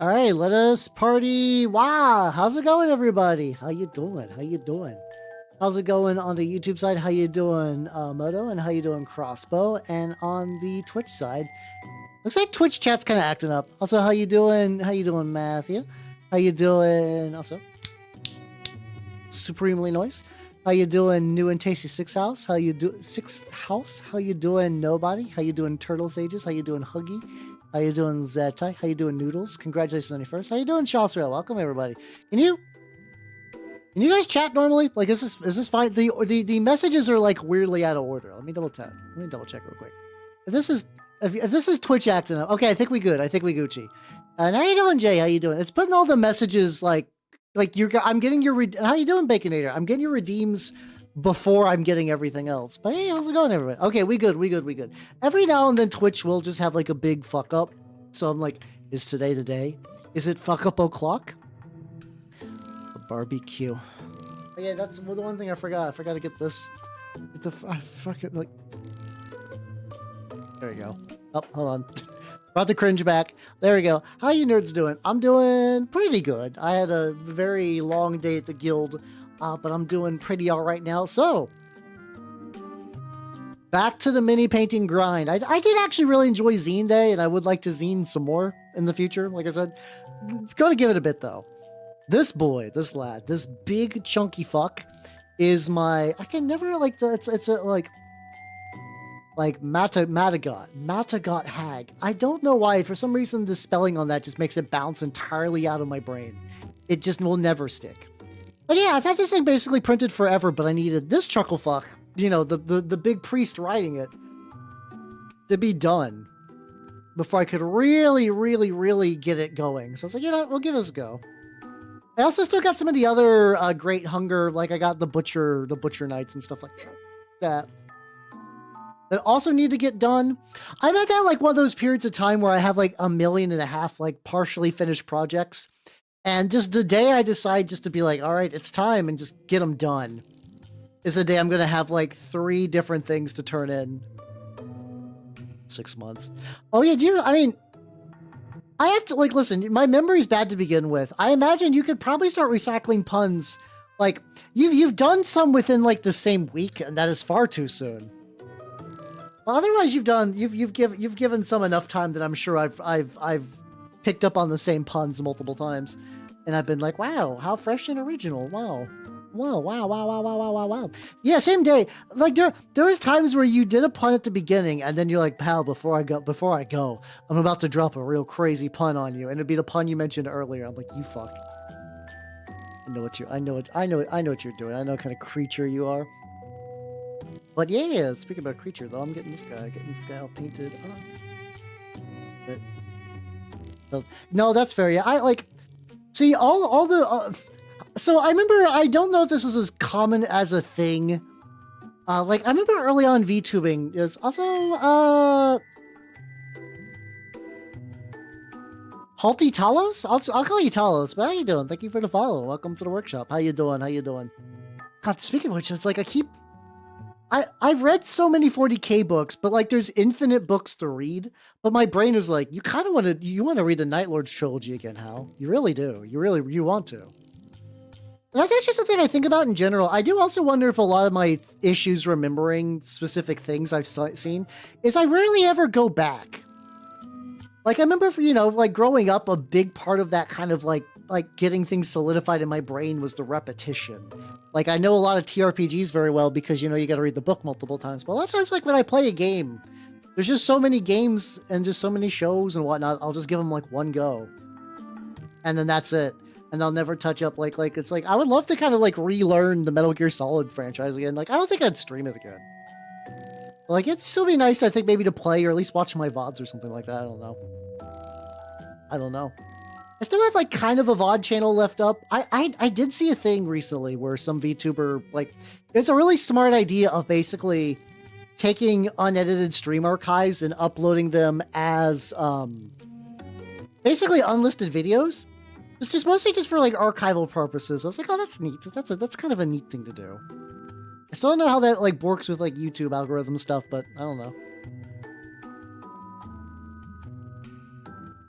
All right, let us party. Wow, how's it going, everybody? How you doing? How you doing? How's it going on the YouTube side? How you doing, Moto? And how you doing, Crossbow? And on the Twitch side, looks like Twitch chat's kind of acting up. Also, how you doing? How you doing, Matthew? How you doing? Also, Supremely Noise. How you doing, New and Tasty Sixth House? How you do Sixth House? How you doing, Nobody? How you doing, Turtle Sages? How you doing, Huggy? How you doing, Zetai? How you doing, Noodles? Congratulations on your first. How you doing, Chelsea? Welcome, everybody. Can you guys chat normally? Like, is this fine? The messages are like weirdly out of order. Let me double check. Let me double check real quick. If this is Twitch acting up, okay, I think we good. I think we Gucci. And how you doing, Jay? How you doing? It's putting all the messages like I'm getting your how you doing, Baconator? I'm getting your redeems before I'm getting everything else. But hey, how's it going, everybody? Okay, we good. Every now and then Twitch will just have like a big fuck up. So I'm like, is today the day? Is it fuck up o'clock? A barbecue. Oh, yeah, that's the one thing I forgot. I forgot to get this. Get the fucking like. There we go. Oh, hold on. Brought the cringe back. There we go. How you nerds doing? I'm doing pretty good. I had a very long day at the guild, but I'm doing pretty all right now. So, back to the mini painting grind. I did actually really enjoy Zine Day, and I would like to zine some more in the future. Like I said, gotta give it a bit though. This boy, this lad, this big chunky fuck is my. I can never like the. It's a like Matagot Hag. I don't know why. For some reason, the spelling on that just makes it bounce entirely out of my brain. It just will never stick. But yeah, I've had this thing basically printed forever, but I needed this chuckle fuck, you know, the big priest writing it, to be done before I could really get it going. So I was like, you know, we'll give this a go. I also still got some of the other Great Hunger, like I got the Butcher Knights and stuff like that. That also need to get done. I'm at that like one of those periods of time where I have like 1.5 million like partially finished projects. And just the day I decide just to be like, all right, it's time and just get them done is the day I'm going to have like 3 different things to turn in. 6 months. Oh yeah, I have to like, listen, my memory's bad to begin with. I imagine you could probably start recycling puns. Like you've done some within like the same week, and that is far too soon. Well, otherwise, you've given some enough time that I'm sure I've picked up on the same puns multiple times, and I've been like, wow, how fresh and original, wow. Yeah, same day. Like there is times where you did a pun at the beginning, and then you're like, pal, before I go, I'm about to drop a real crazy pun on you, and it'd be the pun you mentioned earlier. I'm like, you fuck. I know what you're doing. I know what kind of creature you are. But yeah, speaking about creature though, I'm getting this guy all painted up. But, no, that's fair. Yeah, I like see all the. So I remember. I don't know if this was as common as a thing. Like I remember early on VTubing. There's also Halty Talos. I'll call you Talos. But how you doing? Thank you for the follow. Welcome to the workshop. How you doing? God, speaking of which, it's like I've read so many 40k books, but like there's infinite books to read. But my brain is like, you kind of want to read the Night Lords trilogy again, Hal. You really do. You want to. And that's actually something I think about in general. I do also wonder if a lot of my issues remembering specific things I've seen is I rarely ever go back. Like I remember, like growing up, a big part of that kind of like getting things solidified in my brain was the repetition. Like I know a lot of TRPGs very well because you got to read the book multiple times. But a lot of times, like when I play a game, there's just so many games and just so many shows and whatnot. I'll just give them like one go, and then that's it. And I'll never touch up like it's like I would love to kind of like relearn the Metal Gear Solid franchise again. Like I don't think I'd stream it again. Like it'd still be nice, I think, maybe to play or at least watch my VODs or something like that. I don't know. I still have like kind of a VOD channel left up. I did see a thing recently where some VTuber, like, it's a really smart idea of basically taking unedited stream archives and uploading them as basically unlisted videos. It's just mostly just for like archival purposes. I was like, oh, that's neat. That's kind of a neat thing to do. I still don't know how that like works with like YouTube algorithm stuff, but I don't know.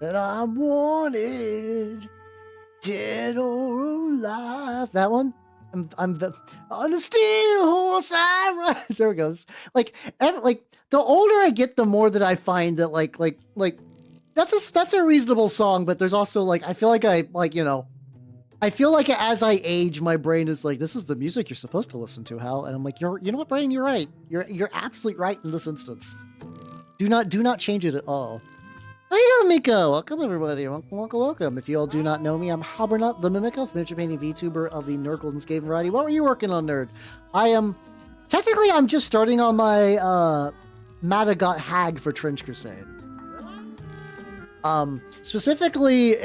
And I'm wanted, dead or alive. That one? I'm on a steel horse I ride. There we go. Like, the older I get, the more that I find that like that's a reasonable song, but there's also like I feel like I feel like as I age, my brain is like, this is the music you're supposed to listen to, Hal. And I'm like, you know what, brain, you're right. You're absolutely right in this instance. Do not change it at all. How you doing, Miko? Welcome, everybody. Welcome. If you all do not know me, I'm Habernut, the Mimico, miniature painting VTuber of the Nerd Golden Skaven variety. What were you working on, nerd? Technically, I'm just starting on my Matagot Hag for Trench Crusade. Specifically,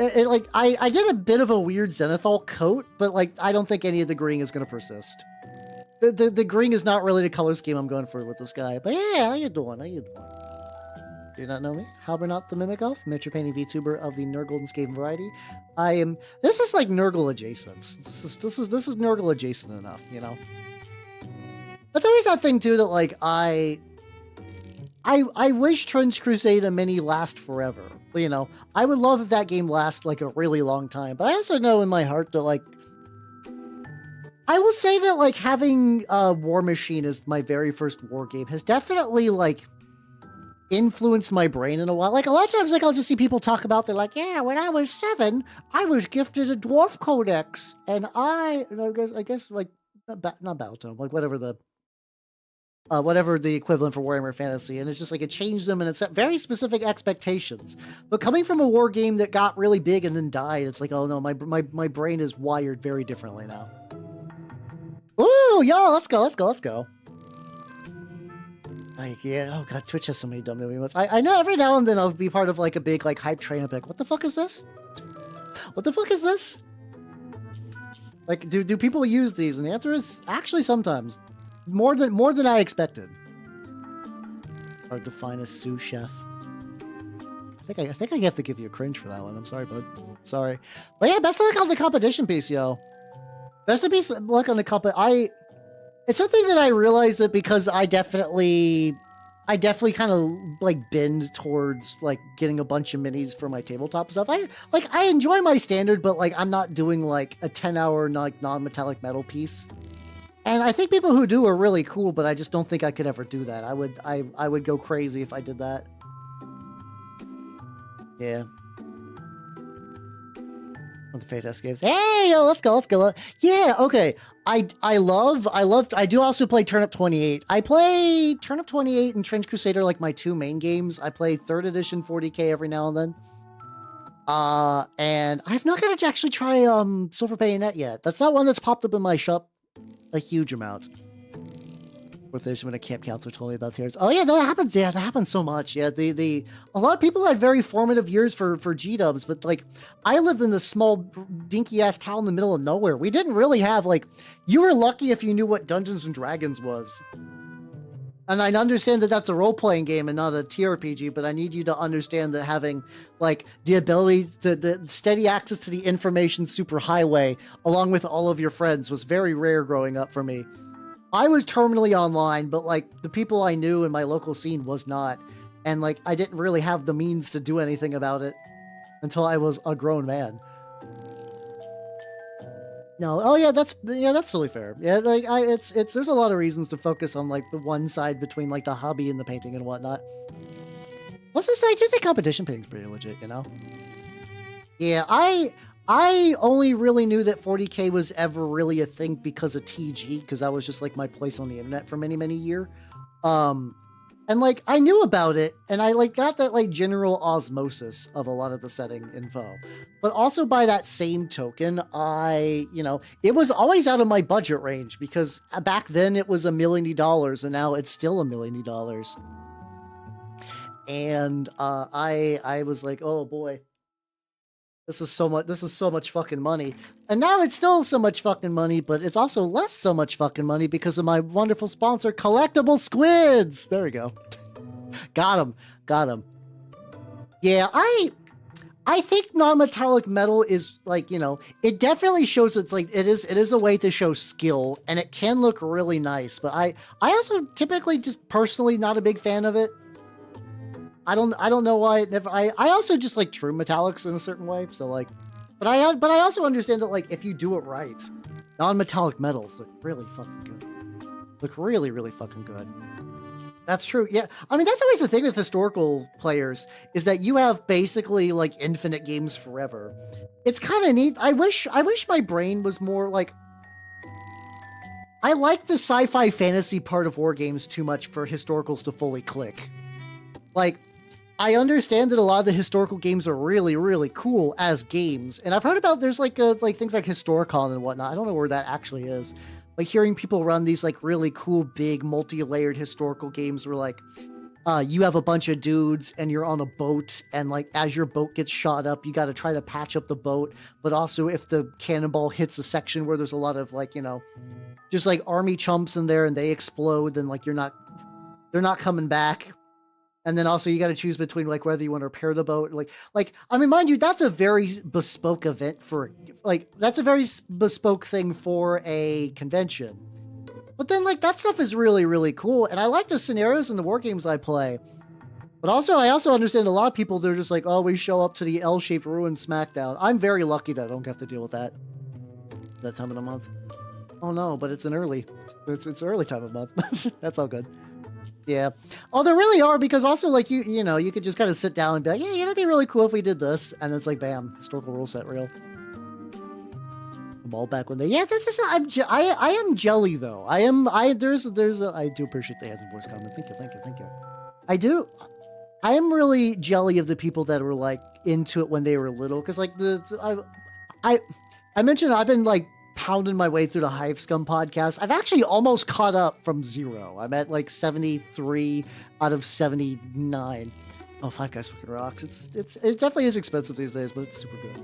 I did a bit of a weird Zenithal coat, but like I don't think any of the green is going to persist. The green is not really the color scheme I'm going for with this guy. But yeah, how you doing? How you doing? Do you not know me? Habernut the Mimic Elf, miniature painting VTuber of the Nerd Golden Skaven variety. This is like Nurgle adjacent. This is Nurgle adjacent enough, you know. That's always that thing too that like I wish Trench Crusade and Mini last forever. You know, I would love if that game lasts like a really long time. But I also know in my heart that like I will say that like having War Machine as my very first war game has definitely like influenced my brain in a while. Like a lot of times, like I'll just see people talk about, they're like, yeah, when I was 7, I was gifted a dwarf codex, and I guess like not Battletome, like whatever the equivalent for Warhammer Fantasy, and it's just like it changed them and it set very specific expectations. But coming from a war game that got really big and then died, it's like, oh no, my brain is wired very differently now. Ooh, yo, let's go. Like, yeah, oh god, Twitch has so many dumb new emotes. I know every now and then I'll be part of like a big like hype train. I'm like, what the fuck is this? What the fuck is this? Like, do people use these? And the answer is actually sometimes. More than I expected. Hard to find a sous chef. I think I have to give you a cringe for that one. I'm sorry, bud. Sorry. But yeah, best of luck on the competition piece, yo. Best of luck on the it's something that I realized that because I definitely kind of like bend towards like getting a bunch of minis for my tabletop stuff. I enjoy my standard, but like I'm not doing like a 10-hour like non-metallic metal piece. And I think people who do are really cool, but I just don't think I could ever do that. I would go crazy if I did that. Yeah. The Fate S games. Hey, yo, let's go. Yeah, okay. I do also play Turnip 28. I play Turnip 28 and Trench Crusader like my two main games. I play 3rd edition 40k every now and then. And I've not got to actually try Silver Bayonet yet. That's not one that's popped up in my shop a huge amount. With this, when a camp counselor told me about tears. Oh yeah, that happens. Yeah, that happens so much. Yeah, a lot of people had very formative years for G-dubs, but like I lived in this small dinky ass town in the middle of nowhere. We didn't really have like, you were lucky if you knew what Dungeons and Dragons was. And I understand that that's a role-playing game and not a TRPG, but I need you to understand that having like the ability, the steady access to the information superhighway along with all of your friends was very rare growing up for me. I was terminally online, but like the people I knew in my local scene was not. And like, I didn't really have the means to do anything about it until I was a grown man. No, oh yeah, that's totally fair. Yeah, like there's a lot of reasons to focus on like the one side between like the hobby and the painting and whatnot. What's this? I do think competition painting's pretty legit, you know? Yeah, I only really knew that 40k was ever really a thing because of TG, because that was just like my place on the internet for many, many years. And like I knew about it and I like got that like general osmosis of a lot of the setting info. But also by that same token, it was always out of my budget range because back then it was $1 million and now it's still $1 million. And I was like, oh boy. This is so much fucking money. And now it's still so much fucking money, but it's also less so much fucking money because of my wonderful sponsor, Collectible Squids. There we go. Got him. Yeah, I think non-metallic metal is like, it definitely shows it's like, it is a way to show skill and it can look really nice. But I also typically just personally not a big fan of it. I don't know why it never. I also just like true metallics in a certain way. So like, but I also understand that like if you do it right, non-metallic metals look really fucking good. Look really, really fucking good. That's true. Yeah. I mean, that's always the thing with historical players is that you have basically like infinite games forever. It's kind of neat. I wish my brain was more like, I like the sci-fi fantasy part of war games too much for historicals to fully click. Like, I understand that a lot of the historical games are really, really cool as games. And I've heard about there's like things like Historicon and whatnot. I don't know where that actually is. Like hearing people run these like really cool, big, multi-layered historical games where like you have a bunch of dudes and you're on a boat and like as your boat gets shot up, you got to try to patch up the boat. But also if the cannonball hits a section where there's a lot of like, you know, just like army chumps in there and they explode, then like they're not coming back. And then also you got to choose between like whether you want to repair the boat. Like, I mean, mind you, that's a very bespoke event for like, that's a very bespoke thing for a convention. But then like that stuff is really, really cool. And I like the scenarios in the war games I play. But also, I also understand a lot of people, they're just like, oh, we show up to the L-shaped ruin smackdown. I'm very lucky that I don't have to deal with that time of the month. Oh no, but it's it's early time of month. That's all good. Yeah. Oh, there really are, because also like you know, you could just kind of sit down and be like, yeah, it'd be really cool if we did this. And it's like, bam, historical rule set real. I'm all back when yeah, that's just, I am jelly though. I do appreciate the hands and voice comment. Thank you. I am really jelly of the people that were like into it when they were little. Cause like I mentioned I've been like pounding my way through the Hive Scum podcast. I've actually almost caught up from 0. I'm at like 73 out of 79. Oh, Five Guys fucking rocks. It definitely is expensive these days, but it's super good.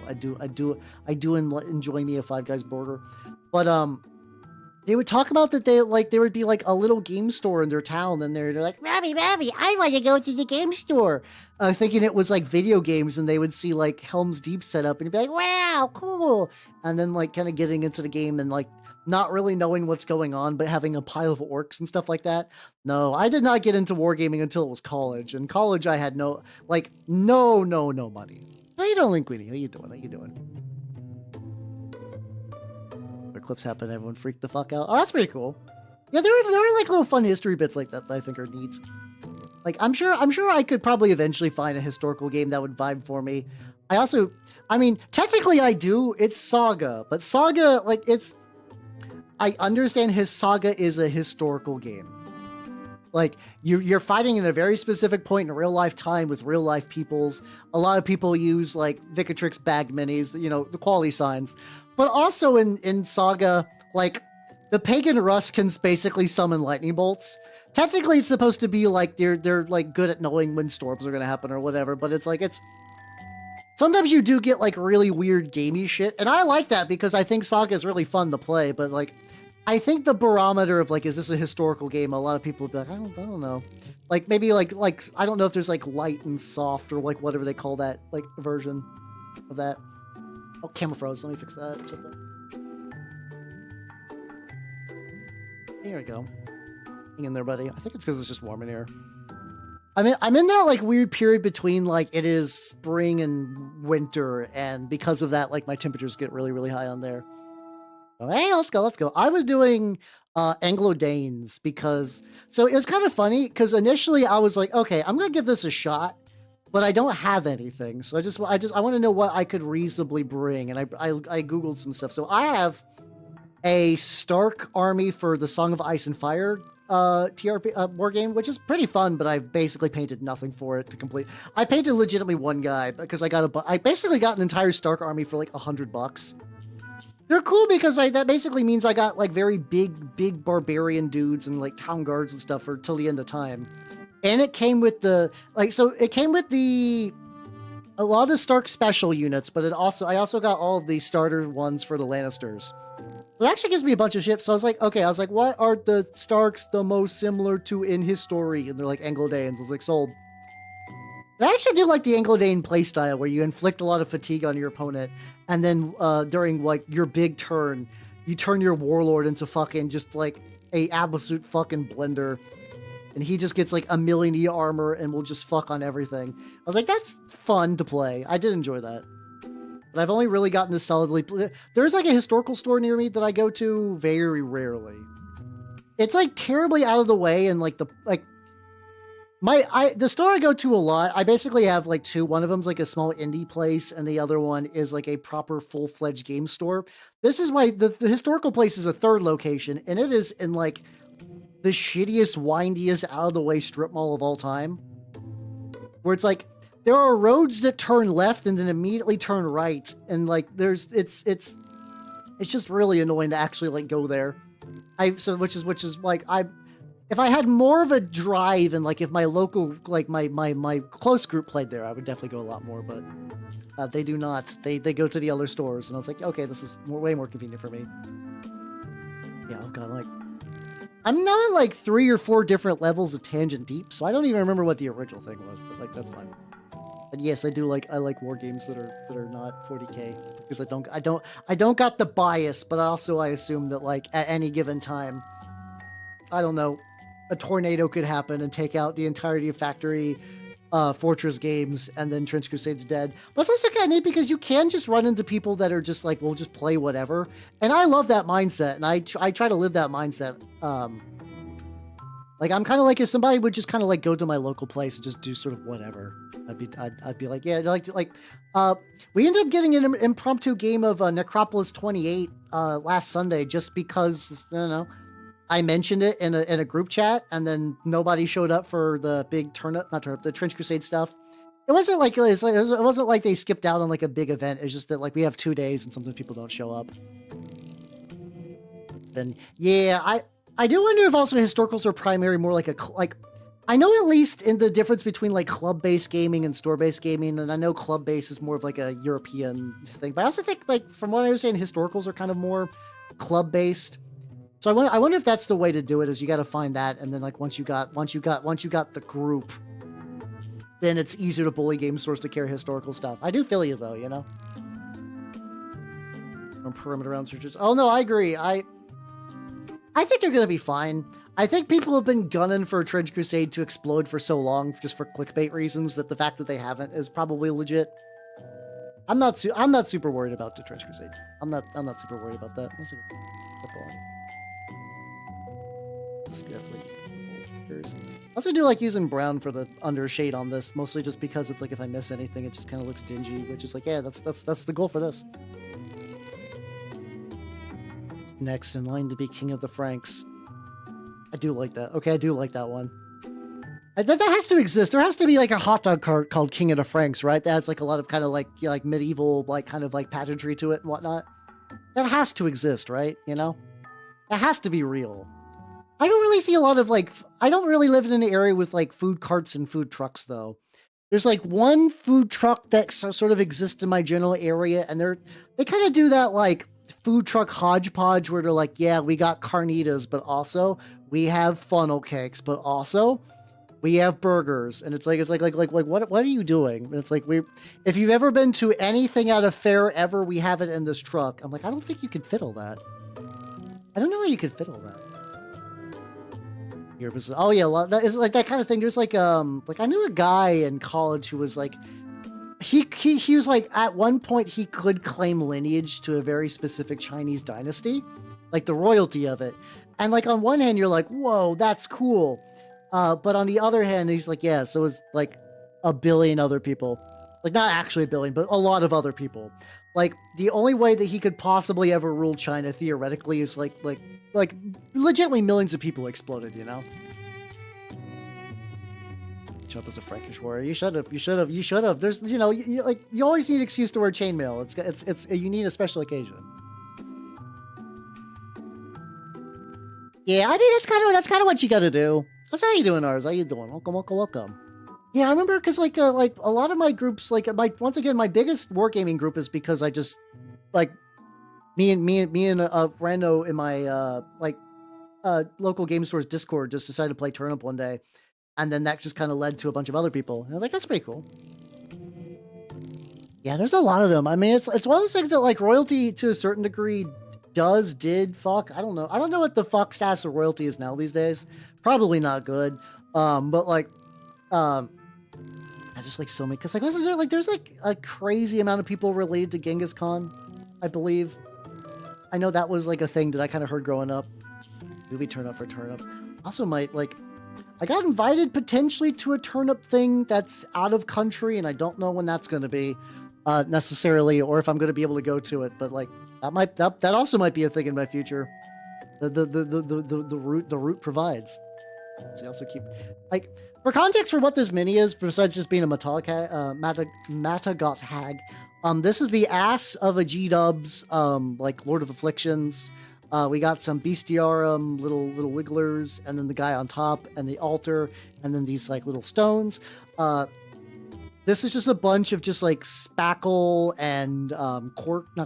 I do enjoy me a Five Guys burger. But they would talk about that there would be like a little game store in their town, and they're like, Mommy, I want to go to the game store. Thinking it was like video games, and they would see like Helm's Deep set up, and you'd be like, wow, cool. And then like kind of getting into the game and like not really knowing what's going on, but having a pile of orcs and stuff like that. No, I did not get into wargaming until it was college. In college, I had no money. How you doing, Linguini? How you doing? Clips happen, everyone freaked the fuck out. Oh, that's pretty cool. Yeah, there are like little fun history bits like that I think are neat. Like I'm sure I could probably eventually find a historical game that would vibe for me. I mean, technically I do. It's Saga, but Saga, like I understand his Saga is a historical game. Like you're fighting in a very specific point in real life time with real life peoples. A lot of people use like Vicatrix bag minis, you know, the quality signs. But also in Saga, like the pagan Russ can basically summon lightning bolts. Technically, it's supposed to be like they're like good at knowing when storms are gonna happen or whatever. But it's sometimes you do get like really weird gamey shit, and I like that because I think Saga is really fun to play. But like, I think the barometer of like, is this a historical game? A lot of people would be like, I don't know. Like maybe like I don't know if there's like light and soft or like whatever they call that like version of that. Oh, camera froze. Let me fix that. Here we go. Hang in there, buddy. I think it's because it's just warm in here. I'm in that like weird period between like it is spring and winter, and because of that, like my temperatures get really, really high on there. Oh, hey, let's go. I was doing Anglo-Danes so it was kind of funny because initially I was like, okay, I'm gonna give this a shot. But I don't have anything, so I want to know what I could reasonably bring, and I googled some stuff. So I have a Stark army for the Song of Ice and Fire TRP war game, which is pretty fun, but I've basically painted nothing for it to complete. I painted legitimately one guy because I basically got an entire Stark army for like $100. They're cool because that basically means I got like very big barbarian dudes and like town guards and stuff for till the end of time. And it came with a lot of the Stark special units, but I also got all of the starter ones for the Lannisters. It actually gives me a bunch of shit. So I was like, what are the Starks the most similar to in history? And they're like Anglo-Danes. I was like, sold. I actually do like the Anglo-Dane playstyle where you inflict a lot of fatigue on your opponent, and then during like your big turn, you turn your warlord into fucking just like a absolute fucking blender. and he just gets like a million E armor and will just fuck on everything. I was like, that's fun to play. I did enjoy that. But I've only really gotten to solidly play. There's like a historical store near me that I go to very rarely. It's like terribly out of the way, and like the store I go to a lot, I basically have like two. One of them's like a small indie place, and the other one is like a proper full-fledged game store. This is why the historical place is a third location, and it is in like the shittiest, windiest, out of the way strip mall of all time. Where it's like there are roads that turn left and then immediately turn right, and like it's just really annoying to actually like go there. Which is like if I had more of a drive, and like if my local, like my close group played there, I would definitely go a lot more, but they do not. They go to the other stores, and I was like, okay, this is way more convenient for me. Yeah, oh god, like I'm not like 3 or 4 different levels of tangent deep, so I don't even remember what the original thing was, but like that's fine. But yes, I like war games that are not 40k, because I don't got the bias, but also I assume that like at any given time, I don't know, a tornado could happen and take out the entirety of Factory Fortress games, and then Trench Crusade's dead. But it's also kind of neat because you can just run into people that are just like, we'll just play whatever. And I love that mindset, and I try to live that mindset. Like I'm kind of like, if somebody would just kind of like go to my local place and just do sort of whatever, I'd be like, yeah, we ended up getting an impromptu game of Necropolis 28 last Sunday, just because, I don't know, I mentioned it in a group chat, and then nobody showed up for the big the Trench Crusade stuff. It wasn't like it wasn't like they skipped out on like a big event. It's just that like we have 2 days and sometimes people don't show up. And yeah, I do wonder if also historicals are primarily more like I know at least in the difference between like club-based gaming and store-based gaming, and I know club-based is more of like a European thing, but I also think like from what I understand, historicals are kind of more club-based. So I wonder if that's the way to do it, is you got to find that, and then like once you got the group, then it's easier to bully game stores to carry historical stuff. I do feel you though, you know. From perimeter around searches. Oh no, I agree. I think they're gonna be fine. I think people have been gunning for Trench Crusade to explode for so long, just for clickbait reasons, that the fact that they haven't is probably legit. I'm not super worried about the Trench Crusade. I'm not super worried about that. I also do like using brown for the undershade on this, mostly just because it's like if I miss anything, it just kind of looks dingy, which is like, yeah, that's the goal for this. Next in line to be King of the Franks. I do like that. Okay, I do like that one. That has to exist. There has to be like a hot dog cart called King of the Franks, right? That has like a lot of kind of like, you know, like medieval, like kind of like pageantry to it and whatnot. That has to exist, right? You know? That has to be real. I don't really see a lot of like, I don't really live in an area with like food carts and food trucks though. There's like one food truck that sort of exists in my general area, and they kind of do that like food truck hodgepodge where they're like, yeah, we got carnitas, but also we have funnel cakes, but also we have burgers. And it's like what are you doing? And it's like, if you've ever been to anything at a fair ever, we have it in this truck. I'm like, I don't think you can fit all that. I don't know how you could fit all that. Oh yeah, that is like that kind of thing. There's like I knew a guy in college who was like, he was like, at one point he could claim lineage to a very specific Chinese dynasty, like the royalty of it. And like on one hand you're like, whoa, that's cool. But on the other hand, he's like, yeah, so is like a billion other people. Like not actually a billion, but a lot of other people. Like the only way that he could possibly ever rule China theoretically is like legitimately millions of people exploded, you know? Jump as a Frankish warrior. You should have. There's, you know, you always need an excuse to wear chainmail. It's you need a special occasion. Yeah, I mean that's kind of what you got to do. That's how you doing, ours. How you doing? Welcome. Yeah, I remember because like a lot of my groups, like once again, my biggest wargaming group is because I just like me and Rando in my local game store's Discord just decided to play Turnip one day, and then that just kind of led to a bunch of other people. And I was like, that's pretty cool. Yeah, there's a lot of them. I mean, it's one of those things that like royalty to a certain degree fuck. I don't know what the fuck status of royalty is now these days. Probably not good. But like, I just like so many, because like, wasn't there like, there's like a crazy amount of people related to Genghis Khan, I believe. I know that was like a thing that I kind of heard growing up. Movie turnip for turnip. Also might like, I got invited potentially to a turnip thing that's out of country, and I don't know when that's going to be necessarily, or if I'm going to be able to go to it. But like, that also might be a thing in my future. The route provides. So you also keep like, for context for what this mini is, besides just being a Matagot Hag, this is the ass of a G-dubs, like Lord of Afflictions. We got some bestiarum, little wigglers, and then the guy on top, and the altar, and then these like little stones. This is just a bunch of just like spackle and cork. Do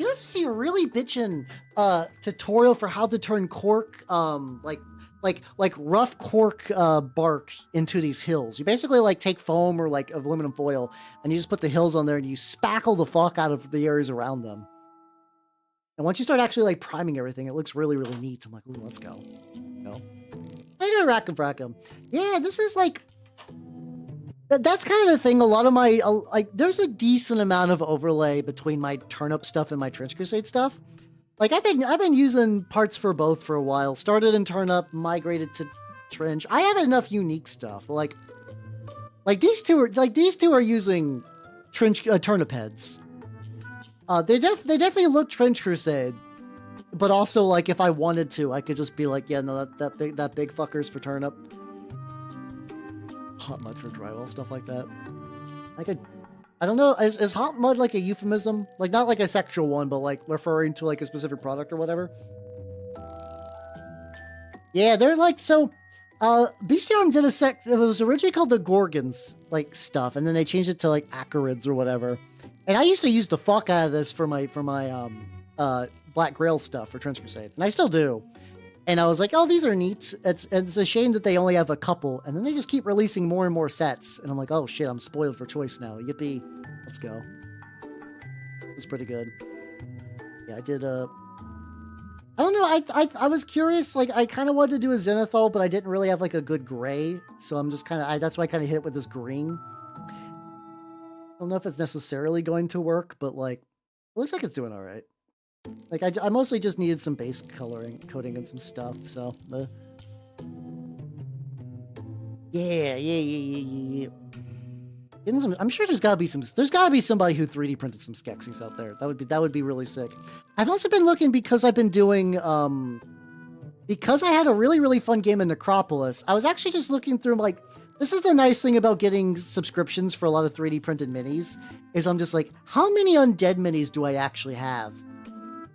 you guys see a really bitchin' tutorial for how to turn cork, like rough cork bark into these hills? You basically like take foam or like aluminum foil, and you just put the hills on there, and you spackle the fuck out of the areas around them. And once you start actually like priming everything, it looks really, really neat. I'm like, ooh, let's go. No, I know, Rackham. Yeah, this is like, that's kind of the thing. A lot of my, like, there's a decent amount of overlay between my turnip stuff and my Trench Crusade stuff. Like, I've been using parts for both for a while. Started in turnip, migrated to trench. I have enough unique stuff. Like these two are using turnip heads. They definitely look Trench Crusade, but also like if I wanted to, I could just be like, yeah, no, that big fucker's for turnip. Hot mud for drywall, stuff like that. I don't know, is hot mud like a euphemism? Like not like a sexual one, but like referring to like a specific product or whatever? Yeah, they're like, so Bestiarum did it was originally called the Gorgons like stuff, and then they changed it to like Acarids or whatever. And I used to use the fuck out of this for my Black Grail stuff for Trench Crusade, and I still do. And I was like, oh, these are neat. It's a shame that they only have a couple, and then they just keep releasing more and more sets. And I'm like, oh shit, I'm spoiled for choice now. Yippee, let's go. It's pretty good. Yeah, I did I don't know, I was curious, like I kind of wanted to do a Zenithal, but I didn't really have like a good gray, so I'm just kind of, that's why I kind of hit it with this green. I don't know if it's necessarily going to work, but like, it looks like it's doing all right. Like I mostly just needed some base coating and some stuff, so yeah. I'm sure there's gotta be somebody who 3D printed some Skeksis out there. That would be really sick. I've also been looking, because I've been doing because I had a really, really fun game in Necropolis. I was actually just looking through, like, this is the nice thing about getting subscriptions for a lot of 3D printed minis, is I'm just like, how many undead minis do I actually have?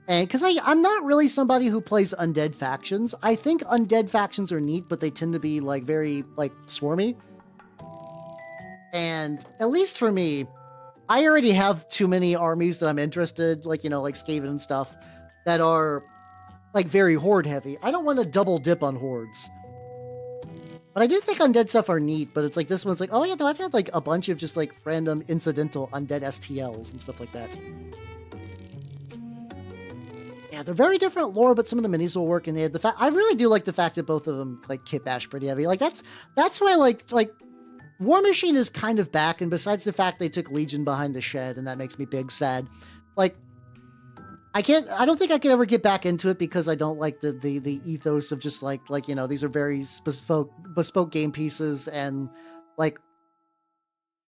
And because I'm not really somebody who plays undead factions. I think undead factions are neat, but they tend to be like very like swarmy. And at least for me, I already have too many armies that I'm interested, like, you know, like Skaven and stuff, that are like very horde heavy. I don't want to double dip on hordes. But I do think undead stuff are neat, but it's like this one's like, oh yeah, no, I've had like a bunch of just like random incidental undead STLs and stuff like that. Yeah, they're very different lore, but some of the minis will work, and they had the fact, I really do like the fact that both of them like kitbash pretty heavy. Like that's why like War Machine is kind of back, and besides the fact they took Legion behind the shed, and that makes me big sad. Like I don't think I could ever get back into it, because I don't like the ethos of just like, you know, these are very bespoke game pieces, and like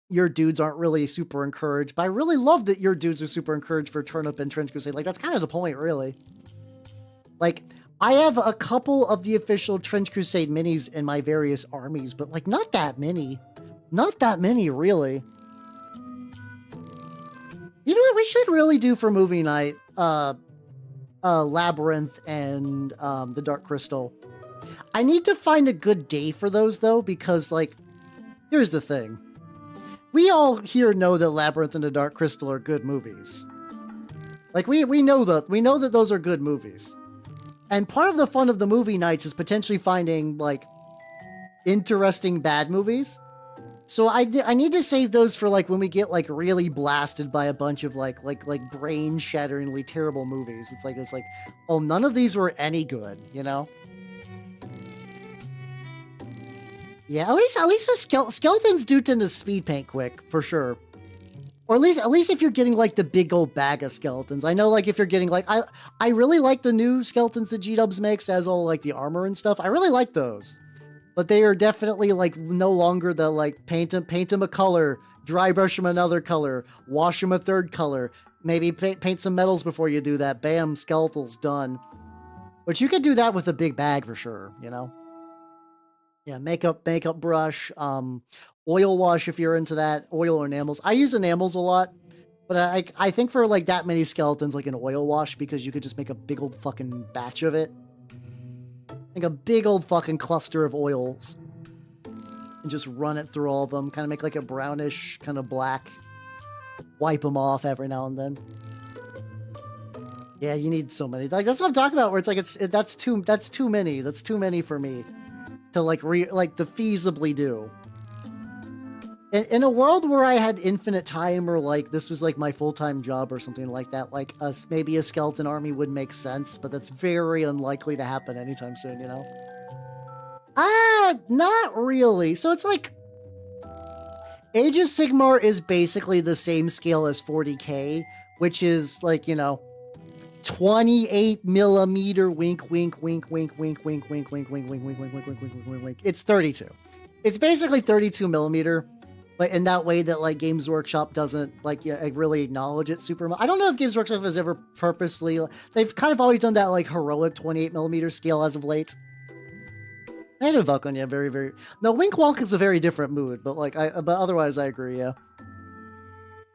your dudes aren't really super encouraged. But I really love that your dudes are super encouraged for Turnip and Trench Crusade. Like, that's kind of the point, really. Like, I have a couple of the official Trench Crusade minis in my various armies, but like not that many. Not that many, really. You know what we should really do for movie night? Labyrinth and the Dark Crystal. I need to find a good day for those, though, because like, here's the thing. We all here know that Labyrinth and the Dark Crystal are good movies. Like, we know that those are good movies. And part of the fun of the movie nights is potentially finding, like, interesting bad movies. So I need to save those for, like, when we get, like, really blasted by a bunch of, like brain-shatteringly terrible movies. It's like, oh, none of these were any good, you know? Yeah, at least with skeletons do tend to speed paint quick, for sure. Or at least if you're getting like the big old bag of skeletons. I know like if you're getting like I really like the new skeletons that G-Dubs makes as all like the armor and stuff. I really like those. But they are definitely like no longer the like paint them a color, dry brush them another color, wash them a third color, maybe paint some metals before you do that. Bam, skeletal's done. But you could do that with a big bag for sure, you know? Yeah, makeup brush, oil wash if you're into that, oil or enamels. I use enamels a lot, but I think for like that many skeletons, like an oil wash, because you could just make a big old fucking batch of it. Like a big old fucking cluster of oils. And just run it through all of them, kind of make like a brownish, kind of black. Wipe them off every now and then. Yeah, you need so many. Like that's what I'm talking about, where it's like that's too many. That's too many for me to like to feasibly do. In a world where I had infinite time, or like this was like my full-time job or something like that, like maybe a skeleton army would make sense, but that's very unlikely to happen anytime soon, you know? Not really. So it's like Age of Sigmar is basically the same scale as 40k, which is like, you know, 28 millimeter wink, wink, wink, wink, wink, wink, wink, wink, wink, wink, wink, wink, wink, wink, wink, wink, wink, wink. It's 32. It's basically 32 millimeter, but in that way that like Games Workshop doesn't like really acknowledge it super much. I don't know if Games Workshop has ever purposely. They've kind of always done that like heroic 28 millimeter scale as of late. I had a Vulcan, yeah, very, very. No, Wink Wonk is a very different mood, but like but otherwise I agree, yeah.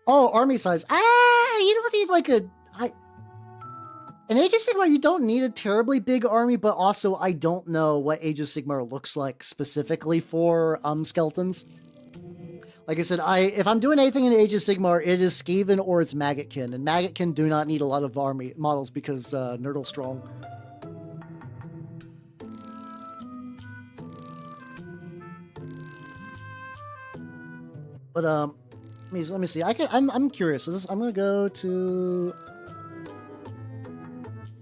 Oh, army size. You don't need like in Age of Sigmar, you don't need a terribly big army, but also I don't know what Age of Sigmar looks like specifically for skeletons. Like I said, if I'm doing anything in Age of Sigmar, it is Skaven or it's Maggotkin, and Maggotkin do not need a lot of army models because Nerdle's strong. But let me see. I'm curious. So I'm gonna go to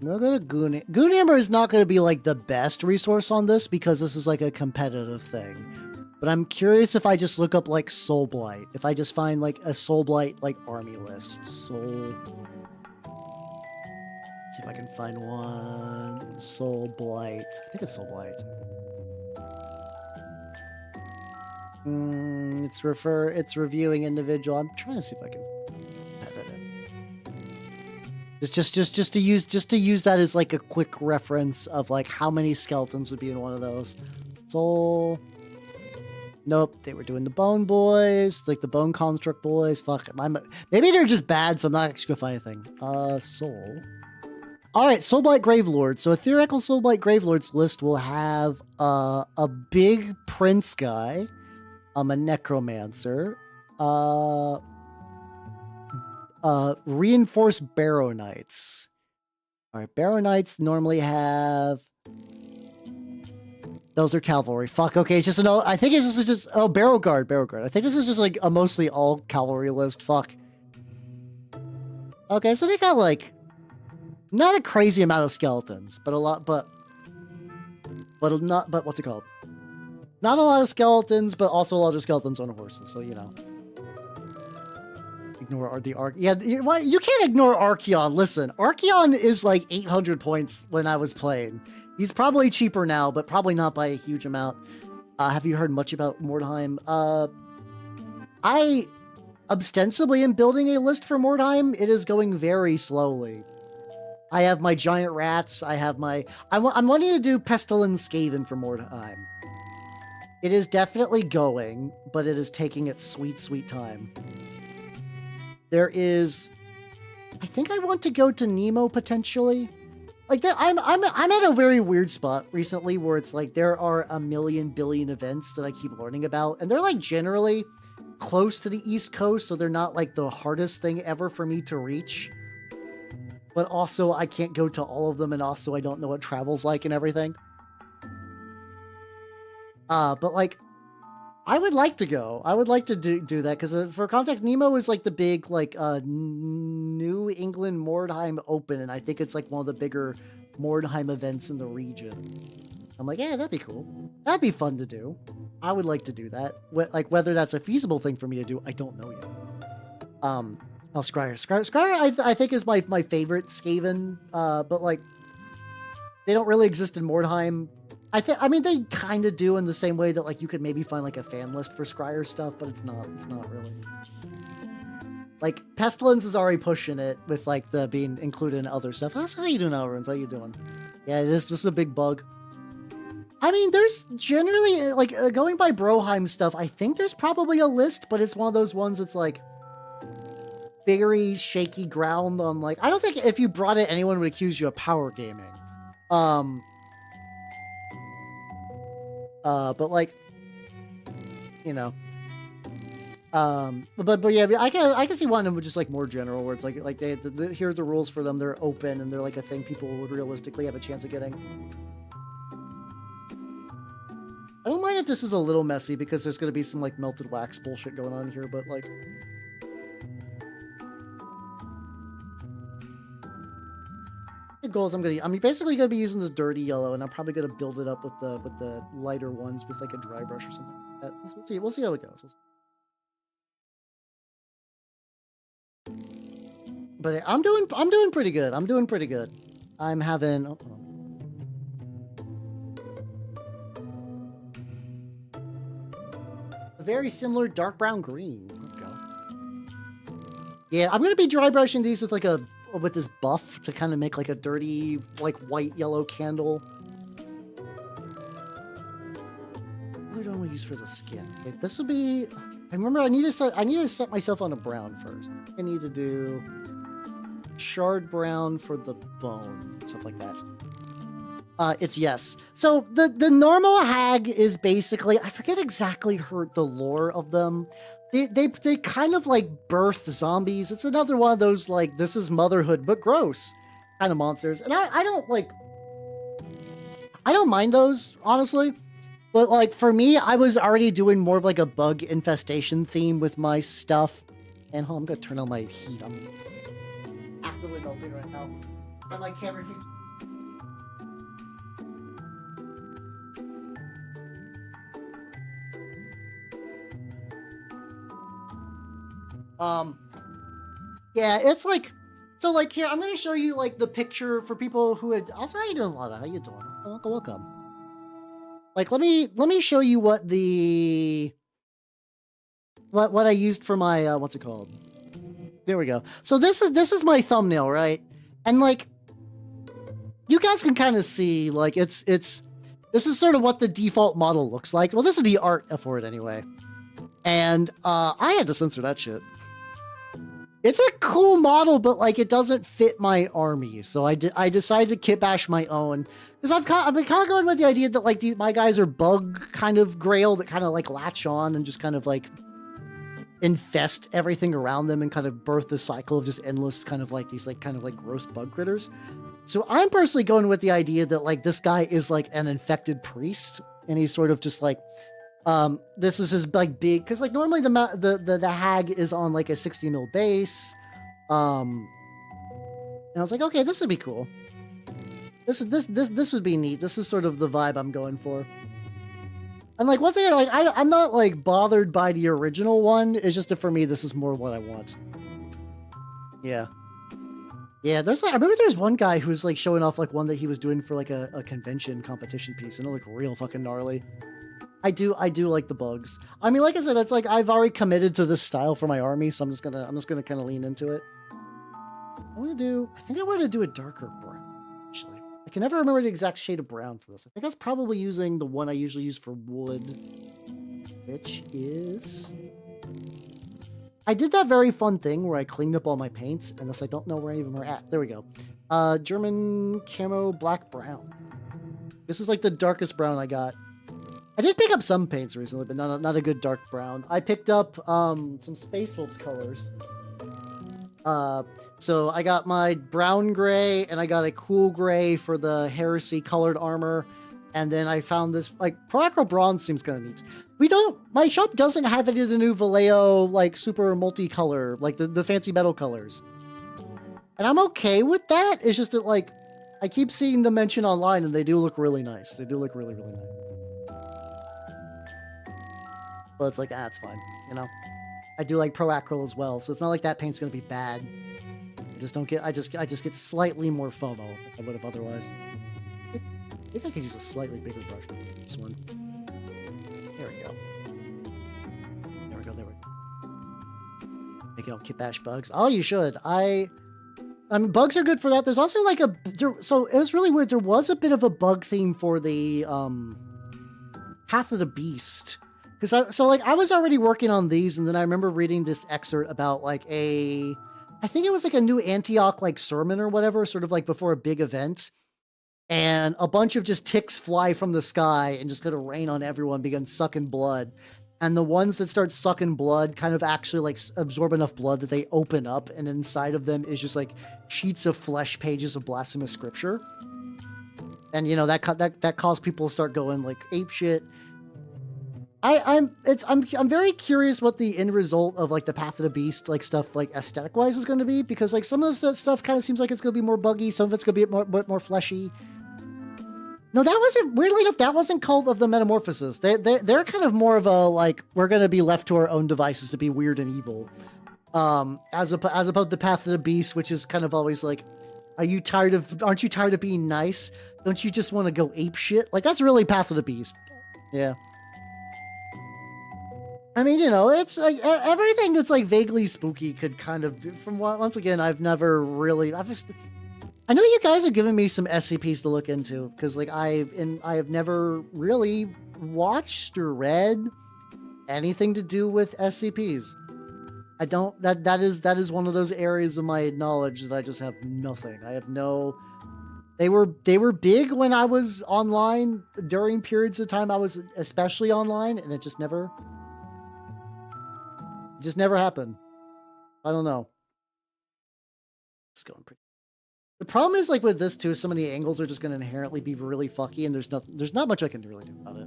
Goon. Goonhammer is not going to be like the best resource on this because this is like a competitive thing. But I'm curious if I just look up like Soul Blight. If I just find like a Soul Blight like army list. See if I can find one. Soul Blight. I think it's Soul Blight. It's reviewing individual. I'm trying to see if I can edit it. It's just to use that as like a quick reference of like how many skeletons would be in one of those. Soul. Nope, they were doing the Bone Boys, like the Bone Construct Boys. Fuck, maybe they're just bad, so I'm not actually gonna find anything. Soul. All right, Soulblight Gravelords. So a theoretical Soulblight Gravelords list will have a big prince guy, a necromancer, reinforced Barrow Knights. All right, Barrow Knights normally have. Those are cavalry. Fuck. Okay, it's just I think this is just Barrow Guard. I think this is just like a mostly all cavalry list. Fuck. Okay, so they got like not a crazy amount of skeletons, but a lot. But what's it called? Not a lot of skeletons, but also a lot of skeletons on horses. So you know. Ignore the Arch. Yeah, you can't ignore Archeon. Listen, Archeon is like 800 points when I was playing. He's probably cheaper now, but probably not by a huge amount. Have you heard much about Mordheim? I ostensibly am building a list for Mordheim. It is going very slowly. I have my giant rats. I have my. I'm wanting to do Pestilence Skaven for Mordheim. It is definitely going, but it is taking its sweet, sweet time. There is. I think I want to go to Nemo potentially. Like that, I'm at a very weird spot recently where it's like there are a million billion events that I keep learning about, and they're like generally close to the East Coast, so they're not like the hardest thing ever for me to reach. But also I can't go to all of them, and also I don't know what travel's like and everything. But like I would like to go. I would like to do that because for context, Nemo is like the big like New England Mordheim Open, and I think it's like one of the bigger Mordheim events in the region. I'm like, yeah, that'd be cool. That'd be fun to do. I would like to do that. Like, whether that's a feasible thing for me to do, I don't know yet. Oh, Scryer, I think is my favorite Skaven, but like, they don't really exist in Mordheim. I mean, they kind of do in the same way that like you could maybe find like a fan list for Scryer stuff, but it's not really. Like, Pestilence is already pushing it with like the being included in other stuff. How you doing, Elrunes? How you doing? Yeah, this is a big bug. I mean, there's generally, like, going by Broheim stuff, I think there's probably a list, but it's one of those ones that's, like, very shaky ground on, like, I don't think if you brought it, anyone would accuse you of power gaming. But, like, you know. But yeah, I can see one of them just, like, more general, where it's, like here are the rules for them, they're open, and they're, like, a thing people would realistically have a chance of getting. I don't mind if this is a little messy because there's going to be some like melted wax bullshit going on here, but like... The goals I'm basically going to be using this dirty yellow, and I'm probably going to build it up with the lighter ones with like a dry brush or something like that. We'll see how it goes. But I'm doing pretty good. I'm having... Oh, hold on. Very similar dark brown green. Let's go. Yeah, I'm gonna be dry brushing these with like with this buff to kind of make like a dirty like white yellow candle. What do I want to use for the skin? Okay, this will be. I remember I need to set myself on a brown first. I need to do shard brown for the bones and stuff like that. It's yes. So the normal hag is basically, I forget exactly the lore of them. They kind of like birth zombies. It's another one of those like, this is motherhood but gross kind of monsters. And I don't mind those, honestly. But like for me, I was already doing more of like a bug infestation theme with my stuff. And I'm gonna turn on my heat. I'm actively melting right now. And my camera keeps... Yeah, it's like, so like here, I'm going to show you like the picture for people who had, also, how you doing, Lana? How you doing? Welcome. Like, let me show you what I used for my, what's it called? There we go. So this is my thumbnail, right? And like, you guys can kind of see, like, this is sort of what the default model looks like. Well, this is the art for it anyway. And, I had to censor that shit. It's a cool model, but like it doesn't fit my army, so I decided to kitbash my own because I've been kind of going with the idea that like my guys are bug kind of grail that kind of like latch on and just kind of like infest everything around them and kind of birth the cycle of just endless kind of like these like kind of like gross bug critters. So I'm personally going with the idea that like this guy is like an infected priest, and he's sort of just like. This is his like big, because like normally the hag is on like a 60 mil base, and I was like, okay, this would be cool. This would be neat. This is sort of the vibe I'm going for. And like once again, like I'm not like bothered by the original one. It's just that for me, this is more what I want. Yeah. Yeah, there's like I remember there's one guy who was like showing off like one that he was doing for like a convention competition piece, and it looked real fucking gnarly. I do like the bugs. I mean, like I said, it's like I've already committed to this style for my army, so I'm just gonna kind of lean into it. I think I want to do a darker brown, actually. I can never remember the exact shade of brown for this. I think I was probably using the one I usually use for wood, which is... I did that very fun thing where I cleaned up all my paints, and thus I don't know where any of them are at. There we go. German camo black brown. This is like the darkest brown I got. I did pick up some paints recently, but not a good dark brown. I picked up some Space Wolves colors. So I got my brown gray, and I got a cool gray for the Heresy colored armor. And then I found this, like, Proacro Bronze seems kind of neat. My shop doesn't have any of the new Vallejo, like, super multicolor, like the fancy metal colors. And I'm okay with that. It's just that, like, I keep seeing them mentioned online, and they do look really nice. They do look really, really nice. But it's like, it's fine, you know? I do like Pro Acryl as well, so it's not like that paint's gonna be bad. I just don't get, I just get slightly more FOMO than I would have otherwise. I think I could use a slightly bigger brush for this one. There we go. There we go, there we go. Making up kitbashed bugs. Oh, you should. I mean, bugs are good for that. There's also like so it was really weird. There was a bit of a bug theme for the, Path of the Beast. Because I was already working on these, and then I remember reading this excerpt about like I think it was like a new Antioch like sermon or whatever, sort of like before a big event. And a bunch of just ticks fly from the sky and just kind of rain on everyone, begin sucking blood. And the ones that start sucking blood kind of actually like absorb enough blood that they open up, and inside of them is just like sheets of flesh pages of blasphemous scripture. And you know, that caused people to start going like ape shit. I'm very curious what the end result of like the Path of the Beast like stuff like aesthetic wise is going to be, because like some of that stuff kind of seems like it's going to be more buggy, some of it's going to be more fleshy. No, that wasn't, weirdly enough, that wasn't Cult of the Metamorphosis. They're kind of more of a like, we're going to be left to our own devices to be weird and evil. As opposed to Path of the Beast, which is kind of always like, aren't you tired of being nice? Don't you just want to go ape shit? Like, that's really Path of the Beast. Yeah. I mean, you know, it's like everything that's like vaguely spooky could kind of, from what, once again, I know you guys have given me some SCPs to look into, because like I have never really watched or read anything to do with SCPs. I don't, that is one of those areas of my knowledge that I just have nothing. I have no, they were big when I was online during periods of time I was especially online, and it just never happened. I don't know. It's going pretty. The problem is like with this too, so many angles are just going to inherently be really fucky, and there's not much I can really do about it.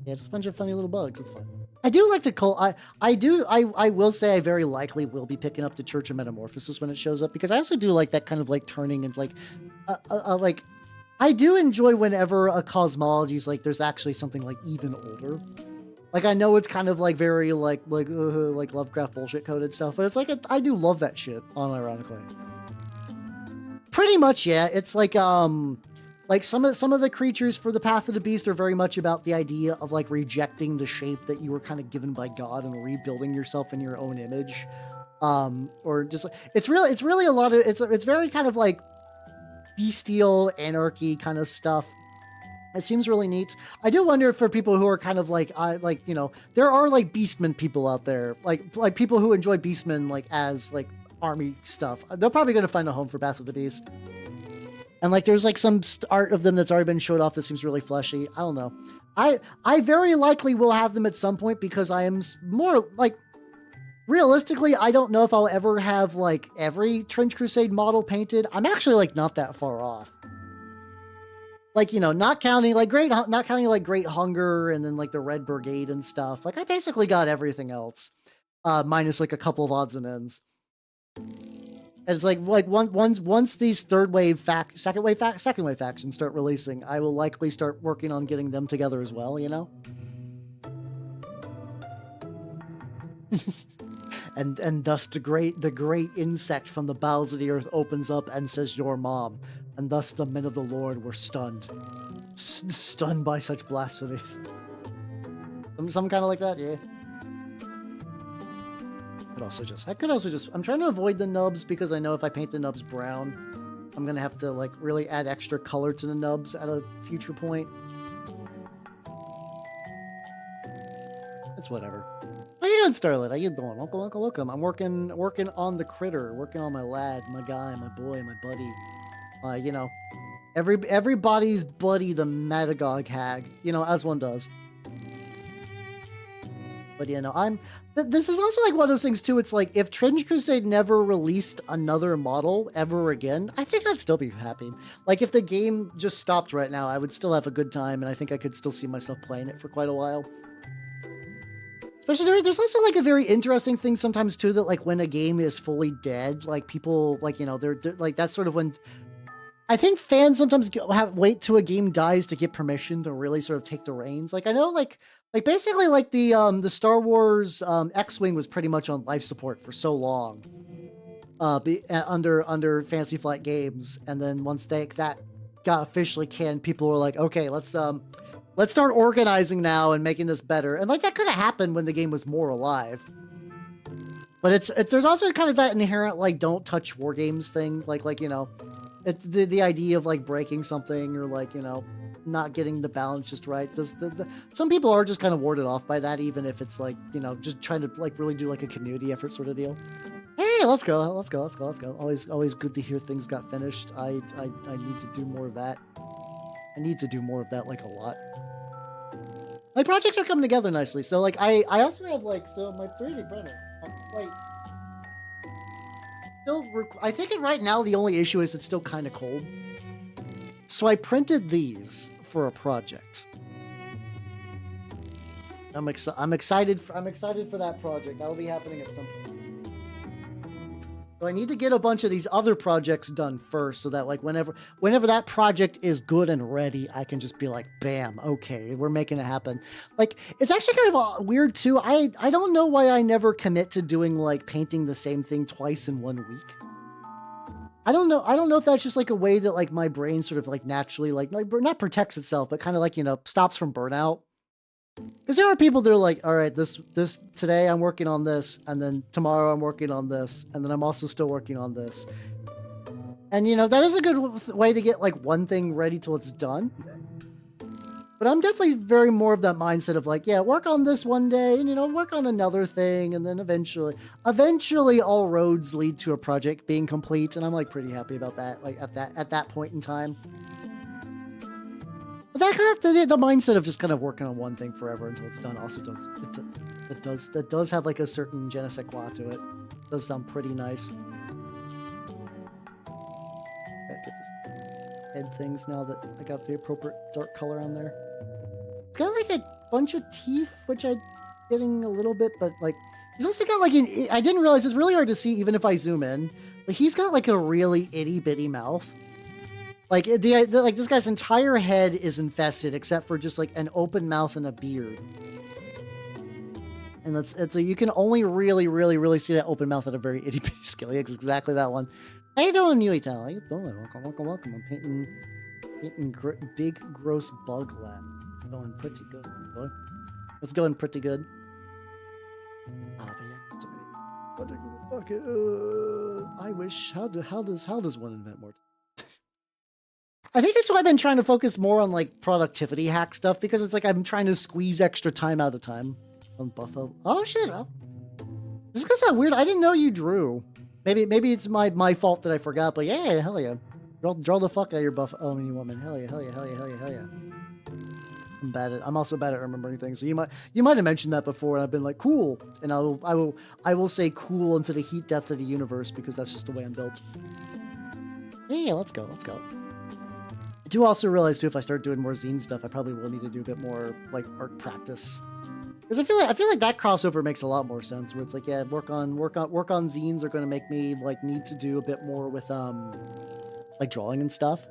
Yeah, just a bunch of funny little bugs. It's fine. I do like to call. I will say I very likely will be picking up the Church of Metamorphosis when it shows up, because I also do like that kind of like turning and like, like I do enjoy whenever a cosmology is like there's actually something like even older. Like, I know it's kind of like very like Lovecraft bullshit coded stuff, but it's like I do love that shit, unironically. Pretty much, yeah. It's like some of the creatures for the Path of the Beast are very much about the idea of like rejecting the shape that you were kind of given by God and rebuilding yourself in your own image, or just it's really a lot of it's very kind of like bestial anarchy kind of stuff. It seems really neat. I do wonder for people who are kind of like, you know, there are like Beastmen people out there, like people who enjoy Beastmen like as like army stuff. They're probably going to find a home for Path of the Beast. And like, there's like some art of them that's already been showed off that seems really fleshy. I don't know. I very likely will have them at some point, because I am more like, realistically, I don't know if I'll ever have like every Trench Crusade model painted. I'm actually like not that far off. Like, you know, not counting like Great Hunger and then like the Red Brigade and stuff. Like, I basically got everything else, minus like a couple of odds and ends. And it's like once these second wave factions start releasing, I will likely start working on getting them together as well. You know. and thus the great insect from the bowels of the earth opens up and says, "Your mom." And thus the men of the Lord were stunned. Stunned by such blasphemies. Some kind of like that, yeah. I could also just, I'm trying to avoid the nubs, because I know if I paint the nubs brown, I'm gonna have to like really add extra color to the nubs at a future point. It's whatever. How you doing, Starlet? How you doing? Welcome. I'm working on the critter, working on my lad, my guy, my boy, my buddy. You know, everybody's buddy, the Matagot Hag, you know, as one does. But, you know, this is also like one of those things too. It's like, if Trench Crusade never released another model ever again, I think I'd still be happy. Like, if the game just stopped right now, I would still have a good time, and I think I could still see myself playing it for quite a while. Especially, there's also like a very interesting thing sometimes too, that like when a game is fully dead, like people like, you know, they're like, that's sort of when I think fans sometimes wait till a game dies to get permission to really sort of take the reins. Like I know, like basically like the Star Wars X-wing was pretty much on life support for so long, under Fantasy Flight Games, and then once that got officially canned, people were like, okay, let's start organizing now and making this better. And like that could have happened when the game was more alive. But there's also kind of that inherent like don't touch war games thing, like you know. It's the idea of like breaking something or like, you know, not getting the balance just right. Some people are just kind of warded off by that, even if it's like, you know, just trying to like really do like a community effort sort of deal. Hey, let's go. Always good to hear things got finished. I need to do more of that. I need to do more of that, like a lot. My projects are coming together nicely. So like I also have like, so my 3D printer, like, I think right now the only issue is it's still kind of cold. So I printed these for a project. I'm excited for that project. That'll be happening at some point. So I need to get a bunch of these other projects done first, so that like whenever that project is good and ready, I can just be like, bam, okay, we're making it happen. Like it's actually kind of weird too. I don't know why I never commit to doing like painting the same thing twice in 1 week. I don't know if that's just like a way that like my brain sort of like naturally like not protects itself, but kind of like, you know, stops from burnout. Because there are people that are like, all right, this today I'm working on this, and then tomorrow I'm working on this, and then I'm also still working on this. And you know, that is a good way to get like one thing ready till it's done. But I'm definitely very more of that mindset of like, yeah, work on this one day, and you know, work on another thing, and then eventually all roads lead to a project being complete, and I'm like pretty happy about that, like at that point in time. But that kind of the mindset of just kind of working on one thing forever until it's done also does have like a certain je ne sais quoi to it. It does sound pretty nice. Gotta get this head things now that I got the appropriate dark color on there. It's got like a bunch of teeth, which I'm getting a little bit, but like he's also got like I didn't realize it's really hard to see even if I zoom in. But he's got like a really itty bitty mouth. Like like this guy's entire head is infested except for just like an open mouth and a beard. And it's you can only really see that open mouth at a very itty bitty scale. Yeah, exactly that one. How you doing, Yuitel? How you doing? Welcome. I'm painting big gross bug lab. Going pretty good, boy. It's going pretty good. Oh, but yeah, I wish. How does one invent more? I think that's why I've been trying to focus more on like productivity hack stuff, because it's like I'm trying to squeeze extra time out of time on Buffo. Oh shit! Oh. This is kind of weird. I didn't know you drew. Maybe it's my fault that I forgot. But yeah, hell yeah, draw the fuck out of your Buffo. Oh, you woman, hell yeah. I'm also bad at remembering things. So you might have mentioned that before, and I've been like cool, and I will say cool into the heat death of the universe, because that's just the way I'm built. Yeah, let's go. I do also realize too, if I start doing more zine stuff, I probably will need to do a bit more like art practice, because I feel like that crossover makes a lot more sense. Where it's like, yeah, work on zines are going to make me like need to do a bit more with like drawing and stuff.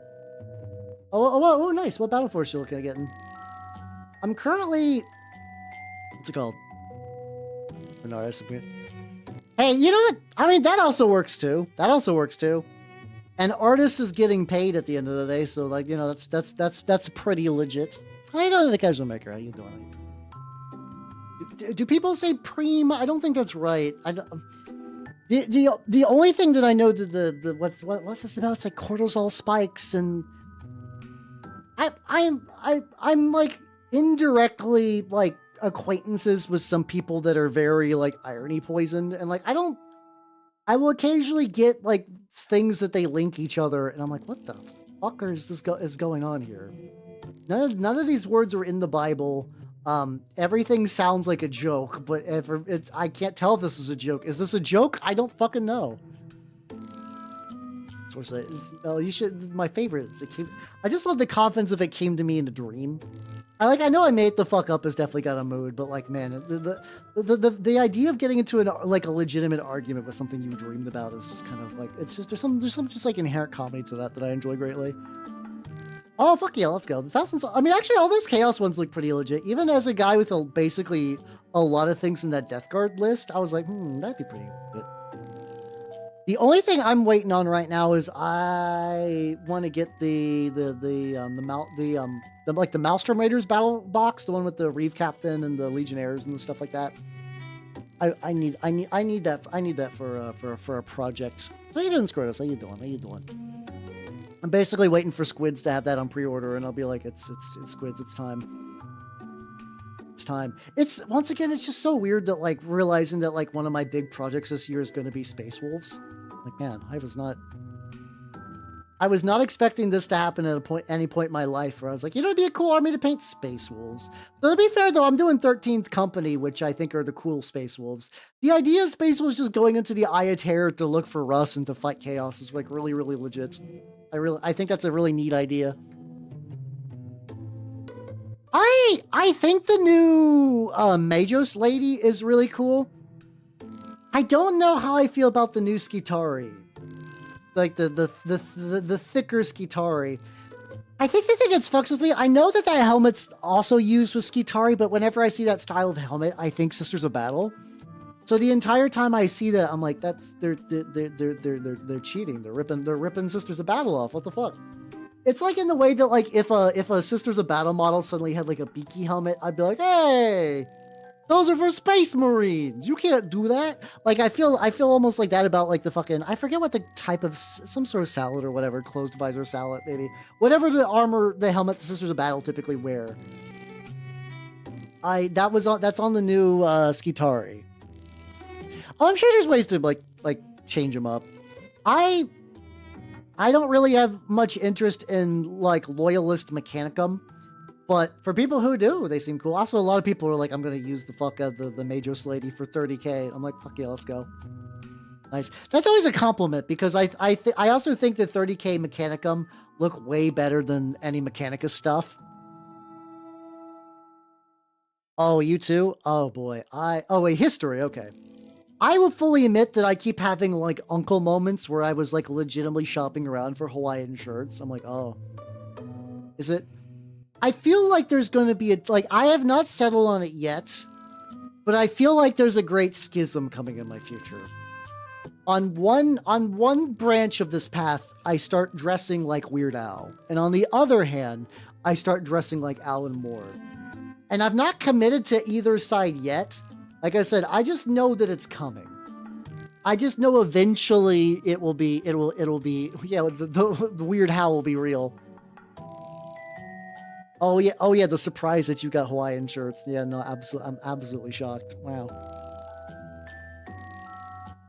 Oh, nice. What battle force you looking at getting? I'm currently, what's it called? Hey, you know what? I mean, that also works too. An artist is getting paid at the end of the day, so like, you know, that's pretty legit. How you doing, the casual maker? How you doing? Do people say preem? I don't think that's right. The only thing that I know that the what's this about? It's like cortisol spikes, and I'm like indirectly like acquaintances with some people that are very like irony poisoned, and like I will occasionally get like things that they link each other, and I'm like, what the fuck is going on here? None of these words were in the Bible. Everything sounds like a joke, but I can't tell if this is a joke. Is this a joke? I don't fucking know. You should. My favorite. I just love the confidence if it came to me in a dream. I know I made the fuck up has definitely got a mood, but like, man, the idea of getting into a legitimate argument with something you dreamed about is just kind of like, it's just, there's some just like inherent comedy to that I enjoy greatly. Oh, fuck yeah, let's go. The thousands, I mean, actually, all those Chaos ones look pretty legit. Even as a guy with basically a lot of things in that Death Guard list, I was like, that'd be pretty good. The only thing I'm waiting on right now is I want to get the Maelstrom Raiders battle box, the one with the Reeve Captain and the Legionnaires and the stuff like that. I need that for a project. How you doing, Scrotus? How you doing? I'm basically waiting for Squids to have that on pre-order, and I'll be like, it's Squids, it's time. It's time. It's, once again, it's just so weird that, like, realizing that, like, one of my big projects this year is going to be Space Wolves. Like, man, I was not expecting this to happen at any point in my life where I was like, it'd be a cool army to paint Space Wolves. So to be fair, though, I'm doing 13th Company, which I think are the cool Space Wolves. The idea of Space Wolves just going into the Eye of Terror to look for Russ and to fight Chaos is, like, really, really legit. I think that's a really neat idea. I think the new Majos lady is really cool. I don't know how I feel about the new Skitari. Like the thicker Skitari. I think the thing that fucks with me, I know that helmet's also used with Skitari, but whenever I see that style of helmet, I think Sisters of Battle. So the entire time I see that, I'm like, they're cheating. They're ripping Sisters of Battle off. What the fuck? It's like in the way that, like, if a Sisters of Battle model suddenly had like a beaky helmet, I'd be like, hey, those are for Space Marines. You can't do that. Like, I feel almost like that about like the fucking, I forget what the type of, some sort of salad or whatever, closed visor salad maybe, whatever the armor, the helmet the Sisters of Battle typically wear. That's on the new Skitari. Oh, I'm sure there's ways to like change them up. I don't really have much interest in like Loyalist Mechanicum, but for people who do, they seem cool. Also, a lot of people are like, I'm gonna use the fuck out of the Majos lady for 30k. I'm like, fuck yeah, let's go. Nice. That's always a compliment because I also think that 30k Mechanicum look way better than any Mechanicus stuff. Oh, you too? Oh boy. Oh wait, history. Okay. I will fully admit that I keep having like uncle moments where I was like legitimately shopping around for Hawaiian shirts. I'm like, oh, is it? I feel like there's going to be I have not settled on it yet, but I feel like there's a great schism coming in my future. On one branch of this path, I start dressing like Weird Al, and on the other hand, I start dressing like Alan Moore. And I've not committed to either side yet. Like I said, I just know that it's coming. I just know eventually it'll be, yeah, the Weird Hal will be real. Oh yeah, the surprise that you got Hawaiian shirts. Yeah, no, I'm absolutely shocked. Wow.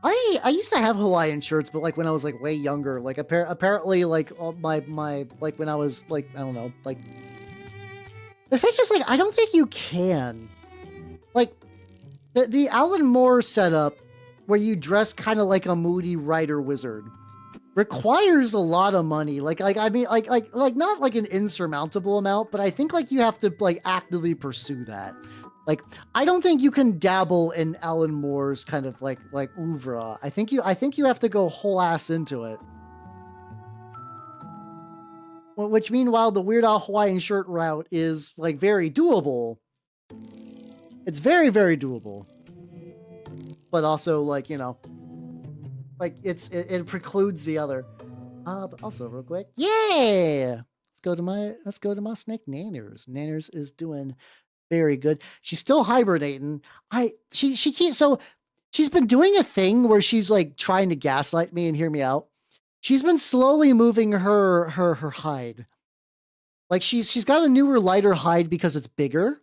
I used to have Hawaiian shirts, but like when I was like way younger, like apparently like my like when I was like, I don't know, like the thing is like I don't think you can. Like the Alan Moore setup where you dress kind of like a moody writer wizard requires a lot of money. Like I mean like not like an insurmountable amount, but I think like you have to like actively pursue that. Like I don't think you can dabble in Alan Moore's kind of like oeuvre. I think you have to go whole ass into it. Which meanwhile the Weird Al Hawaiian shirt route is like very doable. It's very, very doable. But also, like, you know, like it precludes the other. But also real quick, yeah. Let's go to my snake Nanners. Nanners is doing very good. She's still hibernating. She can't. So she's been doing a thing where she's like trying to gaslight me and hear me out. She's been slowly moving her hide. Like she's got a newer, lighter hide because it's bigger.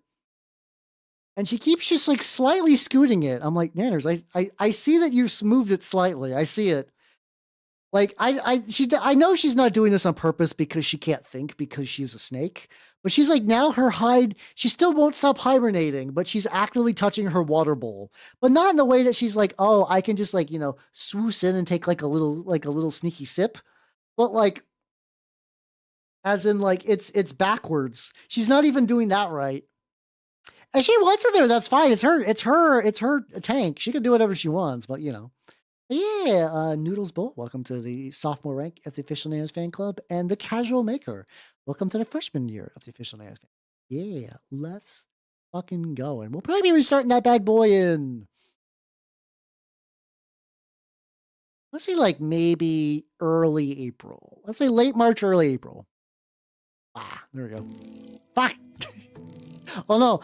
And she keeps just like slightly scooting it. I'm like, Nanners, I see that you've moved it slightly. I see it. Like I know she's not doing this on purpose because she can't think because she's a snake. But she's like, now her hide, she still won't stop hibernating, but she's actively touching her water bowl. But not in the way that she's like, oh, I can just like, you know, swoosh in and take like a little sneaky sip. But like As in, like, it's backwards. She's not even doing that right. And she wants it there, that's fine. It's her tank. She can do whatever she wants, but you know. Yeah, Noodles Bowl, welcome to the sophomore rank of the Official Nanos Fan Club, and the Casual Maker, welcome to the freshman year of the Official Nanos Fan Club. Yeah, let's fucking go. And we'll probably be restarting that bad boy in, let's say, like, maybe early April. Let's say late March, early April. Ah, there we go. Fuck! Oh no,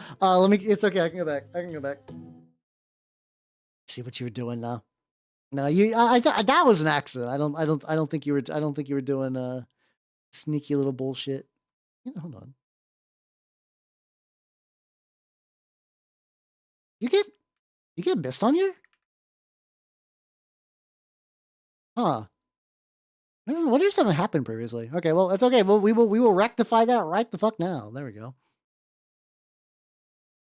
it's okay, I can go back. See what you were doing now. No, I thought that was an accident. I don't think you were doing sneaky little bullshit. You know, hold on. You get mist on you? Huh. What if something happened previously? Okay, well, that's okay. Well, we will rectify that right the fuck now. There we go.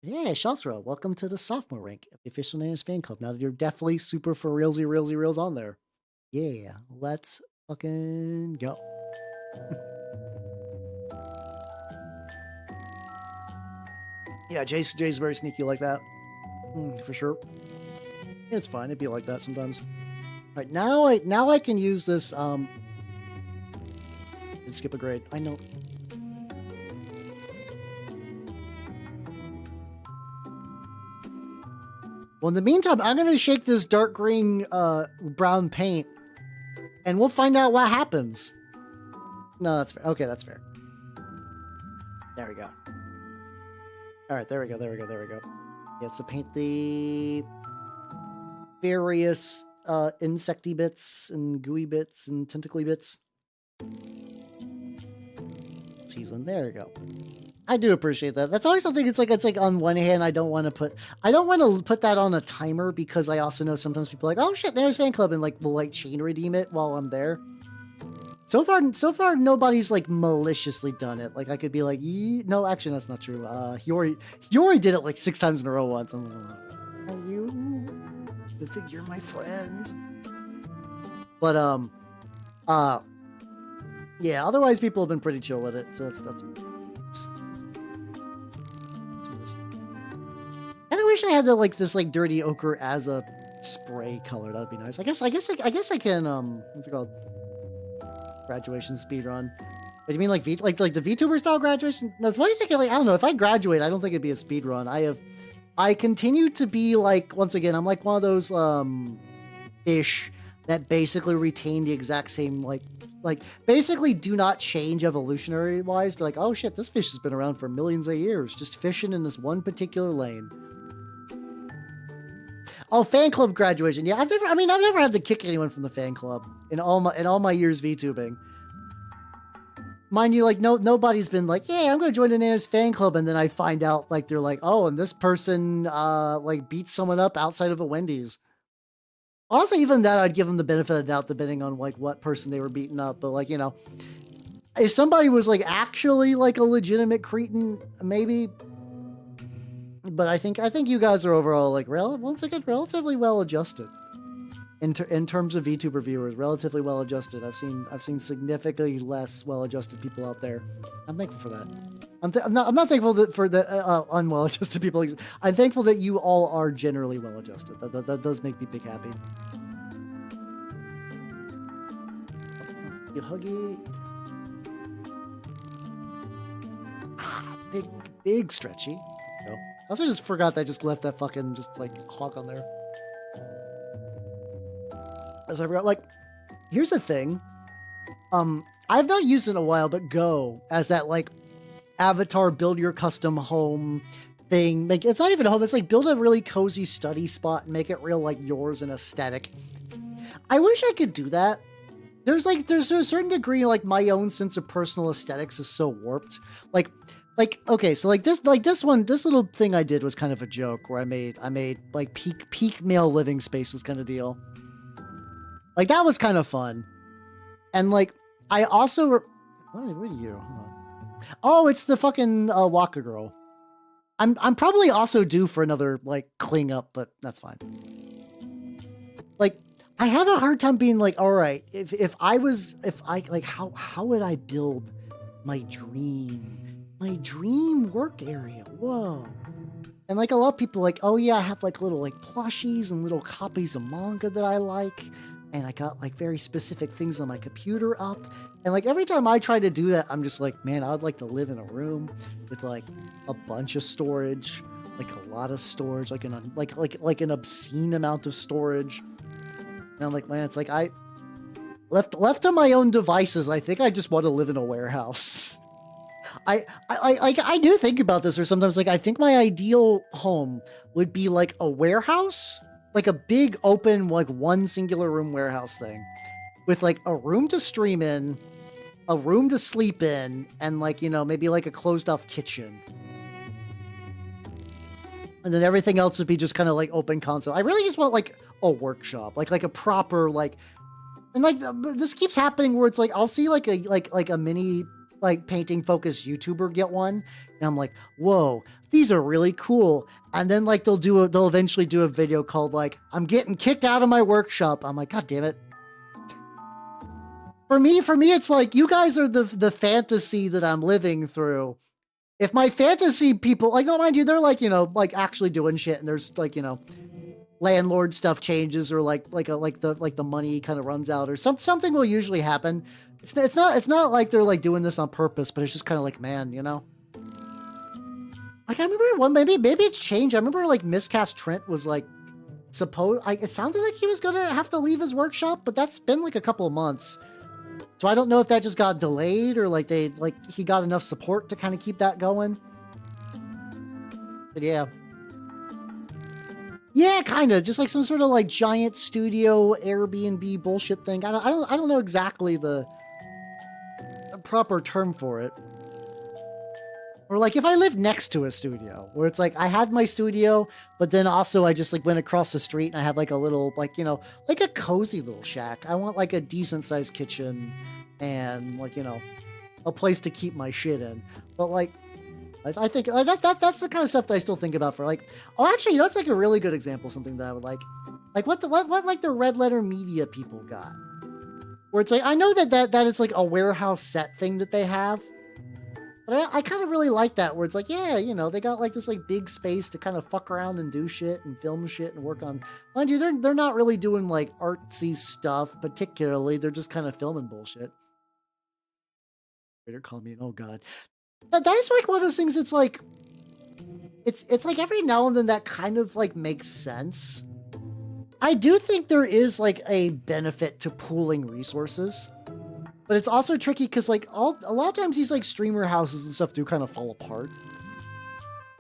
Yeah, Shasra, welcome to the sophomore rank of the Official Nanos Fan Club. Now that you're definitely super for reals on there. Yeah, let's fucking go. Yeah, Jay's very sneaky like that. For sure. It's fine. It'd be like that sometimes. All right, now I can use this. And skip a grade. I know. Well, in the meantime, I'm gonna shake this dark green, brown paint, and we'll find out what happens. No, that's fair. Okay, that's fair. There we go. All right, there we go. Yeah, so paint the various insecty bits and gooey bits and tentacly bits. Season. There we go. I do appreciate that. That's always something. It's like on one hand, I don't want to put that on a timer because I also know sometimes people are like, oh shit, there's fan club, and like will like chain redeem it while I'm there. So far, nobody's like maliciously done it. Like I could be like, no, actually, that's not true. He already did it like 6 times in a row once. I'm like, are you? I think you're my friend. But yeah. Otherwise, people have been pretty chill with it. So that's. And I wish I had this dirty ochre as a spray color. That'd be nice. I guess I can what's it called? Graduation speed run. But you mean like the Vtuber style graduation? No, what do you think? Like, I don't know. If I graduate, I don't think it'd be a speed run. I continue to be like, once again, I'm like one of those fish that basically retain the exact same like basically do not change evolutionary wise. They're like, oh shit, this fish has been around for millions of years, just fishing in this one particular lane. Oh, fan club graduation. Yeah, I've never had to kick anyone from the fan club in all my years VTubing. Mind you, like nobody's been like, yeah, I'm gonna join the Nanos fan club, and then I find out like they're like, oh, and this person like beat someone up outside of a Wendy's. Also, even that, I'd give them the benefit of the doubt, depending on like what person they were beating up. But like, you know, if somebody was like actually like a legitimate cretin, maybe. But I think you guys are overall like once again relatively well adjusted. In terms of VTuber viewers, relatively well adjusted. I've seen significantly less well adjusted people out there. I'm thankful for that. I'm not thankful for the unwell adjusted people. I'm thankful that you all are generally well adjusted. That does make me big happy. You huggy. Big stretchy. Go. I also just forgot that I just left that fucking just like hawk on there. As I forgot, like, here's the thing. I've not used it in a while, but Go as that like avatar build your custom home thing. Like, it's not even a home. It's like build a really cozy study spot and make it real like yours and aesthetic. I wish I could do that. There's a certain degree like my own sense of personal aesthetics is so warped. Like okay, so this little thing I did was kind of a joke where I made like peak male living spaces kind of deal. Like that was kind of fun. And like I also what are you? Oh, it's the fucking Waka girl. I'm probably also due for another like clean up, but that's fine. Like I have a hard time being like, all right, if I like how would I build my dream work area. Whoa. And like a lot of people like, oh yeah, I have like little like plushies and little copies of manga that I like. And I got like very specific things on my computer up. And like every time I try to do that, I'm just like, man, I would like to live in a room with like a bunch of storage, like a lot of storage, like an obscene amount of storage. And I'm like, man, it's like I left to my own devices, I think I just want to live in a warehouse. I do think about this, or sometimes like I think my ideal home would be like a warehouse, like a big open like one singular room warehouse thing with like a room to stream in, a room to sleep in, and like, you know, maybe like a closed off kitchen. And then everything else would be just kind of like open console. I really just want like a workshop, like a proper like, and like this keeps happening where it's like I'll see like a mini like painting focused YouTuber get one, and I'm like, whoa, these are really cool. And then like they'll eventually do a video called like, I'm getting kicked out of my workshop. I'm like, god damn it. For me, it's like you guys are the fantasy that I'm living through. If my fantasy people, like, no, mind you, they're like, you know, like actually doing shit, and there's like, you know, landlord stuff changes, or like the money kind of runs out, or something will usually happen. It's not like they're like doing this on purpose, but it's just kind of like, man, you know. Like I remember maybe it's changed. I remember like Miscast Trent was like it sounded like he was gonna have to leave his workshop, but that's been like a couple of months. So I don't know if that just got delayed, or like he got enough support to kind of keep that going. But yeah. Yeah, kind of. Just like some sort of like giant studio Airbnb bullshit thing. I don't know exactly the proper term for it. Or like if I lived next to a studio, where it's like I had my studio, but then also I just like went across the street and I had like a little, like, you know, like a cozy little shack. I want like a decent sized kitchen and like, you know, a place to keep my shit in. But like, I think that's the kind of stuff that I still think about for like, oh, actually, you know, it's like a really good example of something that I would like what like the Red Letter Media people got, where it's like, I know that it's like a warehouse set thing that they have, but I kind of really like that, where it's like, yeah, you know, they got like this like big space to kind of fuck around and do shit and film shit and work on. Mind you, they're not really doing like artsy stuff particularly. They're just kind of filming bullshit. Better call me an, oh god. That's like one of those things. It's like, it's like every now and then that kind of like makes sense. I do think there is like a benefit to pooling resources, but it's also tricky because like a lot of times these like streamer houses and stuff do kind of fall apart.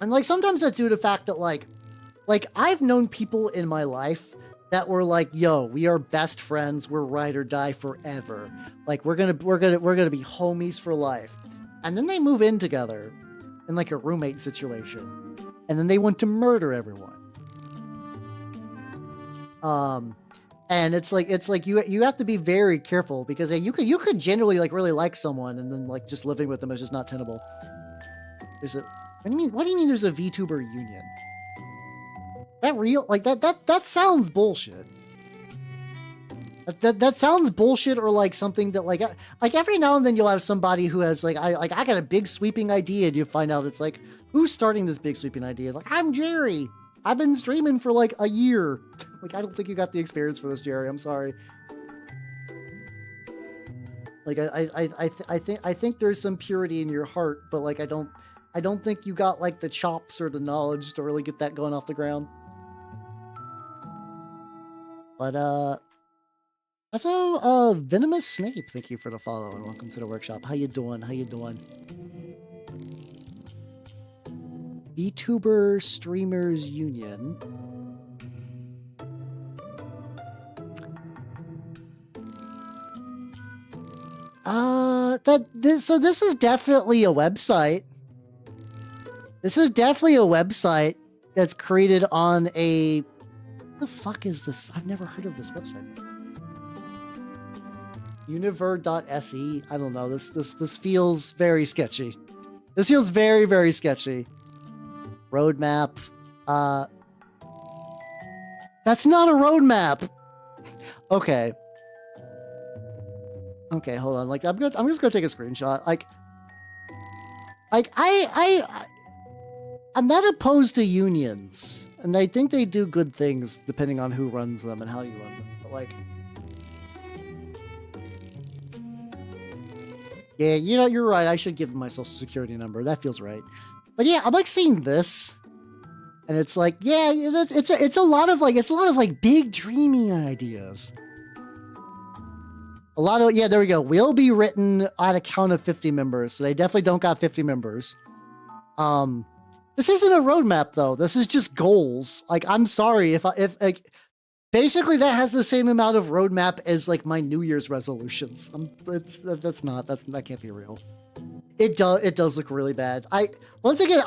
And like sometimes that's due to the fact that like I've known people in my life that were like, yo, we are best friends, we're ride or die forever. Like we're gonna be homies for life. And then they move in together in like a roommate situation. And then they want to murder everyone. And it's like you have to be very careful, because you could generally like really like someone, and then like just living with them is just not tenable. What do you mean there's a VTuber union? That real? Like that sounds bullshit. That sounds bullshit, or like something that like every now and then you'll have somebody who has like I got a big sweeping idea, and you find out it's like, who's starting this big sweeping idea? Like, I'm Jerry. I've been streaming for like a year. Like, I don't think you got the experience for this, Jerry. I'm sorry. Like I think there's some purity in your heart, but like I don't think you got like the chops or the knowledge to really get that going off the ground. But also, Venomous Snape, thank you for the follow and welcome to the workshop. How you doing? VTuber Streamers Union. So this is definitely a website. This is definitely a website that's created on a... What the fuck is this? I've never heard of this website. Univer.se. I don't know. This feels very sketchy. This feels very, very sketchy. Roadmap. That's not a roadmap. Okay. Okay, hold on. Like I'm just gonna take a screenshot. Like Like I'm not opposed to unions, and I think they do good things depending on who runs them and how you run them. But like, yeah, you know, you're right. I should give them my social security number. That feels right. But yeah, I'm like seeing this, and it's like, yeah, it's a lot of like big dreamy ideas. A lot of, yeah, there we go. Will be written on a count of 50 members. So they definitely don't got 50 members. This isn't a roadmap though. This is just goals. Like, I'm sorry if like, basically that has the same amount of roadmap as like my New Year's resolutions. That can't be real. It does look really bad. Once again,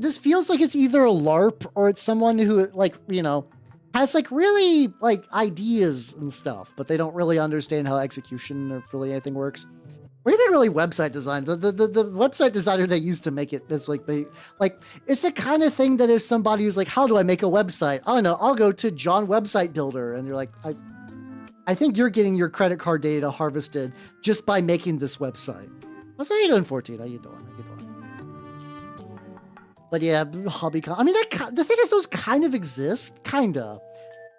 this feels like it's either a LARP or it's someone who, like, you know, has like really like ideas and stuff, but they don't really understand how execution or really anything works. Or even really website design. The website designer they used to make it is like it's the kind of thing that if somebody who's like, how do I make a website? I don't know, I'll go to John Website Builder, and you're like, I think you're getting your credit card data harvested just by making this website. How you doing, 14? How you doing? But yeah, HobbyCon. I mean, the thing is, those kind of exist, kinda.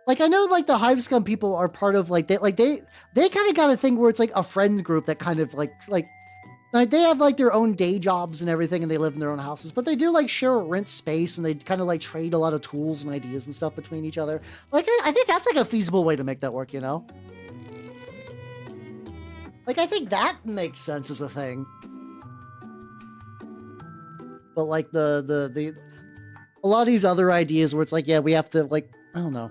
Like, I know, like, the Hive Scum people are part of, like, they kind of got a thing where it's, like, a friends group that kind of, like, they have, like, their own day jobs and everything, and they live in their own houses, but they do, like, share a rent space, and they kind of, like, trade a lot of tools and ideas and stuff between each other. Like, I think that's, like, a feasible way to make that work, you know? Like, I think that makes sense as a thing. But, like, a lot of these other ideas where it's like, yeah, we have to, like, I don't know.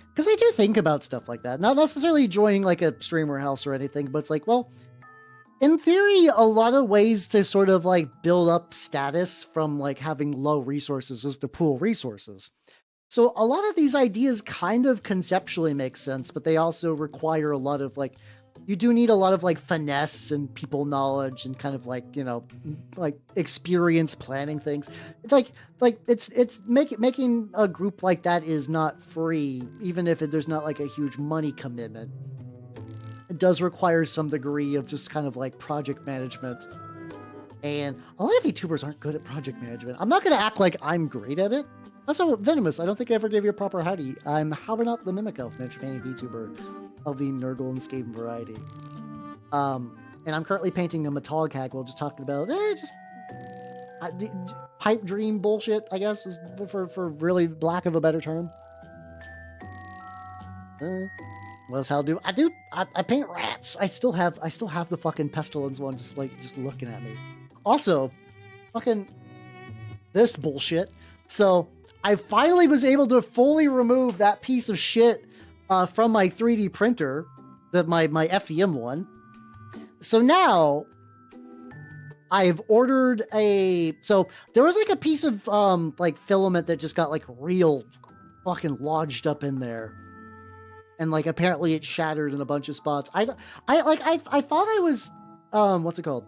Because I do think about stuff like that. Not necessarily joining, like, a streamer house or anything, but it's like, well, in theory, a lot of ways to sort of, like, build up status from, like, having low resources is to pool resources. So a lot of these ideas kind of conceptually make sense, but they also require a lot of, like, you do need a lot of, like, finesse and people knowledge and kind of, like, you know, like, experience planning things. It's making a group like that is not free, even if there's not, like, a huge money commitment. It does require some degree of just kind of, like, project management. And a lot of VTubers aren't good at project management. I'm not going to act like I'm great at it. Also, Venomous, I don't think I ever gave you a proper howdy. I'm Howard the Mimic Elf, an entertaining VTuber of the Nurgle and Skaven variety. And I'm currently painting a Matagot Hag. We'll just talking about pipe dream bullshit, I guess, is for really lack of a better term. What else? How do I paint rats? I still have the fucking pestilence one just looking at me. Also, fucking this bullshit. So I finally was able to fully remove that piece of shit from my 3D printer, my FDM one. So now I've ordered so there was like a piece of like filament that just got like real fucking lodged up in there. And like apparently it shattered in a bunch of spots. I thought I was what's it called?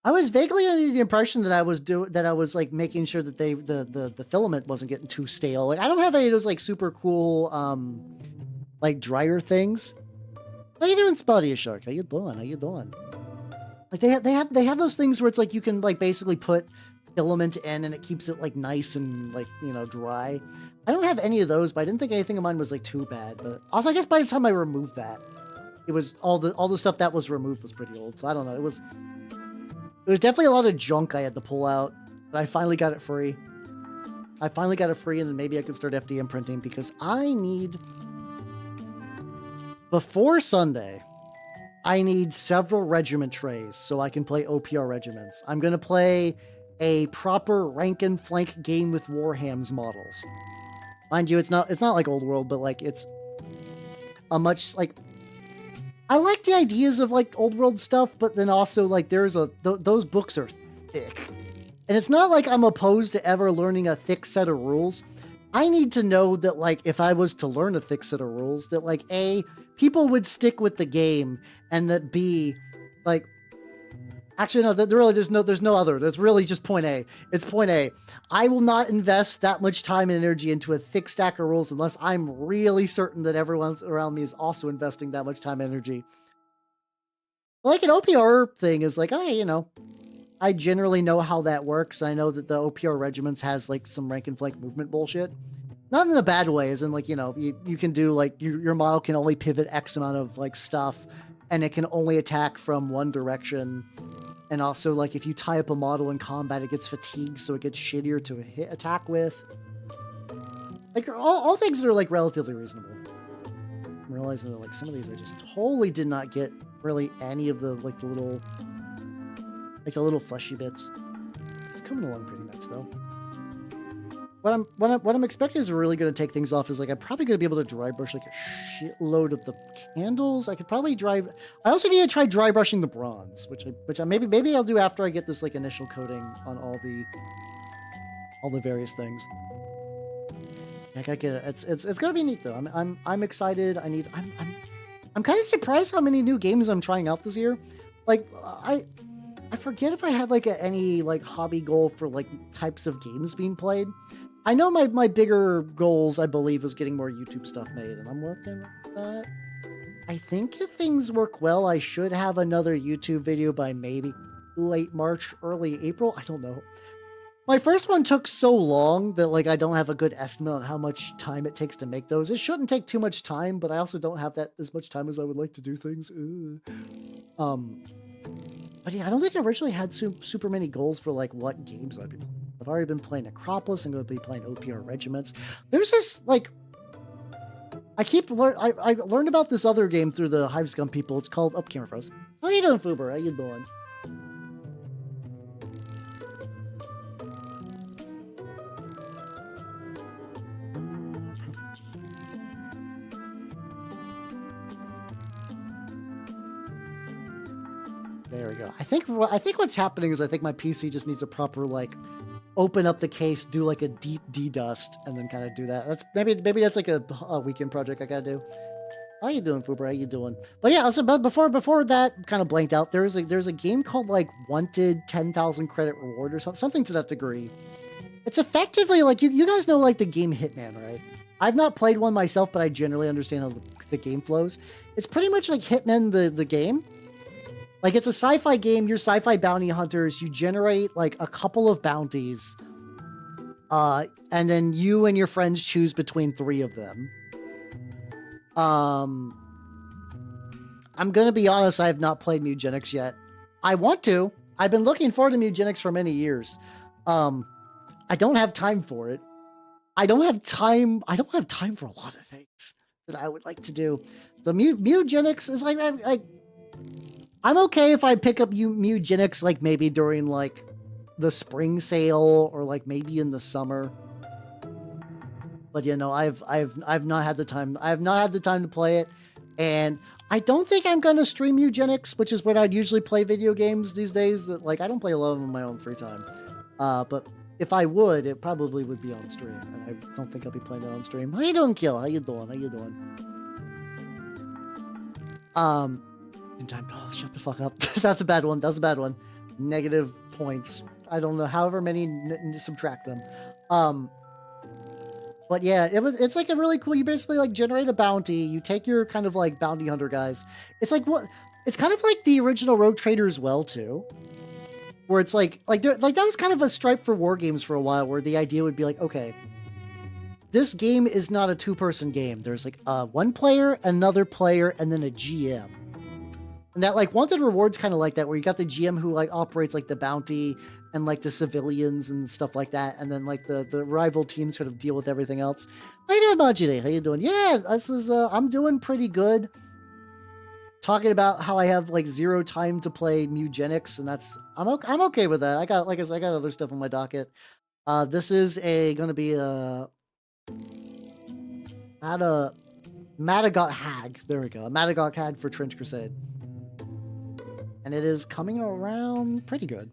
I was vaguely under the impression that I was like making sure that the filament wasn't getting too stale. Like, I don't have any of those like super cool like dryer things. How you doing, Spotty Shark? How you doing? Like they have those things where it's like you can like basically put filament in and it keeps it like nice and like, you know, dry. I don't have any of those, but I didn't think anything of mine was like too bad. But also, I guess by the time I removed that, it was all the stuff that was removed was pretty old. So I don't know. It was definitely a lot of junk I had to pull out, but I finally got it free. And then maybe I can start FDM printing because before Sunday, I need several regiment trays so I can play OPR regiments. I'm going to play a proper rank and flank game with Warhammer's models. Mind you, it's not like Old World, but like it's a much like I like the ideas of like Old World stuff, but then also like those books are thick. And it's not like I'm opposed to ever learning a thick set of rules. I need to know that like if I was to learn a thick set of rules, that like A, people would stick with the game, and that B, like actually no, there's no other. There's really just point A. It's point A. I will not invest that much time and energy into a thick stack of rules unless I'm really certain that everyone around me is also investing that much time and energy. Like an OPR thing is like, hey, you know, I generally know how that works. I know that the OPR regiments has like some rank and flank movement bullshit. Not in a bad way, as in like, you know, you can do like your model can only pivot X amount of like stuff, and it can only attack from one direction. And also, like, if you tie up a model in combat, it gets fatigued, so it gets shittier to attack with. Like, all things that are, like, relatively reasonable. I'm realizing that, like, some of these I just totally did not get really any of the, like, the little fleshy bits. It's coming along pretty nice, though. What I'm expecting is really going to take things off is, like, I'm probably going to be able to dry brush, like, a shitload of the candles. I could probably I also need to try dry brushing the bronze, which I maybe I'll do after I get this, like, initial coating on all the various things. I gotta get it. It's gonna be neat though. I'm excited. I'm kind of surprised how many new games I'm trying out this year. Like, I forget if I had like any like hobby goal for like types of games being played. I know my bigger goals, I believe, is getting more YouTube stuff made, and I'm working with that. I think if things work well, I should have another YouTube video by maybe late March, early April. I don't know. My first one took so long that like I don't have a good estimate on how much time it takes to make those. It shouldn't take too much time, but I also don't have that as much time as I would like to do things. But yeah, I don't think I originally had super many goals for like what games I'd be playing. I've already been playing Acropolis. I'm going to be playing OPR Regiments. There's this like, I learned about this other game through the Hive Scum people. It's called Camera Froze. How you doing, Fuber? How you doing? There we go. I think what's happening is I think my PC just needs a proper like open up the case, do like a deep dedust, and then kind of do that. That's maybe that's like a weekend project I gotta do. How you doing, Fuber? How you doing? But yeah, also but before that kind of blanked out. There's a game called like Wanted 10,000 credit reward or something to that degree. It's effectively like you guys know like the game Hitman, right? I've not played one myself, but I generally understand how the game flows. It's pretty much like Hitman the game. Like, it's a sci-fi game, you're sci-fi bounty hunters, you generate, like, a couple of bounties, and then you and your friends choose between 3 of them. I'm gonna be honest, I have not played Mutagenics yet. I want to. I've been looking forward to Mutagenics for many years. I don't have time for it. I don't have time for a lot of things that I would like to do. The Mutagenics is like, I'm okay if I pick up Mutagenics like maybe during like the spring sale or like maybe in the summer. But you know, I've not had the time. I have not had the time to play it, and I don't think I'm gonna stream Mutagenics, which is when I'd usually play video games these days. That like I don't play a lot of them in my own free time. But if I would, it probably would be on stream, and I don't think I'll be playing it on stream. How you doing, Kill? How you doing? How you doing? In time. Oh, shut the fuck up. That's a bad one. That's a bad one. Negative points. I don't know. However many, subtract them. But yeah, it's like a really cool. You basically like generate a bounty. You take your kind of like bounty hunter guys. It's like what? It's kind of like the original Rogue Trader as well too. Where it's like that was kind of a stripe for war games for a while, where the idea would be like, okay, this game is not a 2-person game. There's like one player, another player, and then a GM. And that like Wanted Rewards kind of like that, where you got the GM who like operates like the bounty and like the civilians and stuff like that, and then like the rival teams sort of deal with everything else. How you doing, Majide? How you doing? Yeah, this is I'm doing pretty good. Talking about how I have like 0 time to play Mutagenics, and I'm okay with that. I got like I said, I got other stuff on my docket. This is gonna be Matagot Hag. There we go. A Matagot Hag for Trench Crusade. And it is coming around pretty good.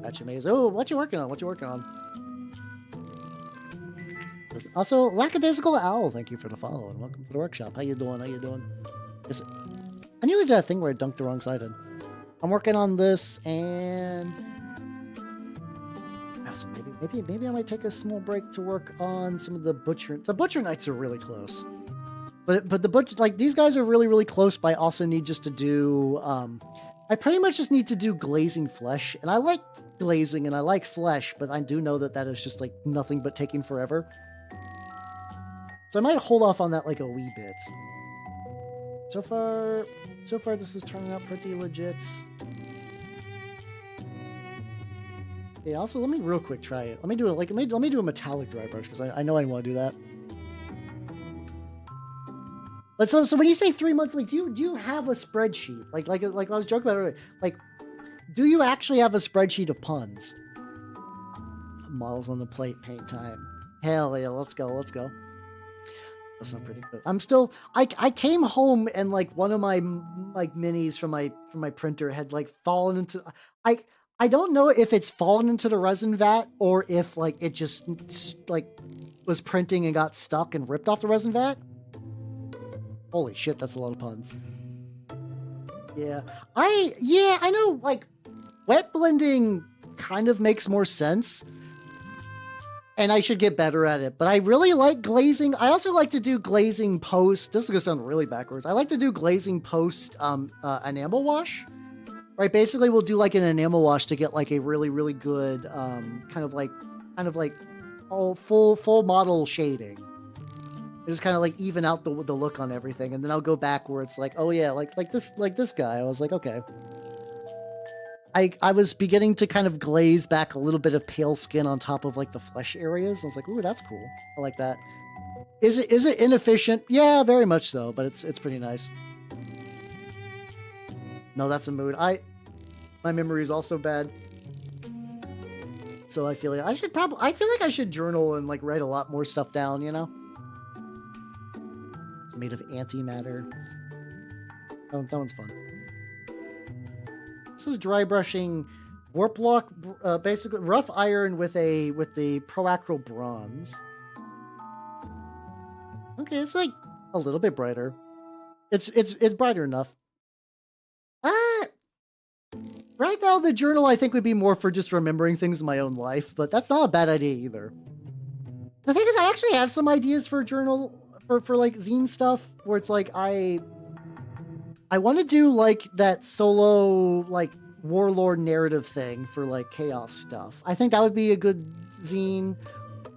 That's amazing. Oh, what you working on? What you working on? Also, Lackadaisical Owl, thank you for the follow and welcome to the workshop. How you doing? How you doing? I nearly did that thing where I dunked the wrong side in. I'm working on this, and so maybe I might take a small break to work on some of the Butcher. The Butcher Knights are really close. But the Butcher, like, these guys are really, really close, but I also need just to do, I I pretty much just need to do glazing flesh, and I like glazing and I like flesh, but I do know that that is just like nothing but taking forever. So I might hold off on that like a wee bit. So far this is turning out pretty legit. Yeah, also let me real quick try it. Let me do it like let me do a metallic dry brush because I know I want to do that. But so when you say 3 months, like do you have a spreadsheet? Like I was joking about earlier, like do you actually have a spreadsheet of puns? Models on the plate, paint time. Hell yeah, let's go. That sounds pretty good. I'm still I came home and like one of my like minis from my printer had like fallen into I don't know if it's fallen into the resin vat or if like it just like was printing and got stuck and ripped off the resin vat. Holy shit, that's a lot of puns. Yeah. I know like wet blending kind of makes more sense. And I should get better at it. But I really like glazing. I also like to do glazing post. This is going to sound really backwards. I like to do glazing post enamel wash. Right? Basically, we'll do like an enamel wash to get like a really, really good kind of like all full model shading. Just kind of like even out the look on everything. And then I'll go back where it's like, oh yeah, like this guy. I was like, okay. I was beginning to kind of glaze back a little bit of pale skin on top of like the flesh areas. I was like, ooh, that's cool. I like that. Is it inefficient? Yeah, very much so, but it's pretty nice. No, that's a mood. My memory is also bad. So I feel like I feel like I should journal and like write a lot more stuff down, you know? It's made of antimatter. Oh, that one's fun. This is dry brushing warp block, basically rough iron with the proacryl bronze. Okay, it's like a little bit brighter. It's brighter enough. Right now the journal I think would be more for just remembering things in my own life, but that's not a bad idea either. The thing is, I actually have some ideas for a journal for like zine stuff where it's like I want to do like that solo like warlord narrative thing for like chaos stuff. I think that would be a good zine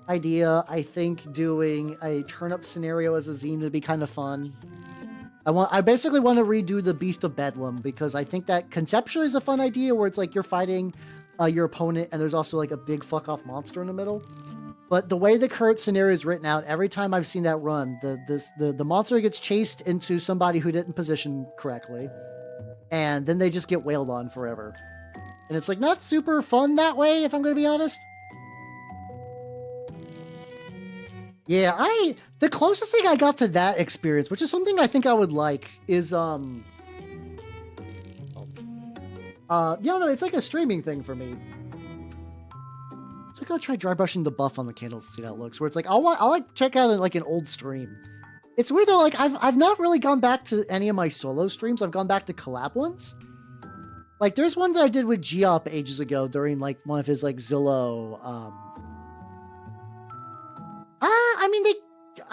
idea. I think doing a turn-up scenario as a zine would be kind of fun. I basically want to redo the Beast of Bedlam because I think that conceptually is a fun idea where it's like you're fighting your opponent and there's also like a big fuck off monster in the middle. But the way the current scenario is written out, every time I've seen that run, the monster gets chased into somebody who didn't position correctly, and then they just get wailed on forever. And it's like not super fun that way, if I'm going to be honest. Yeah, the closest thing I got to that experience, which is something I think I would like, is no, it's like a streaming thing for me. So I gotta try dry brushing the buff on the candles to see how it looks. Where it's like I'll like check out like an old stream. It's weird though. Like I've not really gone back to any of my solo streams. I've gone back to collab ones. Like there's one that I did with Geop ages ago during like one of his like Zillow. I mean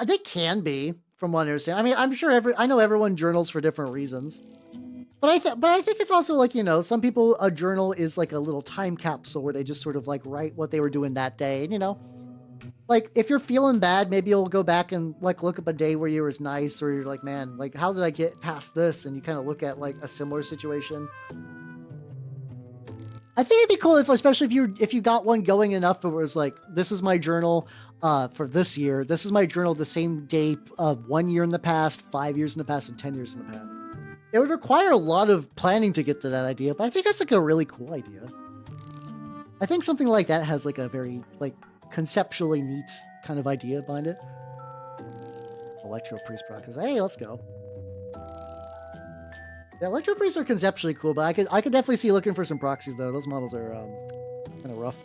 they can be from what I understand. I mean I'm sure I know everyone journals for different reasons. But I think it's also like, you know, some people, a journal is like a little time capsule where they just sort of like write what they were doing that day. And, you know, like if you're feeling bad, maybe you'll go back and like look up a day where you was nice, or you're like, man, like how did I get past this? And you kind of look at like a similar situation. I think it'd be cool especially if you got one going enough, it was like, this is my journal for this year. This is my journal the same day of 1 year in the past, 5 years in the past, and 10 years in the past. It would require a lot of planning to get to that idea, but I think that's like a really cool idea. I think something like that has like a very like conceptually neat kind of idea behind it. Electro Priest proxies. Hey, let's go. Yeah, Electro Priests are conceptually cool, but I could definitely see looking for some proxies though. Those models are kind of rough.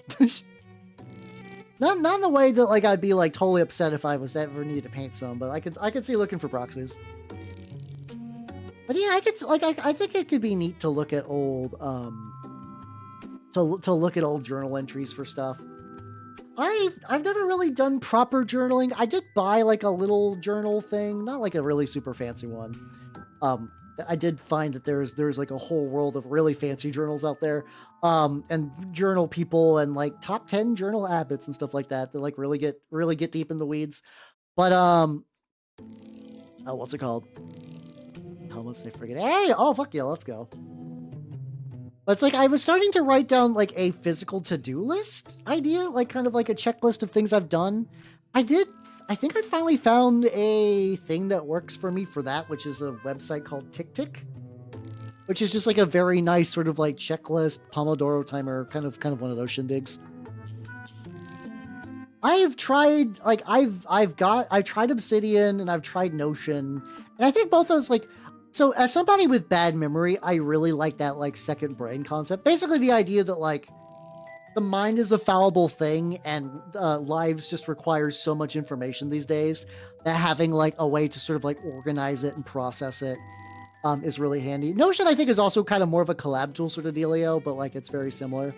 Not in the way that like I'd be like totally upset if I was ever needed to paint some, but I could see looking for proxies. But yeah, I think it could be neat to look at old to look at old journal entries for stuff. I've never really done proper journaling. I did buy like a little journal thing, not like a really super fancy one. I did find that there's like a whole world of really fancy journals out there, and journal people and like top 10 journal habits and stuff like that. That like really get deep in the weeds. But oh, what's it called? Oh, let's say forget. Hey, oh fuck yeah, let's go. But it's like I was starting to write down like a physical to-do list idea, like kind of like a checklist of things I've done. I think I finally found a thing that works for me for that, which is a website called TickTick, which is just like a very nice sort of like checklist Pomodoro timer, kind of one of those shindigs. I've tried like I've tried Obsidian and I've tried Notion, and I think both those like. So as somebody with bad memory, I really like that like second brain concept. Basically the idea that like the mind is a fallible thing and lives just requires so much information these days that having like a way to sort of like organize it and process it is really handy. Notion I think is also kind of more of a collab tool sort of dealio, but like it's very similar.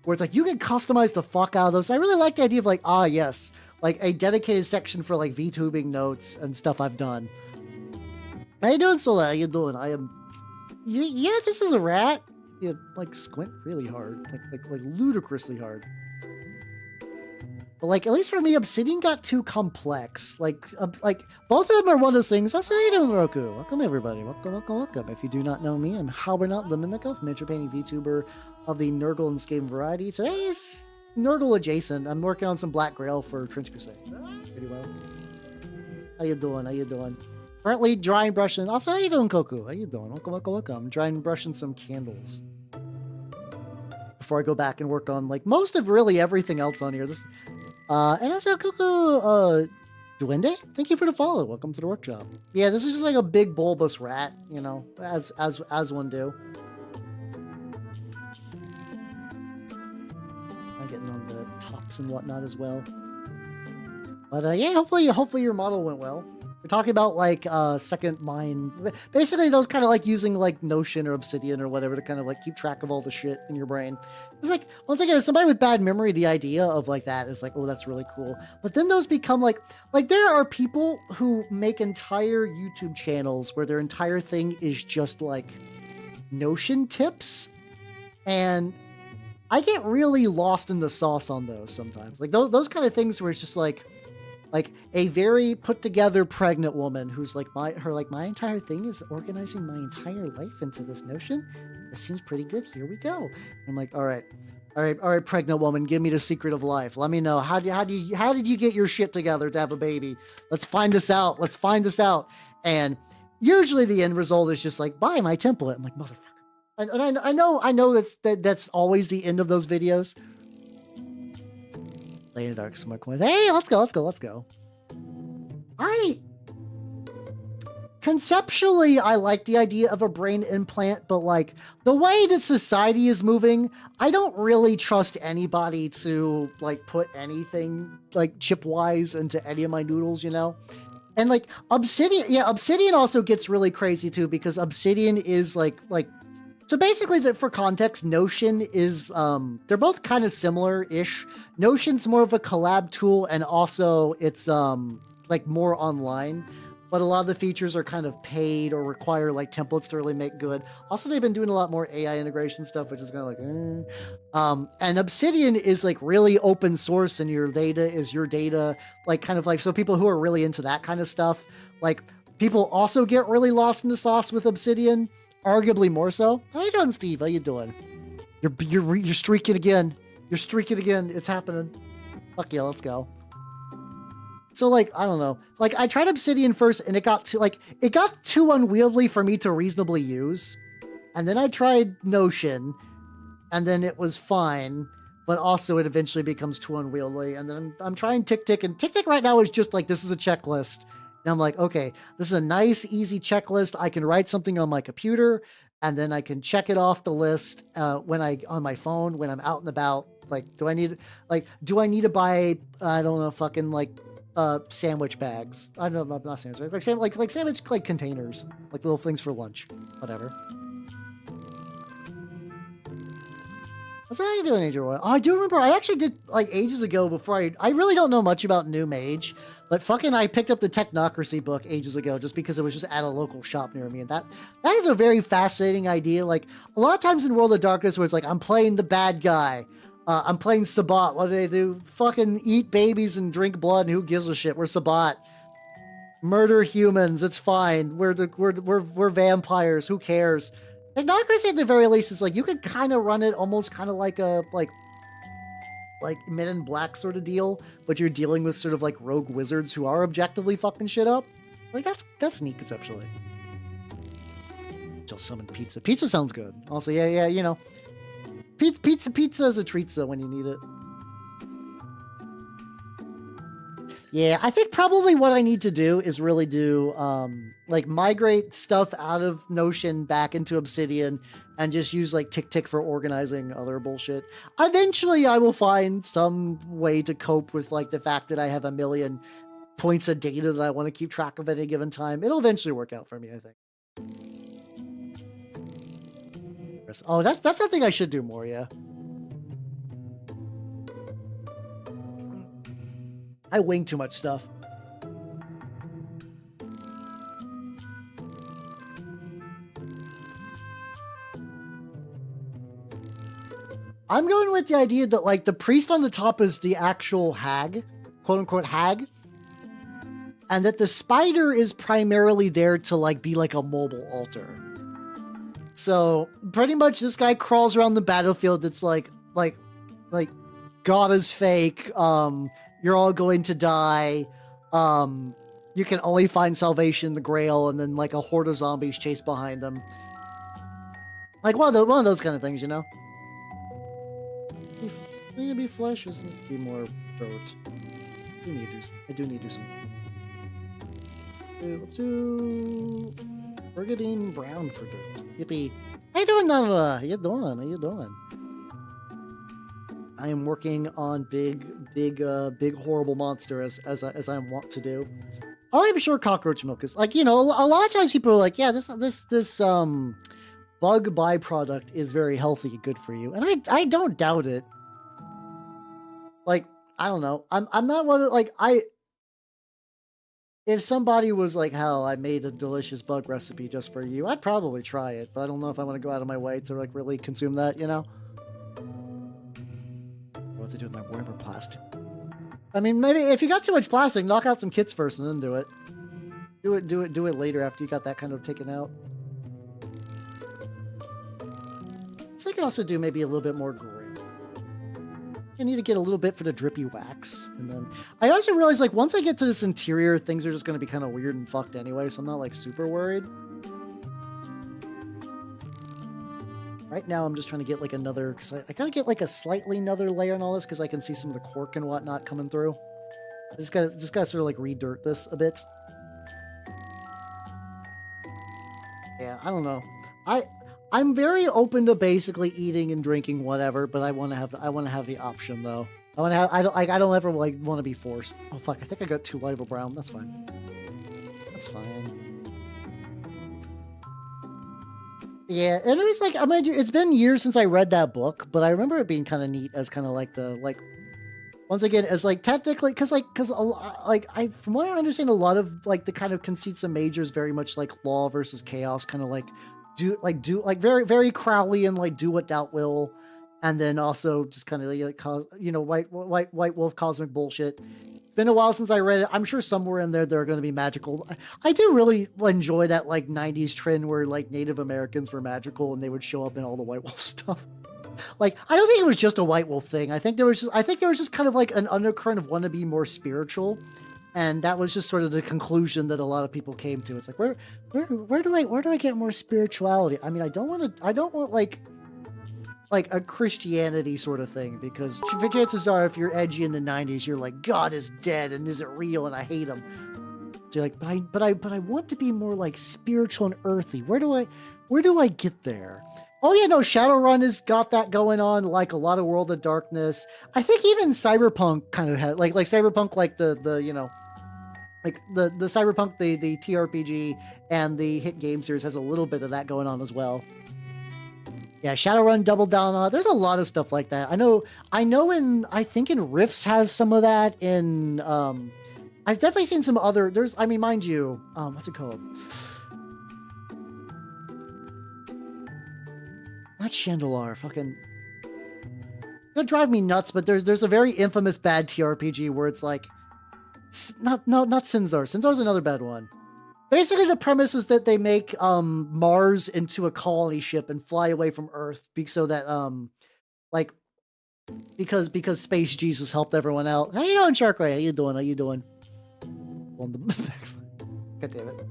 Where it's like you can customize the fuck out of those. I really like the idea of like, yes, like a dedicated section for like VTubing notes and stuff I've done. How you doing, Sola? How you doing? I am. Yeah, this is a rat. You like squint really hard, like ludicrously hard. But like at least for me, Obsidian got too complex. Like both of them are one of those things. How you doing, Roku? Welcome everybody. Welcome. If you do not know me, I'm Halbernut the Mimico, miniature painting VTuber of the Nurgle and Skaven variety. Today is Nurgle adjacent. I'm working on some Black Grail for Trench Crusade. Pretty well. How you doing? Currently drying brushing. Also, how you doing, Koku? How you doing? Welcome. Drying brushing some candles before I go back and work on like most of really everything else on here. This and also Koku Duende, thank you for the follow. Welcome to the workshop. Yeah, this is just like a big bulbous rat, you know, as one do. I'm getting on the tops and whatnot as well. But yeah, hopefully your model went well. We're talking about like second mind, basically those kind of like using like Notion or Obsidian or whatever to kind of like keep track of all the shit in your brain. It's like, once again, as somebody with bad memory, the idea of like that is like, oh, that's really cool. But then those become like there are people who make entire YouTube channels where their entire thing is just like Notion tips. And I get really lost in the sauce on those sometimes. Like those kind of things where it's just like a very put together pregnant woman who's like my entire thing is organizing my entire life into this Notion. This seems pretty good. Here we go. And I'm like, all right, pregnant woman, give me the secret of life. Let me know how did you get your shit together to have a baby? Let's find this out. And usually the end result is just like, buy my template. I'm like, motherfucker. And I know that's always the end of those videos. Lay in the dark, smoke one. Hey, let's go. Conceptually, I like the idea of a brain implant, but like the way that society is moving, I don't really trust anybody to like put anything like chip-wise into any of my noodles, you know? And like Obsidian also gets really crazy too, because Obsidian is like so basically, for context, Notion is, they're both kind of similar-ish. Notion's more of a collab tool, and also it's, like, more online. But a lot of the features are kind of paid or require, like, templates to really make good. Also, they've been doing a lot more AI integration stuff, which is kind of like, And Obsidian is, like, really open source, and your data is your data. Like, kind of like, so people who are really into that kind of stuff, like, people also get really lost in the sauce with Obsidian. Arguably more so. How you doing, Steve? How you doing? You're streaking again. It's happening. Fuck yeah, let's go. So like, I don't know. Like I tried Obsidian first and it got too unwieldy for me to reasonably use. And then I tried Notion and then it was fine, but also it eventually becomes too unwieldy. And then I'm trying TickTick, and TickTick right now is just like, this is a checklist. And I'm like, okay, this is a nice, easy checklist. I can write something on my computer, and then I can check it off the list on my phone when I'm out and about. Like, do I need to buy, I don't know, fucking like sandwich bags? I don't know, not sandwich, like sandwich like containers, like little things for lunch, whatever. So how you doing, Angel Roy? Oh, I do remember. I actually did like ages ago before I really don't know much about New Mage, but fucking I picked up the Technocracy book ages ago just because it was just at a local shop near me, and that is a very fascinating idea. Like a lot of times in World of Darkness, where it's like I'm playing the bad guy, I'm playing Sabat. What do they do? Fucking eat babies and drink blood. And who gives a shit? We're Sabat. Murder humans. It's fine. We're vampires. Who cares? Technocracy at the very least is like you could kind of run it almost kind of like a like Men in Black sort of deal, but you're dealing with sort of like rogue wizards who are objectively fucking shit up. Like that's neat conceptually. Just summon pizza. Pizza sounds good. Also, yeah, you know, pizza is a treatza when you need it. Yeah, I think probably what I need to do is really do, like, migrate stuff out of Notion back into Obsidian and just use, like, Tick for organizing other bullshit. Eventually, I will find some way to cope with, like, the fact that I have a million points of data that I want to keep track of at any given time. It'll eventually work out for me, I think. Oh, that's something I should do more, yeah. I wing too much stuff. I'm going with the idea that like the priest on the top is the actual hag, quote unquote hag, and that the spider is primarily there to like be like a mobile altar. So pretty much this guy crawls around the battlefield. It's like God is fake. You're all going to die. You can only find salvation in the Grail, and then like a horde of zombies chase behind them. Like one of those kind of things, you know. Need to be flesh. This needs to be more dirt. I do need to do some. Let's do Burgundy brown for dirt. Yippee! How you doing, Nana? How you doing? I am working on big horrible monster as I want to do. I'm sure cockroach milk is like, you know, a lot of times people are like, yeah, this bug byproduct is very healthy and good for you, and I don't doubt it. Like, I don't know, I'm not one of like if somebody was like, hell, I made a delicious bug recipe just for you, I'd probably try it, but I don't know if I want to go out of my way to like really consume that, you know. What to do with my Warhammer plastic? I mean, maybe if you got too much plastic, knock out some kits first and then do it. Do it later after you got that kind of taken out. So I can also do maybe a little bit more gray. I need to get a little bit for the drippy wax, and then I also realized like once I get to this interior, things are just going to be kind of weird and fucked anyway, so I'm not like super worried. Right now, I'm just trying to get like another, because I gotta get like a slightly another layer and all this, because I can see some of the cork and whatnot coming through. I just gotta sort of like re-dirt this a bit. Yeah, I don't know. I'm very open to basically eating and drinking whatever, but I want to have the option though. I don't ever like want to be forced. Oh fuck! I think I got too light of a brown. That's fine. That's fine. Yeah, and it was like, I mean, it's been years since I read that book, but I remember it being kind of neat as kind of like the, like, once again, as like technically, because from what I understand, a lot of like the kind of conceits of Major is very much like law versus chaos, kind of like very, very Crowley and like do what doubt will, and then also just kind of like, you know, white wolf cosmic bullshit. Been a while since I read it. I'm sure somewhere in there are going to be magical. I do really enjoy that like 90s trend where like Native Americans were magical and they would show up in all the White Wolf stuff. Like, I don't think it was just a White Wolf thing. I think there was just kind of like an undercurrent of want to be more spiritual, and that was just sort of the conclusion that a lot of people came to. It's like, where do I get more spirituality? I mean, I don't want like a Christianity sort of thing, because chances are if you're edgy in the 90s, you're like, God is dead and is it real and I hate him. So you're like, but I want to be more like spiritual and earthy. Where do I get there? Oh yeah, no, Shadowrun has got that going on, like a lot of World of Darkness. I think even Cyberpunk kind of had like Cyberpunk, like the you know, like the Cyberpunk, the TRPG and the hit game series has a little bit of that going on as well. Yeah, Shadowrun doubled down on it. There's a lot of stuff like that. I think in Rifts has some of that. In I've definitely seen some other, I mean, mind you, what's it called? Not Chandelar, fucking, it'll drive me nuts, but there's a very infamous bad TRPG where it's like, not Sinzar. Sinzar's another bad one. Basically, the premise is that they make Mars into a colony ship and fly away from Earth, so that like because Space Jesus helped everyone out. How you doing, Sharkway? How you doing? How you doing? On the God damn it.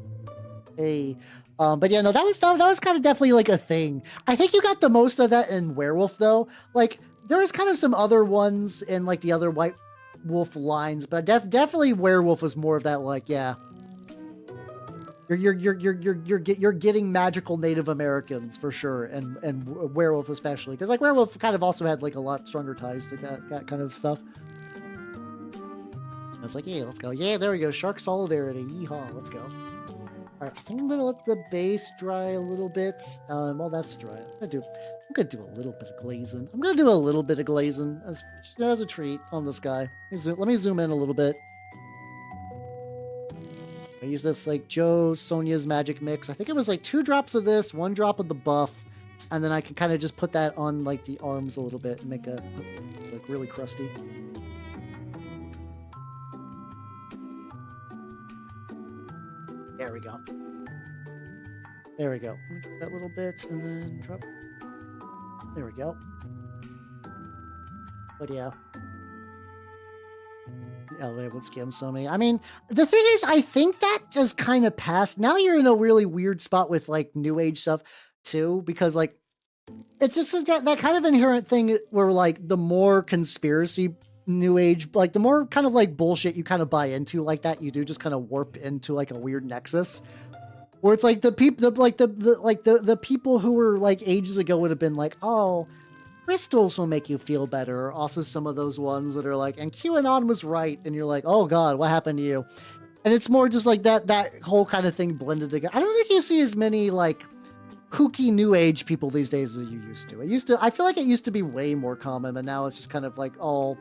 Hey, but yeah, no, that was kind of definitely like a thing. I think you got the most of that in Werewolf though. Like there was kind of some other ones in like the other White Wolf lines, but definitely Werewolf was more of that. Like, yeah. You're getting magical Native Americans for sure, and Werewolf especially, because like Werewolf kind of also had like a lot stronger ties to that kind of stuff. I was like, yeah, let's go. Yeah, there we go. Shark Solidarity. Yeehaw, let's go. All right, I think I'm gonna let the base dry a little bit. While that's dry, I'm gonna do a little bit of glazing. I'm gonna do a little bit of glazing as a treat on this guy. Let me zoom in a little bit. I use this like Sonia's magic mix. I think it was like 2 drops of this, 1 drop of the buff, and then I can kind of just put that on like the arms a little bit and make it like really crusty. There we go. There we go. Let me get that little bit and then drop. There we go. But yeah. LA would scam Sony. I mean, the thing is, I think that has kind of passed. Now you're in a really weird spot with like new age stuff too, because like it's just that kind of inherent thing where like the more conspiracy new age, like the more kind of like bullshit you kind of buy into like that, you do just kind of warp into like a weird nexus where it's like the people, the people who were like ages ago would have been like, oh, crystals will make you feel better. Also some of those ones that are like, and QAnon was right. And you're like, oh God, what happened to you? And it's more just like that whole kind of thing blended together. I don't think you see as many like kooky new age people these days as you used to. I feel like it used to be way more common, but now it's just kind of like all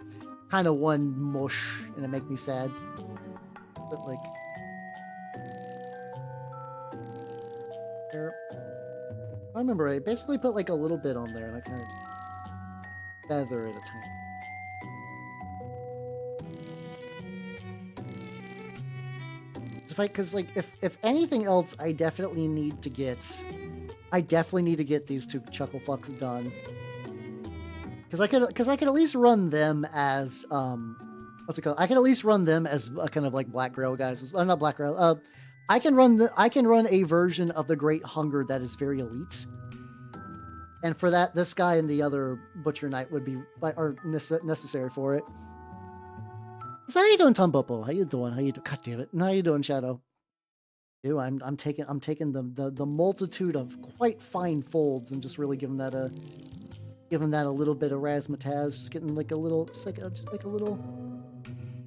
kind of one mush and it makes me sad. But like, there, I remember I basically put like a little bit on there and I kind of feather at a time. Because like if anything else, I definitely need to get these 2 chuckle fucks done. Because I could at least run them as what's it called? I can at least run them as a kind of like Black Grail guys. Not Black Grail. I can run a version of the Great Hunger that is very elite. And for that, this guy and the other Butcher Knight would be necessary for it. So how you doing, Tom Popo? How you doing? God damn it! How you doing, Shadow? Dude, I'm taking the multitude of quite fine folds and just really giving that a little bit of razzmatazz. Just getting like a little, just like a little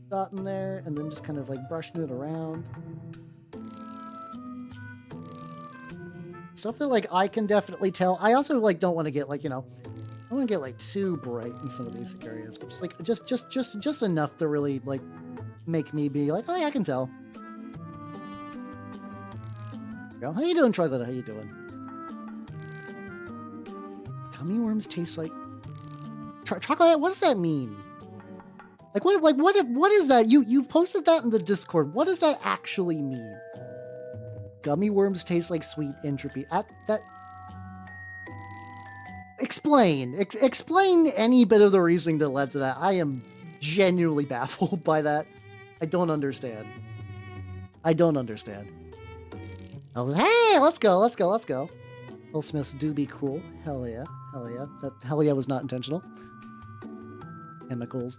dot in there, and then just kind of like brushing it around. Stuff that like I can definitely tell. I also like don't want to get like, I don't want to get like too bright in some of these areas, but just like just enough to really like make me be like, oh yeah, I can tell. How you doing, Troglodyte? How you doing? Gummy worms taste like chocolate. What does that mean? Like what is that? You posted that in the Discord. What does that actually mean? Gummy worms taste like sweet entropy. Explain any bit of the reasoning that led to that. I am genuinely baffled by that. I don't understand. Oh, hey, let's go. Will Smiths do be cool. Hell yeah. That hell yeah was not intentional. Chemicals.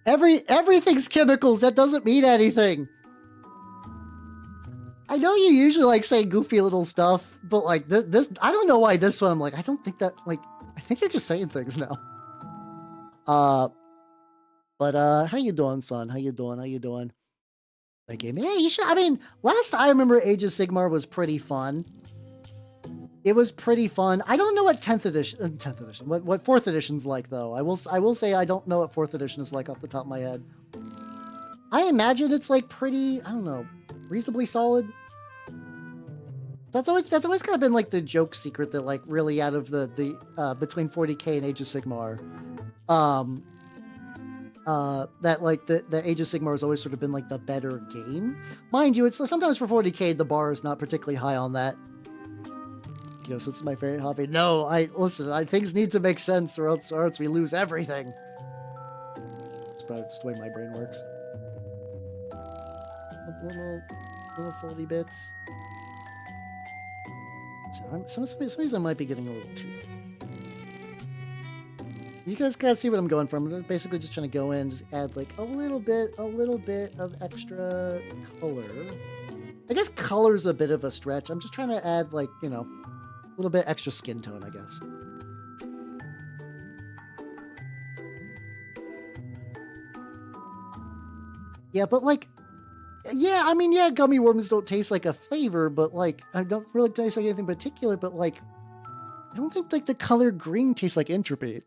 Everything's chemicals. That doesn't mean anything. I know you usually like say goofy little stuff, but like this I don't know why this one I'm like, I don't think that, like, I think you're just saying things now. But how you doing, son? How you doing? That game. Yeah, you should. I mean, last I remember Age of Sigmar was pretty fun. It was pretty fun. I don't know what 10th edition, what 4th edition's like though. I will say I don't know what 4th edition is like off the top of my head. I imagine it's like pretty, I don't know, reasonably solid. That's always kind of been like the joke secret that like really out of the between 40K and Age of Sigmar, that like the Age of Sigmar has always sort of been like the better game. Mind you, it's sometimes for 40K the bar is not particularly high on that. You know, since it's my favorite hobby. No, things need to make sense or else we lose everything. It's probably just the way my brain works. Little foldy bits. Some of these I might be getting a little too thick. You guys gotta see what I'm going for. I'm basically just trying to go in and just add like a little bit of extra color. I guess color's a bit of a stretch. I'm just trying to add like, you know, a little bit extra skin tone, I guess. Yeah, but like, yeah, I mean, yeah, gummy worms don't taste like a flavor, but like, I don't really taste like anything particular, but like, I don't think like the color green tastes like entropy.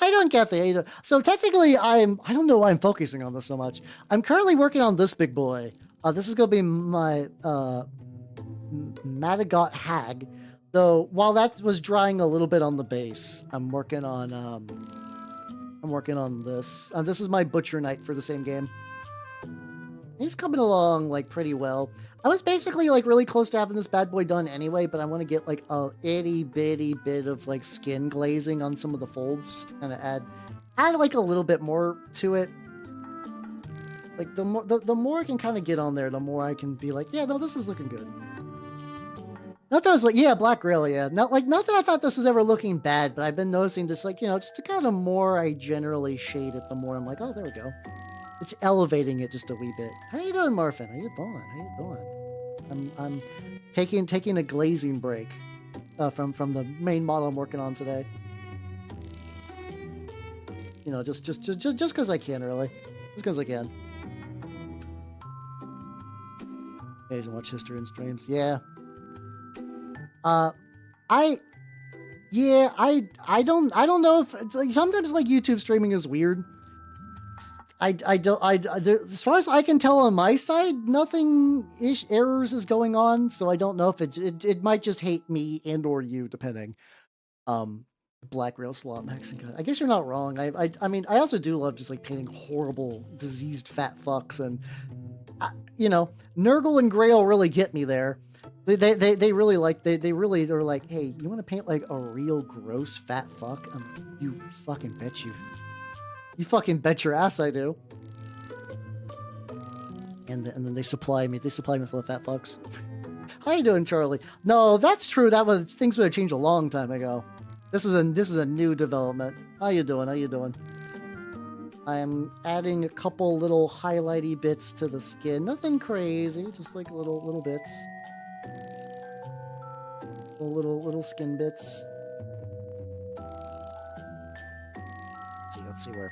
I don't get the either. So technically I don't know why I'm focusing on this so much. I'm currently working on this big boy. This is going to be my, Matagot Hag, though while that was drying a little bit on the base, I'm working on this. This is my Butcher Knight for the same game. He's coming along like pretty well. I was basically like really close to having this bad boy done anyway, but I want to get like a itty bitty bit of like skin glazing on some of the folds to kind of add like a little bit more to it. Like the more I can kind of get on there, the more I can be like, yeah, no, this is looking good. Not that I was like, yeah, Black Grail, yeah. Not that I thought this was ever looking bad, but I've been noticing this, like, you know, just the kind of more I generally shade it, the more I'm like, oh, there we go. It's elevating it just a wee bit. How you doing, Marfin? How you doing? I'm taking a glazing break from the main model I'm working on today. You know, just because I can, really. Just because I can. Page and watch history and streams. Yeah. I don't know if it's like, sometimes like YouTube streaming is weird. As far as I can tell on my side, nothing errors is going on, so I don't know if it might just hate me and or you, depending. Black Rail Slot Mexican. I guess you're not wrong. I mean, I also do love just like painting horrible, diseased fat fucks, and you know, Nurgle and Grail really get me there. They really like they're like, hey, you want to paint like a real gross fat fuck? You fucking bet you. You fucking bet your ass I do. And then they supply me with little fat fucks. How you doing, Charlie? No, that's true. Things would have changed a long time ago. This is a new development. How you doing? I'm adding a couple little highlighty bits to the skin. Nothing crazy, just like little bits. Little skin bits. Let's see where.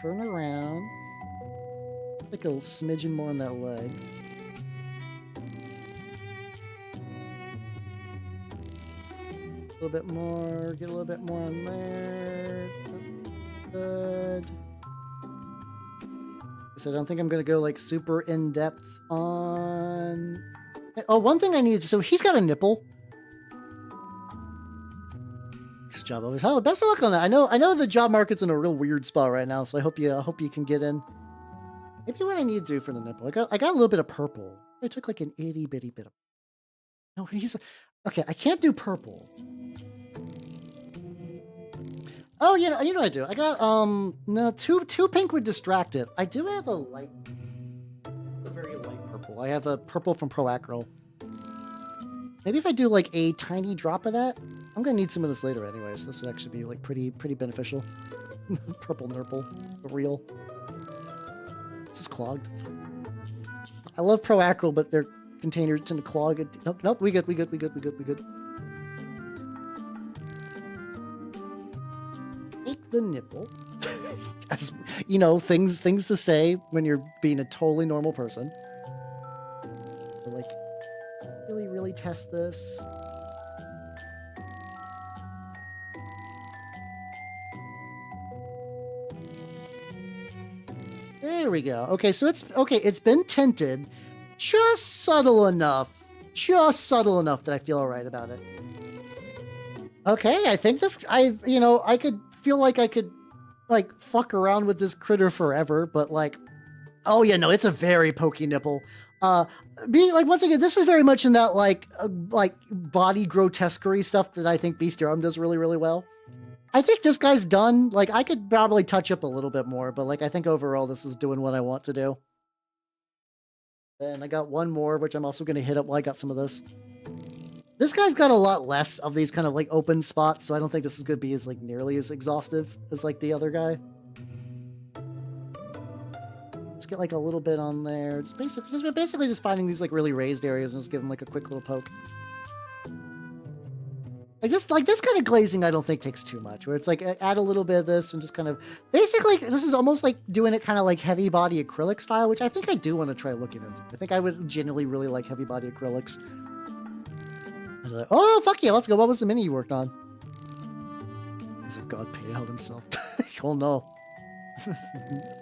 Turn around. Like a smidgen more on that leg. A little bit more. Get a little bit more on there. Good. So I don't think I'm gonna go like super in depth on. Oh, one thing I need. So he's got a nipple. Nice job, always. Oh, best of luck on that. I know the job market's in a real weird spot right now, so I hope you can get in. Maybe what I need to do for the nipple. I got a little bit of purple. I took like an itty bitty bit of. No, he's okay. I can't do purple. Oh, you know what I do. I got no two pink would distract it. I do have a very light purple. I have a purple from Pro Acryl. Maybe if I do like a tiny drop of that, I'm gonna need some of this later anyway, so this would actually be like pretty beneficial. Purple nurple, for real. This is clogged. I love Pro Acryl, but their containers tend to clog. Nope, we good. Take the nipple. As you know, things to say when you're being a totally normal person. Like really me test this. There we go. Okay, so it's been tinted just subtle enough that I feel all right about it. Okay, I think this, I could feel like I could, like, fuck around with this critter forever, but, like, oh yeah, no, it's a very pokey nipple. Being, like, once again, this is very much in that, like body grotesquerie stuff that I think Bestiarium does really, really well. I think this guy's done. Like, I could probably touch up a little bit more, but, like, I think overall this is doing what I want to do. And I got one more, which I'm also going to hit up while I got some of this. This guy's got a lot less of these kind of, like, open spots, so I don't think this is going to be as, like, nearly as exhaustive as, like, the other guy. Let's get, like, a little bit on there. Just basically just finding these, like, really raised areas and just give them, like, a quick little poke. Like, this kind of glazing I don't think takes too much, where it's, like, add a little bit of this and just kind of... Basically, this is almost like doing it kind of like heavy body acrylic style, which I think I do want to try looking into. I think I would genuinely really like heavy body acrylics. Like, oh, fuck yeah, let's go. What was the mini you worked on? As if God paid out himself. Oh, no.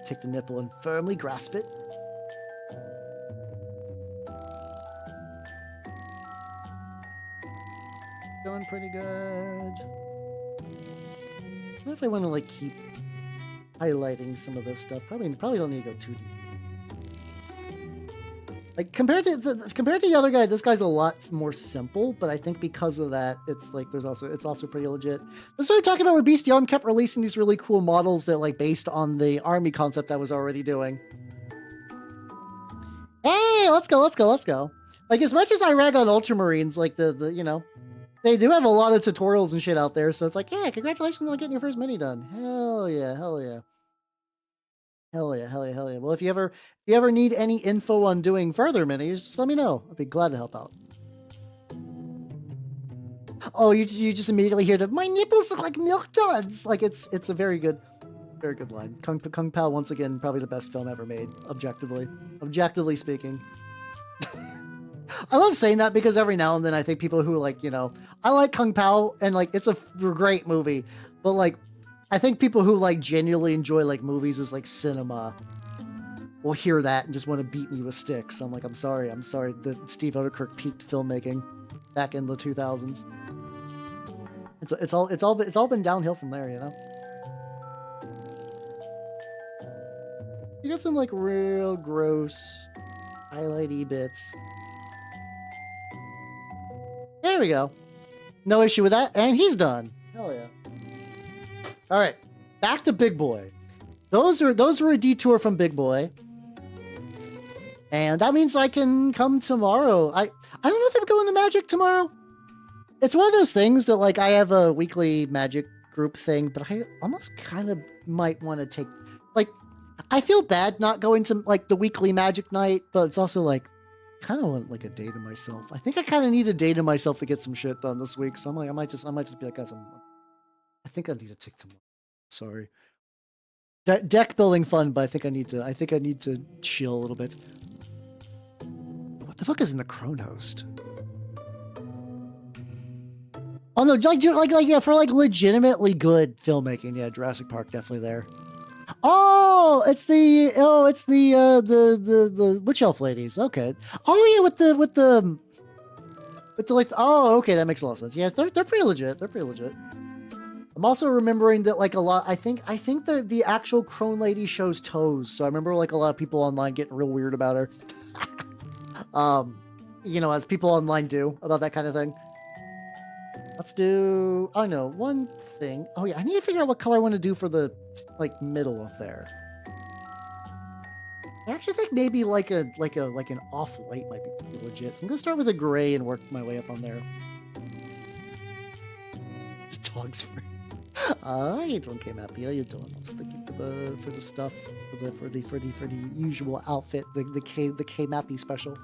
Take the nipple and firmly grasp it. Going pretty good. I don't know if I want to, like, keep highlighting some of this stuff. Probably don't need to go too deep. Like, compared to the other guy, this guy's a lot more simple, but I think because of that, it's like it's also pretty legit. This is what I'm talking about, where Bestiarium kept releasing these really cool models that, like, based on the army concept I was already doing. Hey, let's go. Like, as much as I rag on Ultramarines, like, they do have a lot of tutorials and shit out there, so it's like, yeah, congratulations on getting your first mini done. Hell yeah. Well, if you ever need any info on doing further minis, just let me know. I'd be glad to help out. Oh, you just immediately hear my nipples look like milk duds. Like, it's a very good line. Kung Pao, once again, probably the best film ever made, objectively speaking. I love saying that because every now and then I think people who, like, I like Kung Pao and, like, it's a great movie, but, like, I think people who, like, genuinely enjoy, like, movies as, like, cinema will hear that and just want to beat me with sticks. I'm like, I'm sorry that Steve Odekirk peaked filmmaking back in the 2000s. It's all been downhill from there, You got some, like, real gross highlighty bits. There we go. No issue with that, and he's done. Hell yeah. All right, back to Big Boy. Those were a detour from Big Boy, and that means I can come tomorrow. I don't know if I'm going to Magic tomorrow. It's one of those things that, like, I have a weekly Magic group thing, but I almost kind of might want to take, like, I feel bad not going to, like, the weekly Magic night, but it's also like, kind of want, like, a day to myself. I think I kind of need a day to myself to get some shit done this week. So I'm like, I might just be like, guys, I think I need to take tomorrow. Sorry. Deck building fun, but I think I need to chill a little bit. What the fuck is in the Chronost? Oh no, like yeah, for, like, legitimately good filmmaking. Yeah, Jurassic Park definitely there. Oh, it's the witch elf ladies. Okay. Oh yeah, with the like. Oh, okay, that makes a lot of sense. Yes, they're pretty legit. I'm also remembering that, like, a lot. I think the actual crone lady shows toes. So I remember, like, a lot of people online getting real weird about her. As people online do about that kind of thing. Let's do. Oh no, one thing. Oh yeah, I need to figure out what color I want to do for the, like, middle of there. I actually think maybe like an off-white might be pretty legit. So I'm gonna start with a gray and work my way up on there. This dog's free. How you doing, K-Mappy? How you doing? Also, thank you for the stuff for the usual outfit, the K-Mappy special.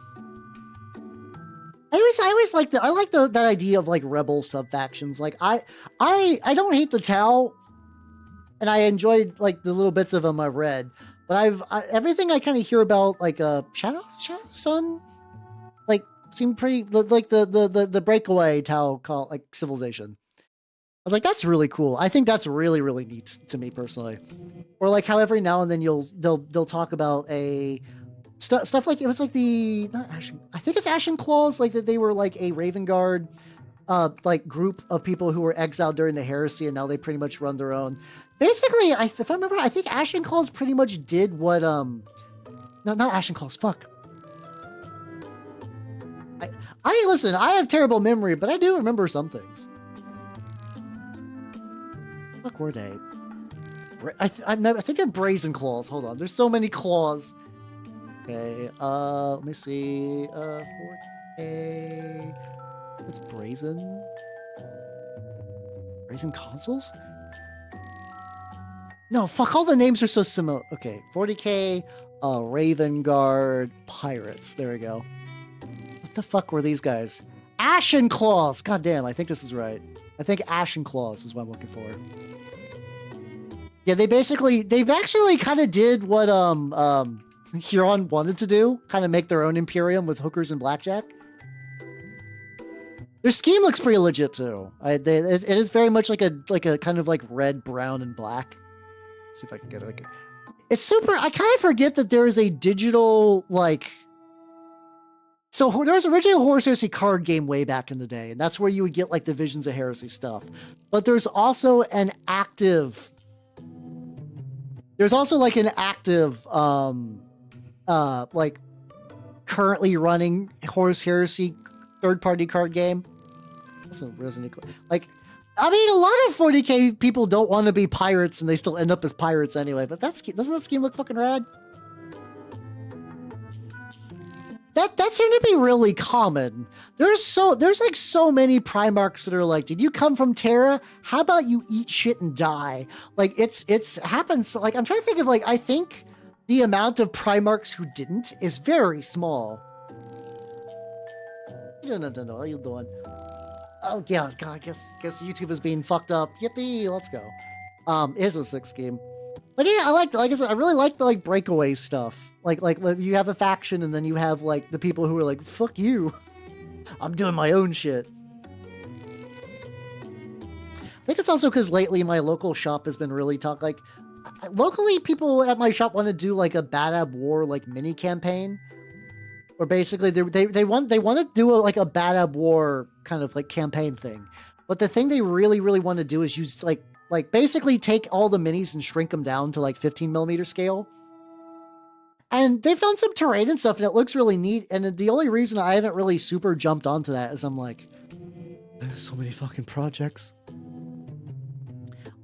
I always like that idea of, like, rebel sub-factions. Like, I don't hate the Tau, and I enjoyed, like, the little bits of them I've read, but everything I kind of hear about, like, Shadow Sun, like, seemed pretty like the breakaway Tau call like civilization. I was like, that's really cool. I think that's really, really neat to me personally. Or like how every now and then they'll talk about a stuff like it was like I think it's Ashen Claws, like that they were like a Raven Guard like group of people who were exiled during the heresy and now they pretty much run their own. Basically, if I remember, I think Ashen Claws pretty much did what no, not Ashen Claws, fuck. I listen, I have terrible memory, but I do remember some things. Fuck were they? I think they're Brazen Claws. Hold on, there's so many claws. Okay, let me see. 4K. That's Brazen. Brazen consoles? No, fuck, all the names are so similar. Okay, 40K, Raven Guard, Pirates. There we go. What the fuck were these guys? Ashen Claws! God damn, I think this is right. I think Ashen Claws is what I'm looking for. Yeah, they've actually kind of did what Huron wanted to do, kind of make their own Imperium with hookers and blackjack. Their scheme looks pretty legit too. It is very much like a kind of like red, brown, and black. Let's see if I can get it. It's super. I kind of forget that there is a digital like. So there was originally a Horus Heresy card game way back in the day, and that's where you would get like the Visions of Heresy stuff. But there's also an active. There's also like an active, like currently running Horus Heresy third-party card game. That's a Resident Evil. Like, I mean, a lot of 40K people don't want to be pirates, and they still end up as pirates anyway. But doesn't that scheme look fucking rad? That seemed to be really common. There's like so many Primarchs that are like, did you come from Terra? How about you eat shit and die? Like it's happens. Like I'm trying to think of like, I think the amount of Primarchs who didn't is very small. No. How you doing? Oh yeah, God, I guess YouTube is being fucked up. Yippee, let's go. It's a sick scheme. But yeah, like I said, I really like the like breakaway stuff. Like you have a faction and then you have like the people who are like, fuck you. I'm doing my own shit. I think it's also because lately my local shop has been really locally people at my shop want to do like a Bad Ab War like mini campaign. Where basically they want to do a Bad Ab War kind of like campaign thing. But the thing they really, really want to do is use like basically take all the minis and shrink them down to like 15mm scale. And they've done some terrain and stuff and it looks really neat. And the only reason I haven't really super jumped onto that is I'm like, there's so many fucking projects.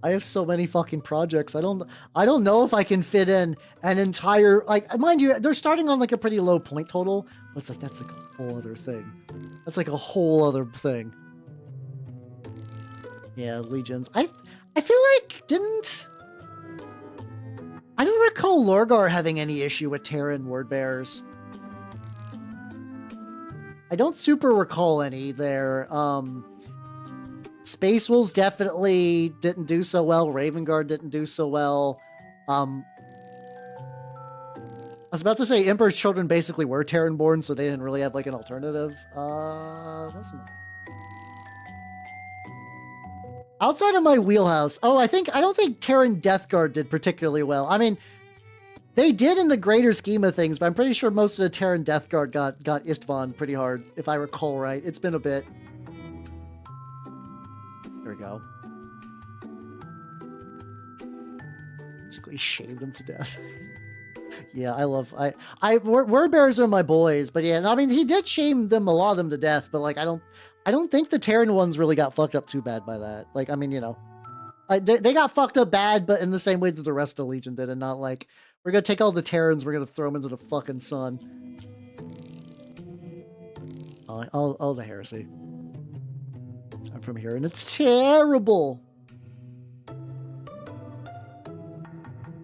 I have so many fucking projects. I don't know if I can fit in an entire, like, mind you, they're starting on like a pretty low point total. But it's like, that's like a whole other thing. That's like a whole other thing. Yeah, Legions. I feel like I don't recall Lorgar having any issue with Terran word bearers. I don't super recall any there. Space Wolves definitely didn't do so well. Raven Guard didn't do so well. I was about to say Emperor's Children basically were Terran born, so they didn't really have like an alternative. Outside of my wheelhouse, I don't think Terran Death Guard did particularly well. I mean, they did in the greater scheme of things, but I'm pretty sure most of the Terran Death Guard got Istvan pretty hard, if I recall right. It's been a bit. There we go. Basically shaved him to death. Yeah, word bearers are my boys, but yeah, I mean, he did shame them, a lot of them to death, but like, I don't think the Terran ones really got fucked up too bad by that. Like, I mean, you know, they got fucked up bad, but in the same way that the rest of the Legion did, and not like, we're gonna take all the Terrans, we're gonna throw them into the fucking sun. Oh, the heresy. I'm from here, and it's terrible.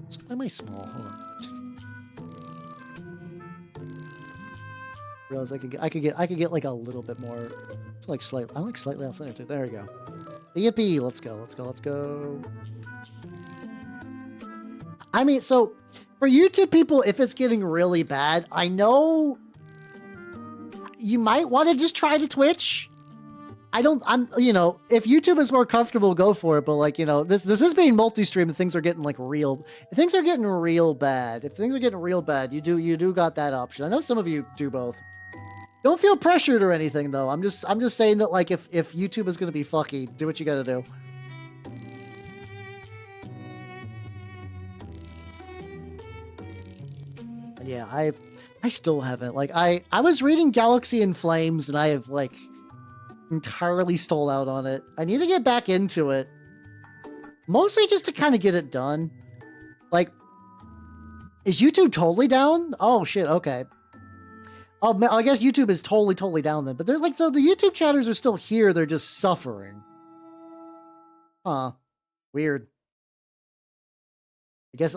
So why am I small? Hold on. Realize I could get like a little bit more. It's like slightly. I'm like slightly off center too. There we go. Yippee! Let's go. I mean, so for YouTube people, if it's getting really bad, I know you might want to just try to Twitch. You know, if YouTube is more comfortable, go for it. But like, you know, this is being multi-stream and things are getting like real. Things are getting real bad. If things are getting real bad, you do got that option. I know some of you do both. Don't feel pressured or anything though. I'm just saying that like if YouTube is gonna be fucky, do what you gotta do. And yeah, I still haven't. Like I was reading Galaxy in Flames and I have like entirely stalled out on it. I need to get back into it. Mostly just to kind of get it done. Like, is YouTube totally down? Oh shit, okay. Oh, I guess YouTube is totally down then. But there's like, so the YouTube chatters are still here, they're just suffering. Huh. Weird.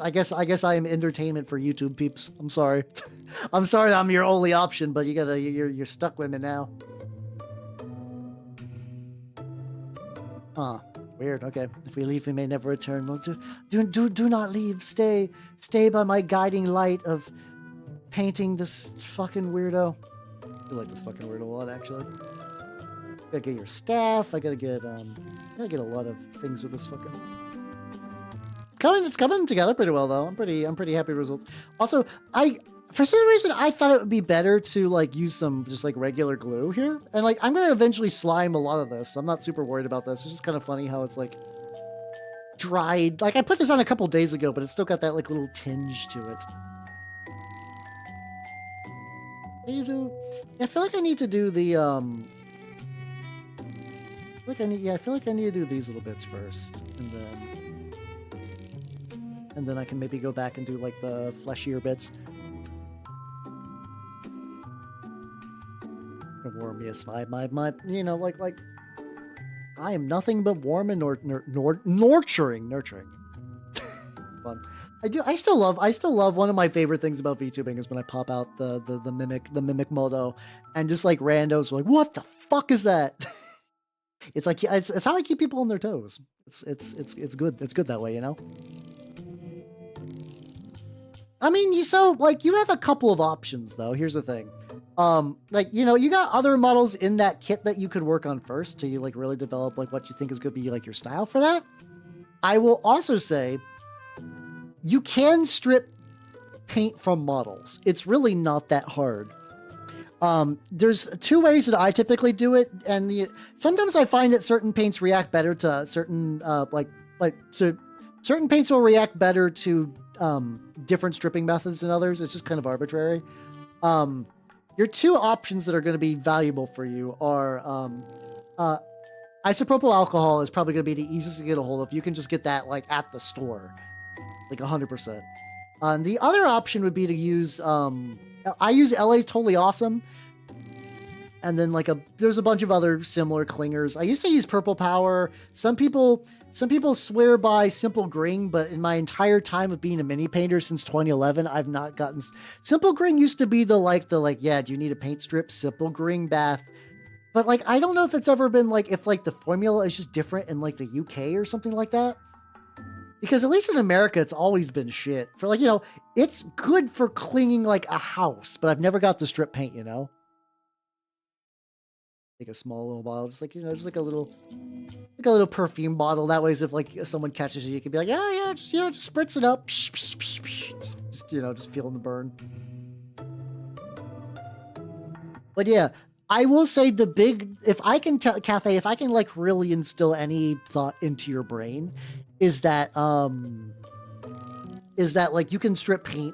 I guess I am entertainment for YouTube peeps. I'm sorry. I'm sorry I'm your only option, but you're stuck with me now. Huh. Weird. Okay. If we leave, we may never return. Well, do not leave. Stay by my guiding light of painting this fucking weirdo. I like this fucking weirdo a lot, actually. Gotta get your staff. I gotta get a lot of things with this fucking. It's coming together pretty well though. I'm pretty happy with results. Also, for some reason, I thought it would be better to like use some just like regular glue here. And like, I'm going to eventually slime a lot of this. I'm not super worried about this. It's just kind of funny how it's like dried. Like I put this on a couple days ago, but it's still got that like little tinge to it. What do you do? Yeah, I feel like I need to do the, I feel like I need to do these little bits first. And then I can maybe go back and do like the fleshier bits. Warm, yes, my, you know, like, I am nothing but warm and nurturing. Fun. I still love one of my favorite things about VTubing is when I pop out the mimic modo, and just like randos are like, what the fuck is that? It's like, it's how I keep people on their toes. It's good. It's good that way, you know? I mean, you have a couple of options though. Here's the thing. Like, you know, you got other models in that kit that you could work on first to like really develop like what you think is going to be like your style for that. I will also say you can strip paint from models. It's really not that hard. There's two ways that I typically do it. And sometimes I find that certain paints react better to certain, certain paints will react better to, different stripping methods than others. It's just kind of arbitrary. Your two options that are going to be valuable for you are isopropyl alcohol is probably going to be the easiest to get a hold of. You can just get that like at the store, like 100%. The other option would be to use I use LA's Totally Awesome, and then like there's a bunch of other similar clingers. I used to use Purple Power. Some people swear by Simple Green, but in my entire time of being a mini painter since 2011, I've not gotten... Simple Green used to be yeah, do you need a paint strip? Simple Green bath. But like, I don't know if it's ever been like, if like the formula is just different in like the UK or something like that. Because at least in America, it's always been shit. For like, you know, it's good for cleaning like a house, but I've never got the strip paint, you know? Like a small little bottle, just like, you know, just like a little perfume bottle. That way, if like someone catches you, you can be like, yeah, just spritz it up. Just, you know, just feeling the burn. But yeah, I will say if I can tell Cathay, if I can like really instill any thought into your brain, is that like you can strip paint.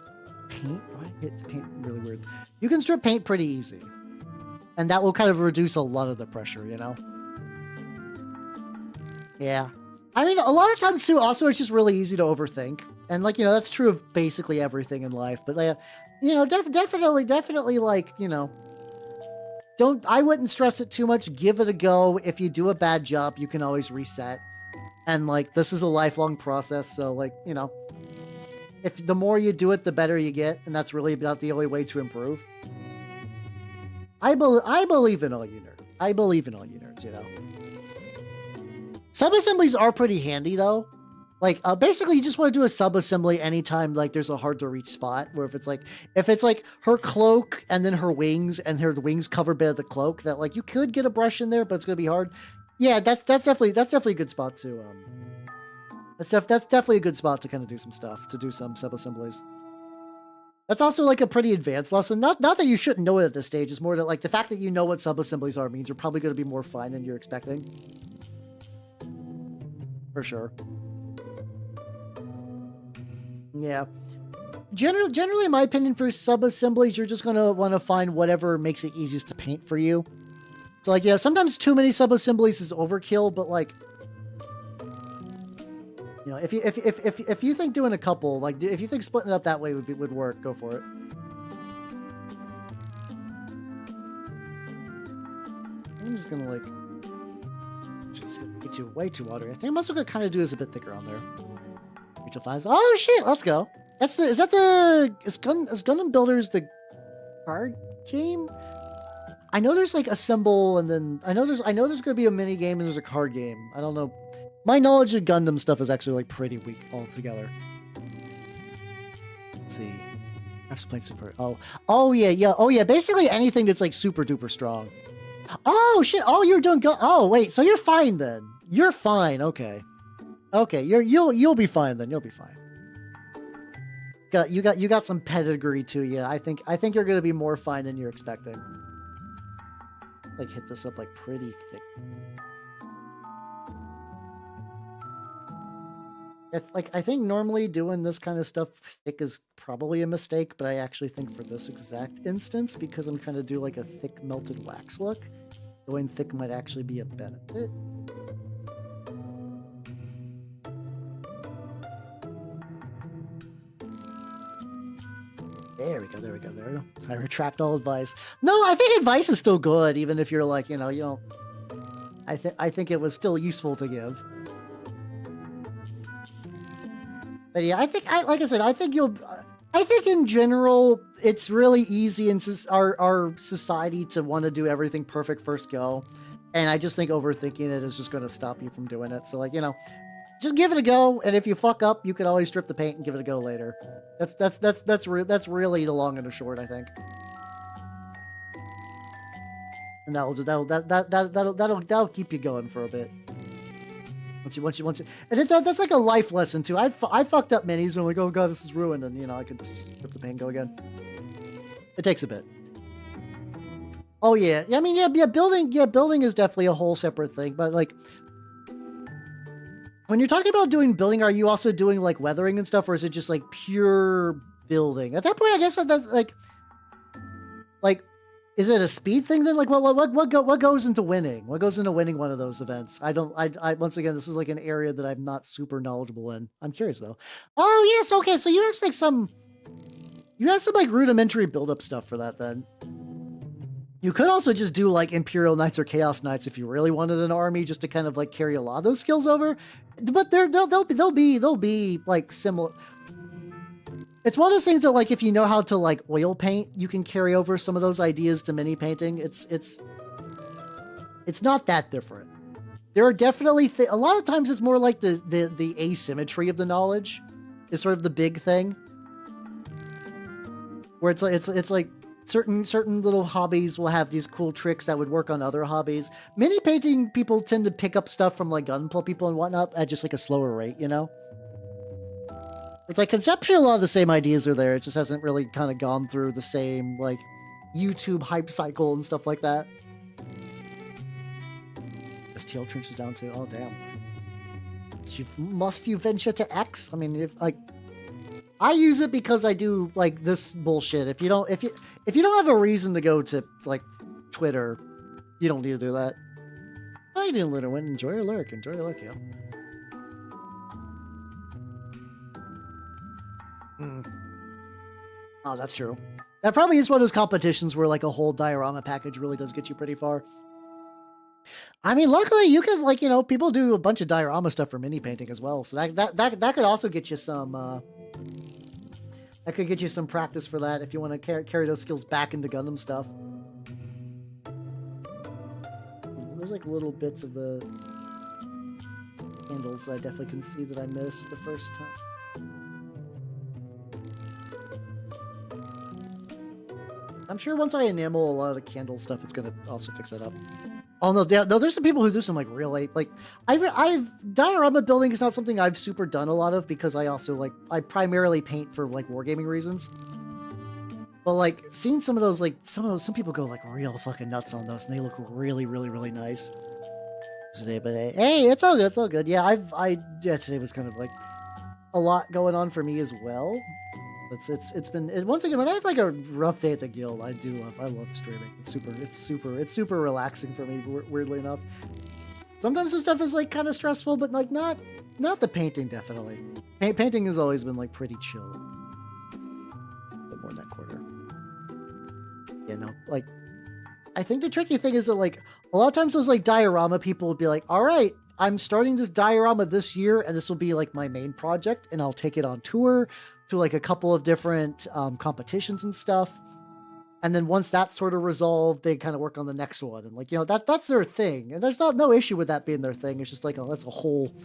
It's paint really weird. You can strip paint pretty easy. And that will kind of reduce a lot of the pressure, you know? Yeah. I mean, a lot of times too, also, it's just really easy to overthink. And like, you know, that's true of basically everything in life. But like, you know, definitely like, you know, I wouldn't stress it too much. Give it a go. If you do a bad job, you can always reset. And like, this is a lifelong process. So like, you know, if the more you do it, the better you get. And that's really about the only way to improve. I believe in all you nerds. I believe in all you nerds, you know. Sub-assemblies are pretty handy, though. Like, basically, you just want to do a sub-assembly anytime, like, there's a hard-to-reach spot, where if it's like, her cloak, and then her wings, and her wings cover a bit of the cloak, that, like, you could get a brush in there, but it's gonna be hard. Yeah, that's definitely a good spot to, that's definitely a good spot to kind of do some stuff, to do some sub-assemblies. That's also, like, a pretty advanced lesson. Not that you shouldn't know it at this stage, it's more that, like, the fact that you know what sub-assemblies are means you're probably gonna be more fine than you're expecting. For sure. Yeah. Generally, in my opinion, for sub-assemblies, you're just going to want to find whatever makes it easiest to paint for you. So, like, yeah, sometimes too many sub-assemblies is overkill, but, like, you know, if you think doing a couple, like, if you think splitting it up that way would work, go for it. I'm just going to, like, just way too watery. I think I'm also going to kind of do this a bit thicker on there. Rachel finds. Oh shit! Let's go. Is Gundam Builders the card game? I know there's like assemble, and then I know there's gonna be a mini game and there's a card game. I don't know. My knowledge of Gundam stuff is actually like pretty weak altogether. Let's see. I've played super. Oh yeah. Basically anything that's like super duper strong. Oh shit! Oh, you're doing good. Oh wait, so you're fine then. You're fine. Okay. Okay, you'll be fine then. You'll be fine. You got some pedigree to you. I think you're gonna be more fine than you're expecting. Like hit this up like pretty thick. It's like I think normally doing this kind of stuff thick is probably a mistake, but I actually think for this exact instance, because I'm trying to do like a thick melted wax look, going thick might actually be a benefit. There we go. I retract all advice. No, I think advice is still good, even if you're like, you know, I think it was still useful to give. But yeah, I think in general, it's really easy in our society to want to do everything perfect first go. And I just think overthinking it is just going to stop you from doing it. So like, you know, just give it a go, and if you fuck up, you can always strip the paint and give it a go later. That's really the long and the short, I think. And that'll keep you going for a bit. Once you, and that's like a life lesson too. I fucked up minis, and I'm like, oh god, this is ruined, and you know, I could strip the paint and go again. It takes a bit. Oh yeah, I mean building is definitely a whole separate thing, but like. When you're talking about doing building, are you also doing like weathering and stuff, or is it just like pure building? At that point, I guess that's like, is it a speed thing then? Like, what goes into winning? What goes into winning one of those events? I once again, this is like an area that I'm not super knowledgeable in. I'm curious though. Oh yes, okay. So you have like some like rudimentary build-up stuff for that then. You could also just do like Imperial Knights or Chaos Knights if you really wanted an army just to kind of like carry a lot of those skills over. But they'll be like similar. It's one of those things that like if you know how to like oil paint, you can carry over some of those ideas to mini painting. It's not that different. There are definitely a lot of times it's more like the asymmetry of the knowledge is sort of the big thing. Where it's like certain little hobbies will have these cool tricks that would work on other hobbies. Mini painting people tend to pick up stuff from like gunpla people and whatnot at just like a slower rate, you know? It's like conceptually a lot of the same ideas are there. It just hasn't really kind of gone through the same like YouTube hype cycle and stuff like that. This teal trench is down too. Oh damn. Must you venture to X? I mean, if like I use it because I do like this bullshit. If you don't have a reason to go to like Twitter, you don't need to do that. How you doing, Little Win? Enjoy your lurk. Enjoy your lurk, yo. Oh, that's true. That probably is one of those competitions where like a whole diorama package really does get you pretty far. I mean, luckily you can like, you know, people do a bunch of diorama stuff for mini painting as well. So that could also get you some that could get you some practice for that if you want to carry those skills back into Gundam stuff. There's like little bits of the candles that I definitely can see that I missed the first time. I'm sure once I enamel a lot of the candle stuff, it's gonna also fix that up. Oh no, there's some people who do some like really like I've diorama building is not something I've super done a lot of because I also like I primarily paint for like wargaming reasons. But like seeing some some people go like real fucking nuts on those and they look really nice. Today, but hey, it's all good, it's all good. Yeah, today was kind of like a lot going on for me as well. It's been once again when I have like a rough day at the guild, I love streaming. It's super relaxing for me, weirdly enough. Sometimes the stuff is like kind of stressful, but like not the painting, definitely. Painting has always been like pretty chill. A bit more in that corner. Yeah, no, like I think the tricky thing is that like a lot of times those like diorama people would be like, all right, I'm starting this diorama this year and this will be like my main project and I'll take it on tour to like a couple of different competitions and stuff. And then once that's sort of resolved, they kind of work on the next one. And like, you know, that's their thing. And there's no issue with that being their thing. It's just like, oh, that's a whole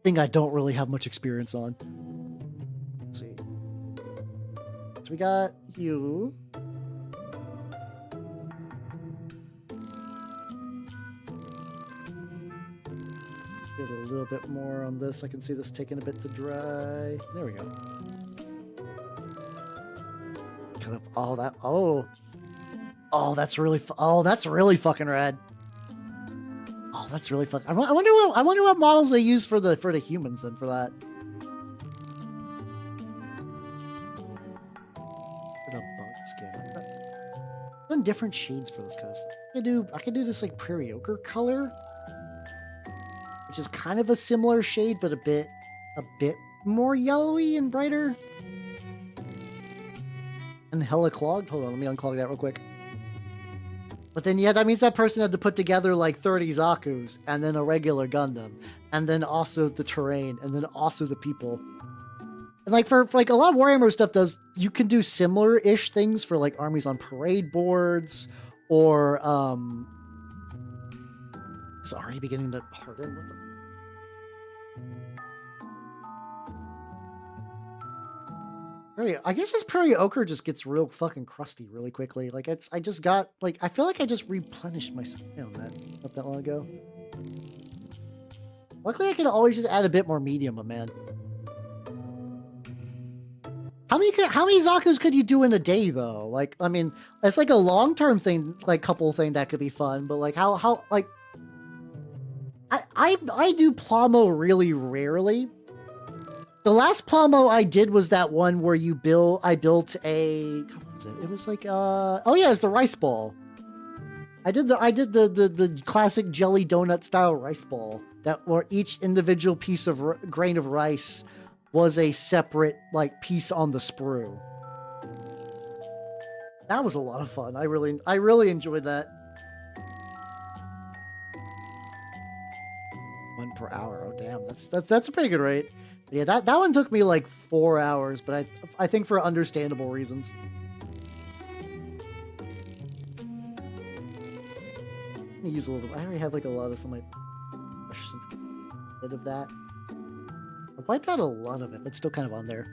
thing I don't really have much experience on. Let's see. So we got you. Get a little bit more on this. I can see this taking a bit to dry. There we go. Kind of all that. Oh, that's really fucking rad. Oh, that's really fucking. I wonder what models they use for the humans then for that. For the bug skin. I've done different shades for this kind of stuff. I could do this like prairie ochre color, which is kind of a similar shade, but a bit more yellowy and brighter. And hella clogged. Hold on, let me unclog that real quick. But then, yeah, that means that person had to put together like 30 Zakus, and then a regular Gundam, and then also the terrain, and then also the people. And like for like a lot of Warhammer stuff you can do similar-ish things for like armies on parade boards, or it's already beginning to harden. What the? I guess this prairie ochre just gets real fucking crusty really quickly. Like I just got like I feel like I just replenished myself on that not that long ago. Luckily I can always just add a bit more medium, man. How many Zakus could you do in a day though? Like I mean, it's like a long-term thing, like couple thing that could be fun, but like how like I do Plomo really rarely. The last Plomo I did was that one where I built a, what was it? It was like, oh yeah, it's the rice ball. I did the classic jelly donut style rice ball where each individual piece of grain of rice was a separate like piece on the sprue. That was a lot of fun. I really enjoyed that. 1 per hour. Oh damn, that's a pretty good rate. Yeah, that one took me like 4 hours, but I think for understandable reasons. Let me use a little. I already have like a lot of some like bit of that. I wiped out a lot of it, but it's still kind of on there.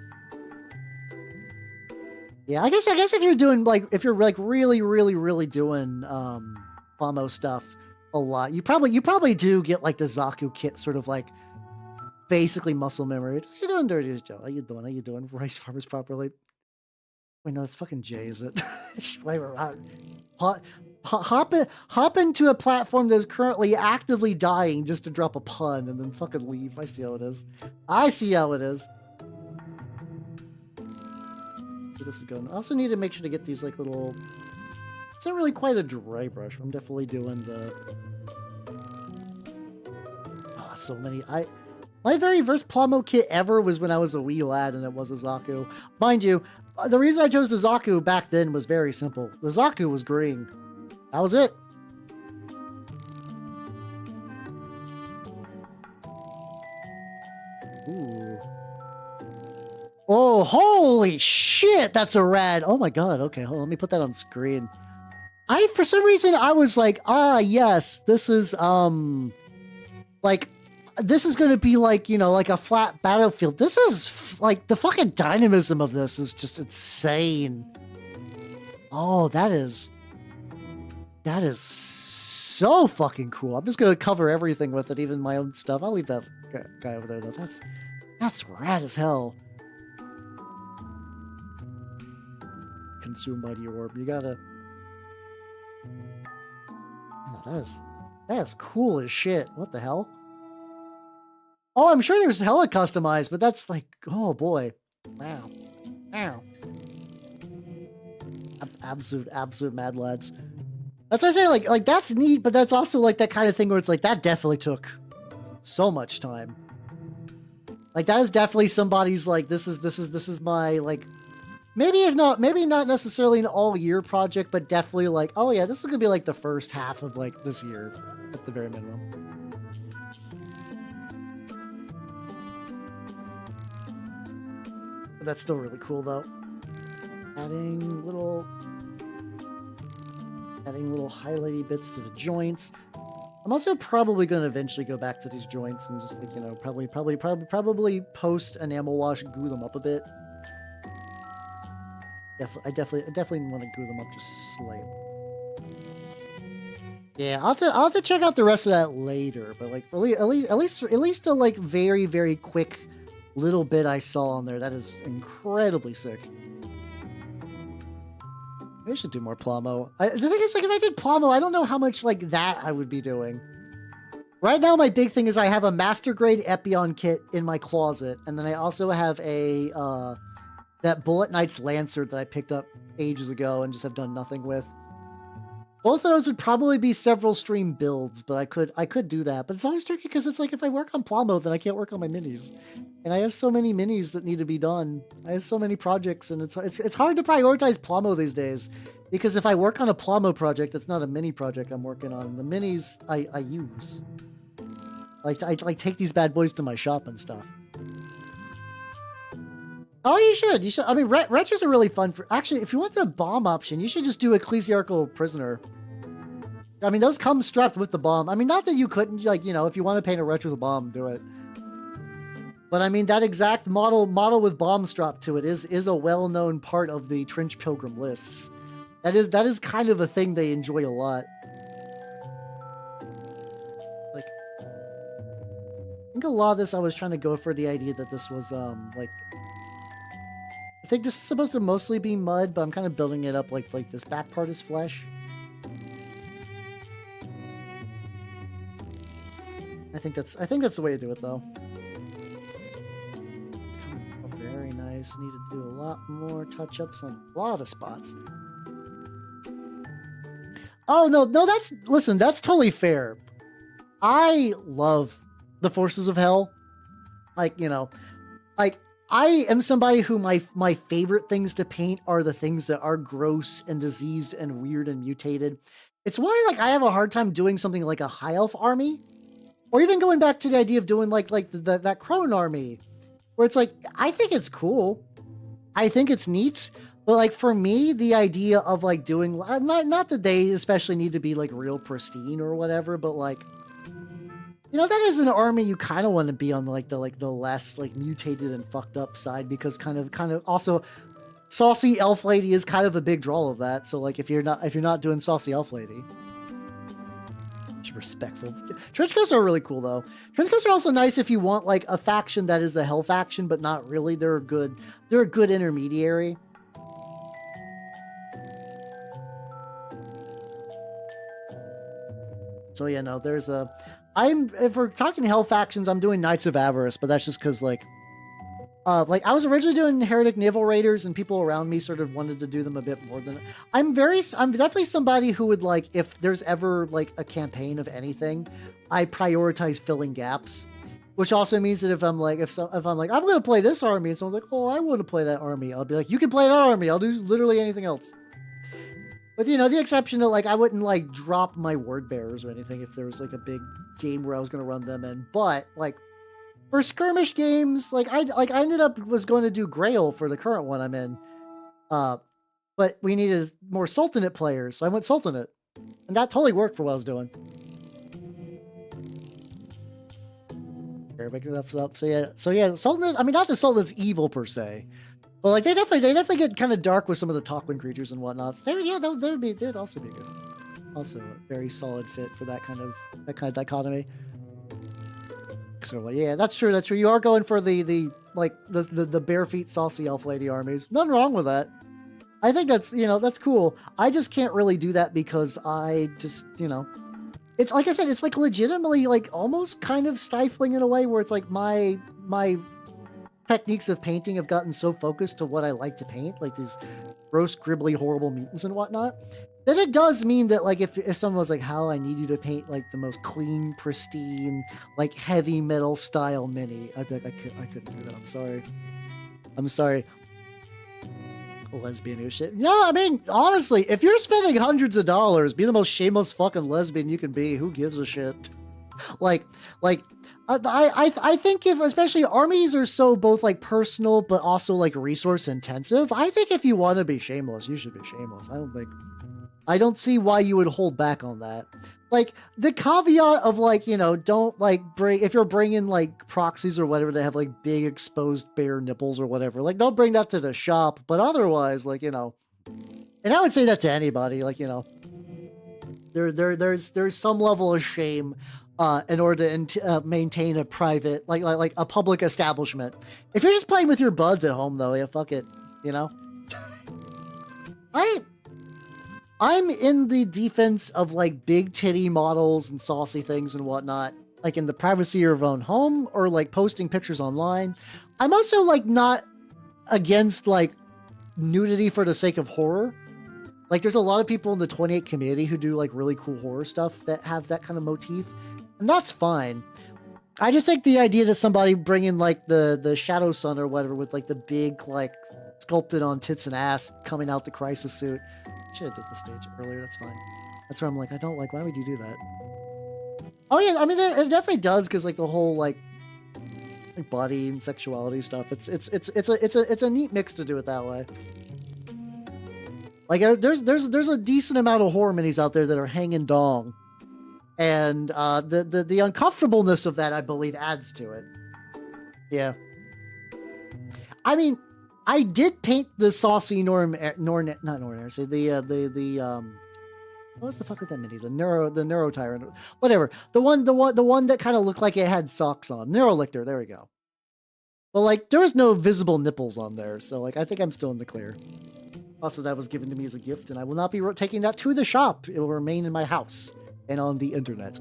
Yeah, I guess if you're doing like if you're like really doing Plomo stuff a lot, you probably do get like the Zaku kit sort of like basically muscle memory. How you doing, Dirty Joe? How you doing? Rice farmers properly. Wait, no, that's fucking Jay, is it? Hop into a platform that is currently actively dying just to drop a pun and then fucking leave. I see how it is. So this is going. I also need to make sure to get these like little. It's not really quite a dry brush. But I'm definitely doing the. Oh, so many. My very first Plomo kit ever was when I was a wee lad, and it was a Zaku. Mind you, the reason I chose the Zaku back then was very simple. The Zaku was green. That was it. Ooh. Oh, holy shit, that's a rad. Oh my god, okay, hold on, let me put that on screen. For some reason, I was like, yes, this is, like, this is going to be like, you know, like a flat battlefield. This is like the fucking dynamism of this is just insane. Oh, that is so fucking cool. I'm just going to cover everything with it, even my own stuff. I'll leave that guy over there though. That's rad as hell. Consume mighty orb. You gotta. Oh, that is cool as shit. What the hell? Oh, I'm sure there's hella customized, but that's like, oh boy. Wow. Wow. Absolute mad lads. That's what I say, like that's neat, but that's also like that kind of thing where it's like, that definitely took so much time. Like that is definitely somebody's like, this is my like, maybe not necessarily an all year project, but definitely like, oh yeah, this is gonna be like the first half of like this year at the very minimum. But that's still really cool though. Adding little highlighty bits to the joints. I'm also probably going to eventually go back to these joints and just like, you know, probably post enamel wash, glue them up a bit. I definitely want to glue them up just slightly. Yeah, I'll have to check out the rest of that later, but like at least a like very, very quick little bit I saw on there. That is incredibly sick. I should do more Plomo. The thing is, like, if I did Plomo, I don't know how much like that I would be doing. Right now, my big thing is I have a master grade Epion kit in my closet, and then I also have a that Bullet Knights Lancer that I picked up ages ago and just have done nothing with. Both of those would probably be several stream builds, but I could do that. But it's always tricky because it's like if I work on Plomo, then I can't work on my minis. And I have so many minis that need to be done. I have so many projects, and it's hard to prioritize Plomo these days. Because if I work on a Plomo project, it's not a mini project I'm working on. The minis I use. I take these bad boys to my shop and stuff. Oh, you should. You should. I mean, retches are really fun. Actually, if you want the bomb option, you should just do Ecclesiarchal Prisoner. I mean, those come strapped with the bomb. I mean, not that you couldn't, like, you know, if you want to paint a retch with a bomb, do it. But I mean, that exact model with bomb strapped to it is a well-known part of the Trench Pilgrim lists. That is kind of a thing they enjoy a lot. Like, I think a lot of this I was trying to go for the idea that this was like, I think this is supposed to mostly be mud, but I'm kind of building it up like this back part is flesh. I think that's the way to do it though. It's coming up very nice. Need to do a lot more touch-ups on a lot of spots. Oh no, listen, that's totally fair. I love the Forces of Hell. Like, you know, like I am somebody who my favorite things to paint are the things that are gross and diseased and weird and mutated. It's why like I have a hard time doing something like a High Elf army, or even going back to the idea of doing like that Crone army, where it's like I think it's cool, I think it's neat, but like for me the idea of like doing not that they especially need to be like real pristine or whatever, but like, you know, that is an army you kind of want to be on the less like mutated and fucked up side, because kind of also saucy elf lady is kind of a big draw of that. So like if you're not doing saucy elf lady, respectful. Trenchcoats are really cool though. Trenchcoats are also nice if you want like a faction that is the hell faction, but not really. They're a good intermediary. So yeah, no, there's a. If we're talking hell factions, I'm doing Knights of Avarice, but that's just because like I was originally doing Heretic Naval Raiders, and people around me sort of wanted to do them a bit more than. I'm definitely somebody who would like, if there's ever like a campaign of anything, I prioritize filling gaps, which also means that if I'm like I'm going to play this army, and someone's like, oh, I want to play that army, I'll be like, you can play that army. I'll do literally anything else. With, you know, the exception of like I wouldn't like drop my word bearers or anything if there was like a big game where I was going to run them in, but like. For skirmish games, I ended up was going to do Grail for the current one I'm in, but we needed more Sultanate players, so I went Sultanate, and that totally worked for what I was doing. Arabic stuff up. So yeah, Sultan. I mean, not the Sultan's evil per se, but like they definitely get kind of dark with some of the Tarquin creatures and whatnot. So they'd also be good. Also a very solid fit for that kind of dichotomy. So yeah, that's true. That's true. You are going for the bare feet saucy elf lady armies. Nothing wrong with that. I think that's that's cool. I just can't really do that because I just it's like I said, it's like legitimately like almost kind of stifling in a way where it's like my techniques of painting have gotten so focused to what I like to paint, like these gross, gribbly, horrible mutants and whatnot, that it does mean that like if someone was like, Hal, I need you to paint like the most clean, pristine, like heavy metal style mini, I'd be like, I couldn't do that. I'm sorry. Lesbian shit. No, I mean, honestly, if you're spending hundreds of dollars, be the most shameless fucking lesbian you can be. Who gives a shit? I think if, especially armies are so both like personal, but also like resource intensive. I think if you want to be shameless, you should be shameless. I don't see why you would hold back on that. Like the caveat of like, don't like if you're bringing like proxies or whatever, they have like big exposed bare nipples or whatever, like don't bring that to the shop. But otherwise, like, and I would say that to anybody, like, there's some level of shame in order to maintain a private, like a public establishment. If you're just playing with your buds at home though, yeah, fuck it, I'm in the defense of like big titty models and saucy things and whatnot, like in the privacy of your own home or like posting pictures online. I'm also like not against like nudity for the sake of horror. Like there's a lot of people in the 28 community who do like really cool horror stuff that have that kind of motif, and that's fine. I just think the idea that somebody bringing like the Shadow Sun or whatever with like the big like sculpted on tits and ass coming out the crisis suit. Should have did the stage earlier. That's fine. That's where I'm like, I don't like. Why would you do that? Oh yeah, I mean it definitely does because like the whole like body and sexuality stuff. It's a neat mix to do it that way. Like there's a decent amount of horror minis out there that are hanging dong, and the uncomfortableness of that I believe adds to it. Yeah. I mean, I did paint the saucy not Norn, so what's the fuck with that mini? The Neuro Tyrant, whatever. The one that kind of looked like it had socks on. Neurolictor, there we go. But like, there was no visible nipples on there, so like, I think I'm still in the clear. Also, that was given to me as a gift, and I will not be taking that to the shop. It will remain in my house and on the internet.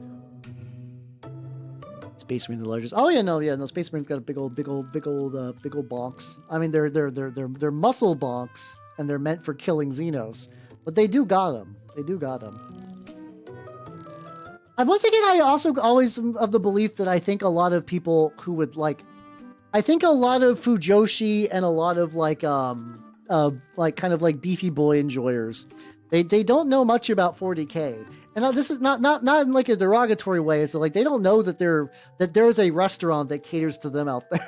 Space Marine, the largest. Oh yeah, no, Space Marine's got a big old bonks. I mean, they're muscle bonks, and they're meant for killing Xenos, but they do got them. They do got them. And once again, I also always am of the belief that I think a lot of people who would like, I think a lot of Fujoshi and a lot of like kind of like beefy boy enjoyers, they don't know much about 40K. And this is not in like a derogatory way. It's like they don't know that there's a restaurant that caters to them out there.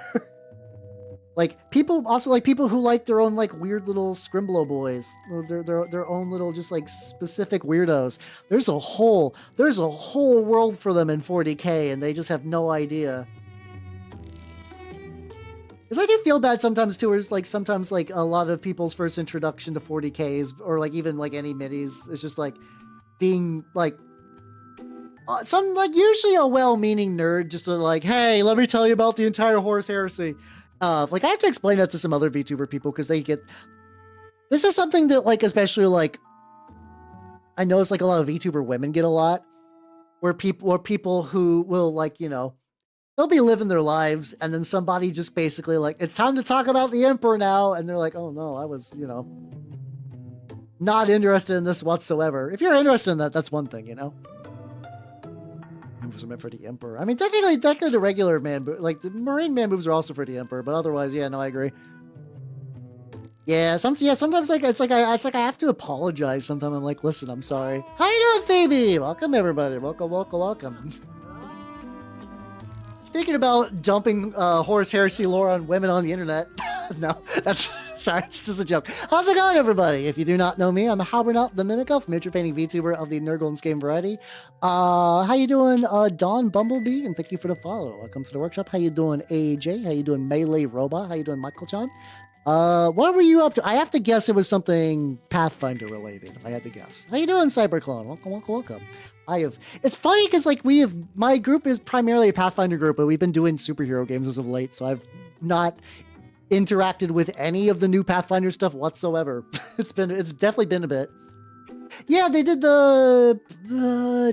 Like people who like their own like weird little scrimblow boys, or their own little just like specific weirdos. There's a whole world for them in 40K, and they just have no idea. Because I do feel bad sometimes too, where it's like sometimes like a lot of people's first introduction to 40Ks or like even like any minis is just like being like some like usually a well-meaning nerd just to like, hey, let me tell you about the entire Horus Heresy. Like I have to explain that to some other VTuber people because this is something that like especially like I notice like a lot of VTuber women get a lot, where people who will like they'll be living their lives and then somebody just basically like, it's time to talk about the Emperor now, and they're like, oh no, I was not interested in this whatsoever. If you're interested in that, that's one thing, It was meant for the Emperor. I mean, technically the regular man, like the Marine man moves are also for the Emperor, but otherwise, yeah, no, I agree. Yeah, sometimes like it's like I have to apologize. Sometimes I'm like, listen, I'm sorry. How you doing, Phoebe? Welcome everybody. Welcome. Speaking about dumping horse heresy lore on women on the internet. No, that's sorry, it's just a joke. How's it going, everybody? If you do not know me, I'm Halbernot the Mimic Elf, miniature painting VTuber of the Nurgles game variety. How you doing, Dawn Bumblebee? And thank you for the follow. Welcome to the workshop. How you doing, AJ? How you doing, Melee Robot? How you doing, Michael-chan? What were you up to? I have to guess it was something Pathfinder related. I had to guess. How you doing, Cyberclone? Welcome, welcome, welcome. It's funny because like my group is primarily a Pathfinder group, but we've been doing superhero games as of late, so I've not interacted with any of the new Pathfinder stuff whatsoever. It's definitely been a bit. Yeah, they did the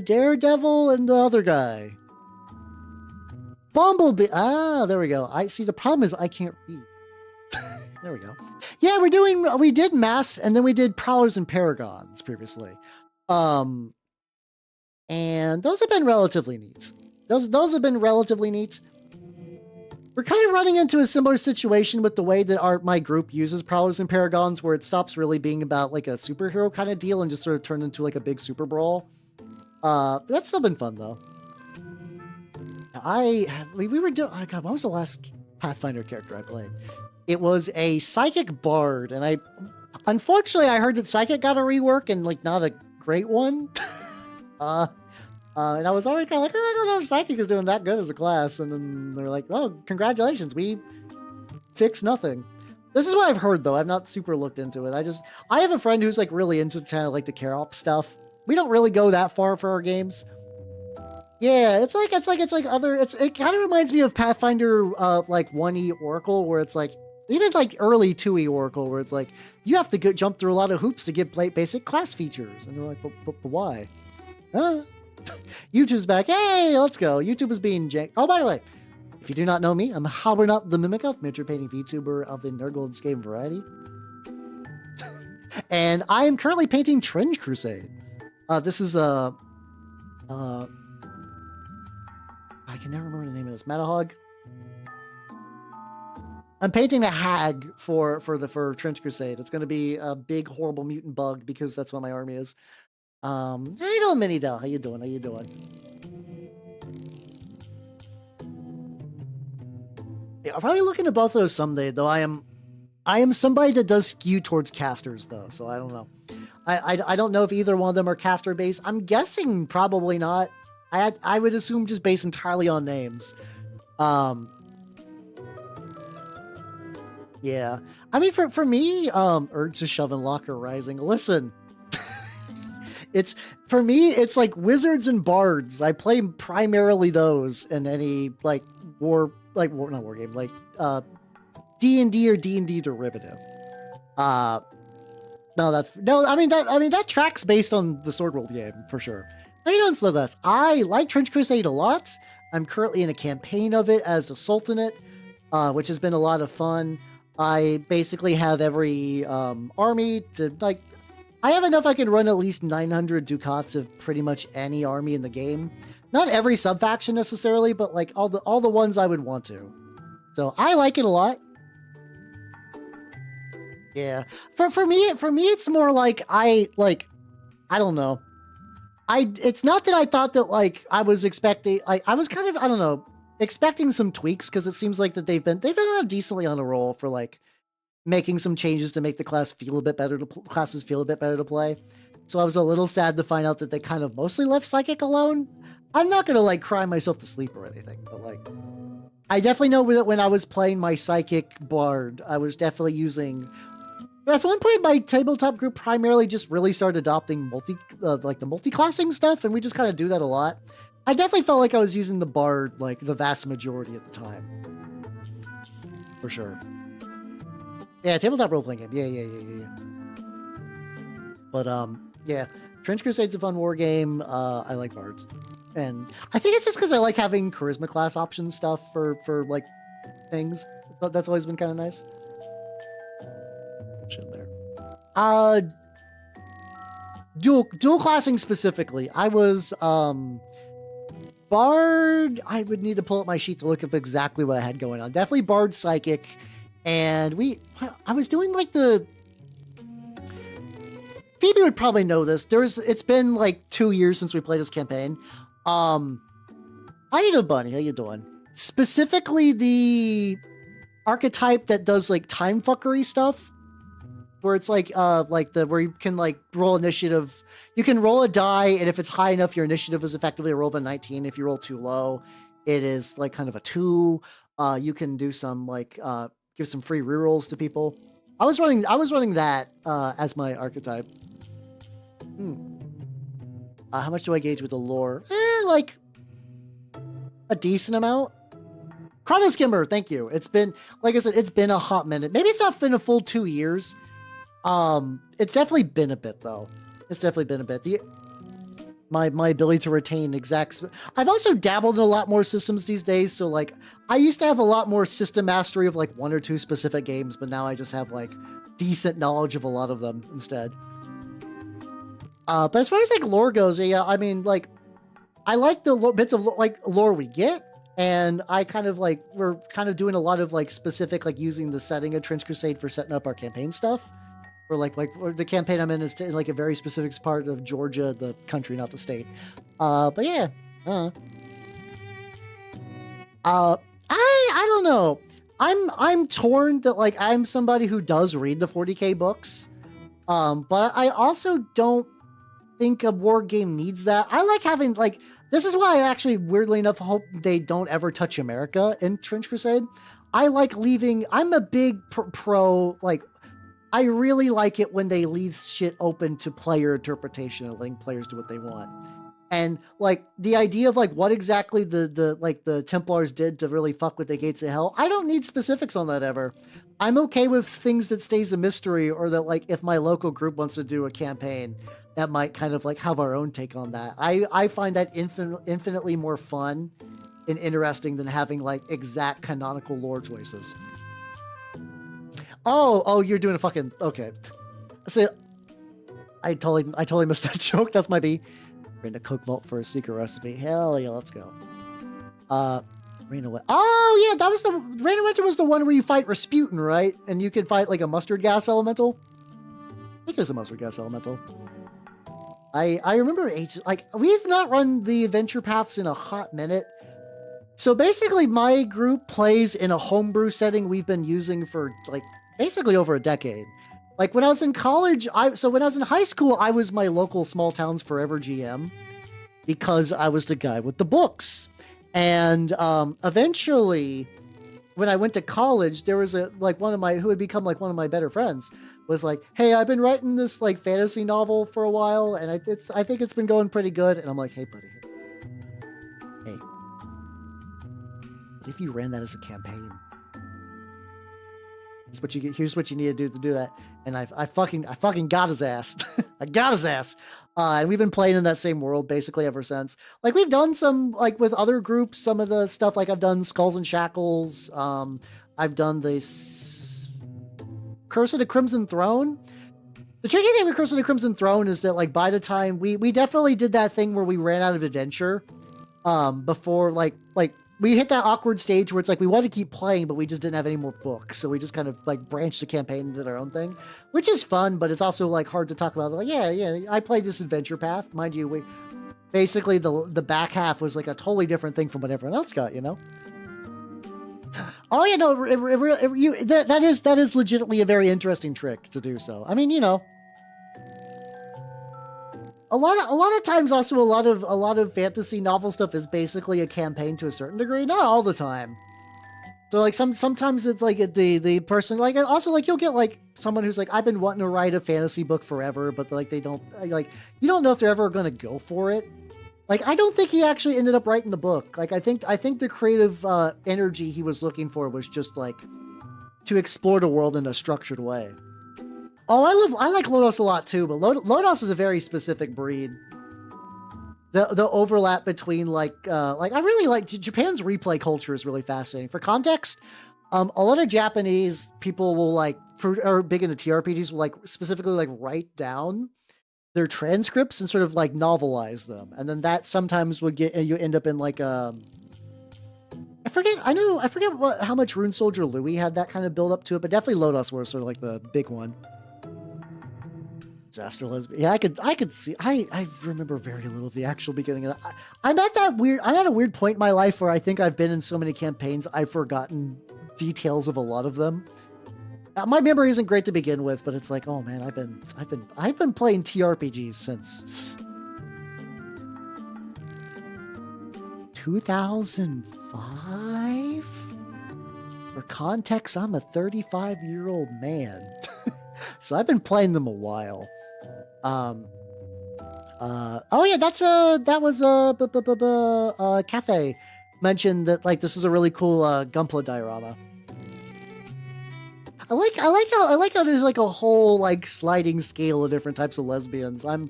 Daredevil and the other guy. Bumblebee. Ah, there we go. I see. The problem is I can't read. There we go. Yeah, we did Mass, and then we did Prowlers and Paragons previously. And those have been relatively neat. Those have been relatively neat. We're kind of running into a similar situation with the way that my group uses Prowlers and Paragons, where it stops really being about like a superhero kind of deal and just sort of turned into like a big super brawl. That's still been fun though. We were doing, oh God, what was the last Pathfinder character I played? It was a Psychic Bard, and unfortunately I heard that Psychic got a rework and like not a great one. And I was already kind of like, I don't know if Psychic is doing that good as a class. And then they're like, oh, congratulations, we fixed nothing. This is what I've heard, though. I've not super looked into it. I have a friend who's like really into kind of like the care op stuff. We don't really go that far for our games. Yeah, it kind of reminds me of Pathfinder, like 1E Oracle, where it's like, even like early 2E Oracle, where it's like, you have to jump through a lot of hoops to get basic class features. And they're like, but why? YouTube's back. Hey, let's go. YouTube is being jank. Oh, by the way, if you do not know me, I'm Halbernot the Mimic Elf, miniature painting VTuber of the Nurgles game variety. And I am currently painting Trench Crusade. This is I can never remember the name of this. Matagot Hag. I'm painting a hag for Trench Crusade. It's going to be a big, horrible mutant bug because that's what my army is. How you doing, Mini Dell? How you doing? How you doing? Yeah, I'll probably look into both of those someday, though. I am somebody that does skew towards casters, though, so I don't know. I don't know if either one of them are caster based. I'm guessing probably not. I would assume just based entirely on names. Yeah. I mean, for me, Urge to Shove and Locker Rising. Listen. For me, it's like Wizards and Bards. I play primarily those in any not war game, like D&D or D&D derivative. I mean that tracks based on the Sword World game for sure. How you doing, Slowglass? I like Trench Crusade a lot. I'm currently in a campaign of it as the Sultanate, which has been a lot of fun. I basically have every army to like. I have enough I can run at least 900 ducats of pretty much any army in the game. Not every sub-faction necessarily, but like all the ones I would want to. So I like it a lot. Yeah. For me it's more like I don't know. It's not that I thought that like I was expecting I was kind of, I don't know, expecting some tweaks because it seems like that they've been decently on a roll for like making some changes to make the classes feel a bit better to play. So I was a little sad to find out that they kind of mostly left Psychic alone. I'm not gonna like cry myself to sleep or anything, but like I definitely know that when I was playing my Psychic Bard, I was definitely using. At one point, my tabletop group primarily just really started adopting the multi-classing stuff, and we just kind of do that a lot. I definitely felt like I was using the Bard like the vast majority at the time, for sure. Yeah, tabletop role-playing game. Yeah. But, yeah. Trench Crusade's a fun war game. I like Bards. And I think it's just because I like having charisma class option stuff for like, things. That's always been kind of nice. Shit there. Dual classing specifically. I was, Bard... I would need to pull up my sheet to look up exactly what I had going on. Definitely Bard Psychic. And I was doing like the... Phoebe would probably know this. It's been like 2 years since we played this campaign. How you doing, Bunny? How you doing? specifically the archetype that does like time fuckery stuff, where it's like where you can like roll initiative. You can roll a die, and if it's high enough, your initiative is effectively a roll of a 19. If you roll too low, it is like kind of a 2. You can do some like give some free rerolls to people. I was running that as my archetype. How much do I gauge with the lore? Like a decent amount. Chrono Skimmer, thank you. It's been, like I said, it's been a hot minute. Maybe it's not been a full 2 years. It's definitely been a bit though. It's definitely been a bit. My ability to retain exact. I've also dabbled in a lot more systems these days. So like, I used to have a lot more system mastery of like 1 or 2 specific games, but now I just have like decent knowledge of a lot of them instead. But as far as like lore goes, yeah, I mean, like, I like the bits of like lore we get, and I kind of like, we're kind of doing a lot of like specific, like using the setting of Trench Crusade for setting up our campaign stuff. Or like the campaign I'm in is in like a very specific part of Georgia, the country, not the state. But yeah, I don't know. I'm torn that like I'm somebody who does read the 40K books, but I also don't think a war game needs that. I like having like, this is why I actually weirdly enough hope they don't ever touch America in Trench Crusade. I like leaving. I'm a big pro like. I really like it when they leave shit open to player interpretation and letting players do what they want. And like the idea of like what exactly the Templars did to really fuck with the Gates of Hell, I don't need specifics on that ever. I'm okay with things that stays a mystery, or that like if my local group wants to do a campaign that might kind of like have our own take on that. I find that infinitely more fun and interesting than having like exact canonical lore choices. Oh, you're doing a fucking, okay. So, I totally missed that joke. That's my B. We're in a cook vault for a secret recipe. Hell yeah, let's go. Rain of Winter. Oh yeah, that was the, Rain of Winter was the one where you fight Rasputin, right? And you could fight like a mustard gas elemental. I think it was a mustard gas elemental. I remember like, we've not run the adventure paths in a hot minute. So basically my group plays in a homebrew setting we've been using for like, basically over a decade. Like when I was in college, when I was in high school, I was my local small town's forever GM because I was the guy with the books. And eventually, when I went to college, there was who had become like one of my better friends was like, hey, I've been writing this like fantasy novel for a while, and I think it's been going pretty good. And I'm like, hey, buddy, hey, what if you ran that as a campaign? Here's what you need to do that. And I fucking got his ass. I got his ass. And we've been playing in that same world basically ever since. Like we've done some like with other groups, some of the stuff like I've done Skulls and Shackles. I've done this Curse of the Crimson Throne. The tricky thing with Curse of the Crimson Throne is that like by the time we definitely did that thing where we ran out of adventure before like we hit that awkward stage where it's like we wanted to keep playing, but we just didn't have any more books. So we just kind of like branched the campaign and did our own thing, which is fun, but it's also like hard to talk about. Like, yeah, I played this adventure path. Mind you, basically the back half was like a totally different thing from what everyone else got, you know? Oh, yeah, no, that is legitimately a very interesting trick to do so. I mean, you know, a lot of times also a lot of fantasy novel stuff is basically a campaign to a certain degree, not all the time. So like sometimes it's like the person like, also like you'll get like someone who's like, I've been wanting to write a fantasy book forever, but like they don't like, you don't know if they're ever going to go for it. Like I don't think he actually ended up writing the book. Like I think the creative energy he was looking for was just like to explore the world in a structured way. Oh, I like Lodos a lot too, but Lodos is a very specific breed. The overlap between like I really like Japan's replay culture is really fascinating. For context, a lot of Japanese people will like are big into TRPGs will like specifically like write down their transcripts and sort of like novelize them, and then that sometimes would get you end up in like I forget how much Rune Soldier Louis had that kind of build up to it, but definitely Lodos was sort of like the big one. disaster lesbian. Yeah, I could see. I remember very little of the actual beginning of that. I'm at a weird point in my life where I think I've been in so many campaigns I've forgotten details of a lot of them. My memory isn't great to begin with, but it's like, oh man, I've been playing TRPGs since 2005. For context, I'm a 35-year-old man. So I've been playing them a while. Oh yeah, that was Cathay mentioned that like this is a really cool Gunpla diorama. I like how there's like a whole like sliding scale of different types of lesbians. Weirdly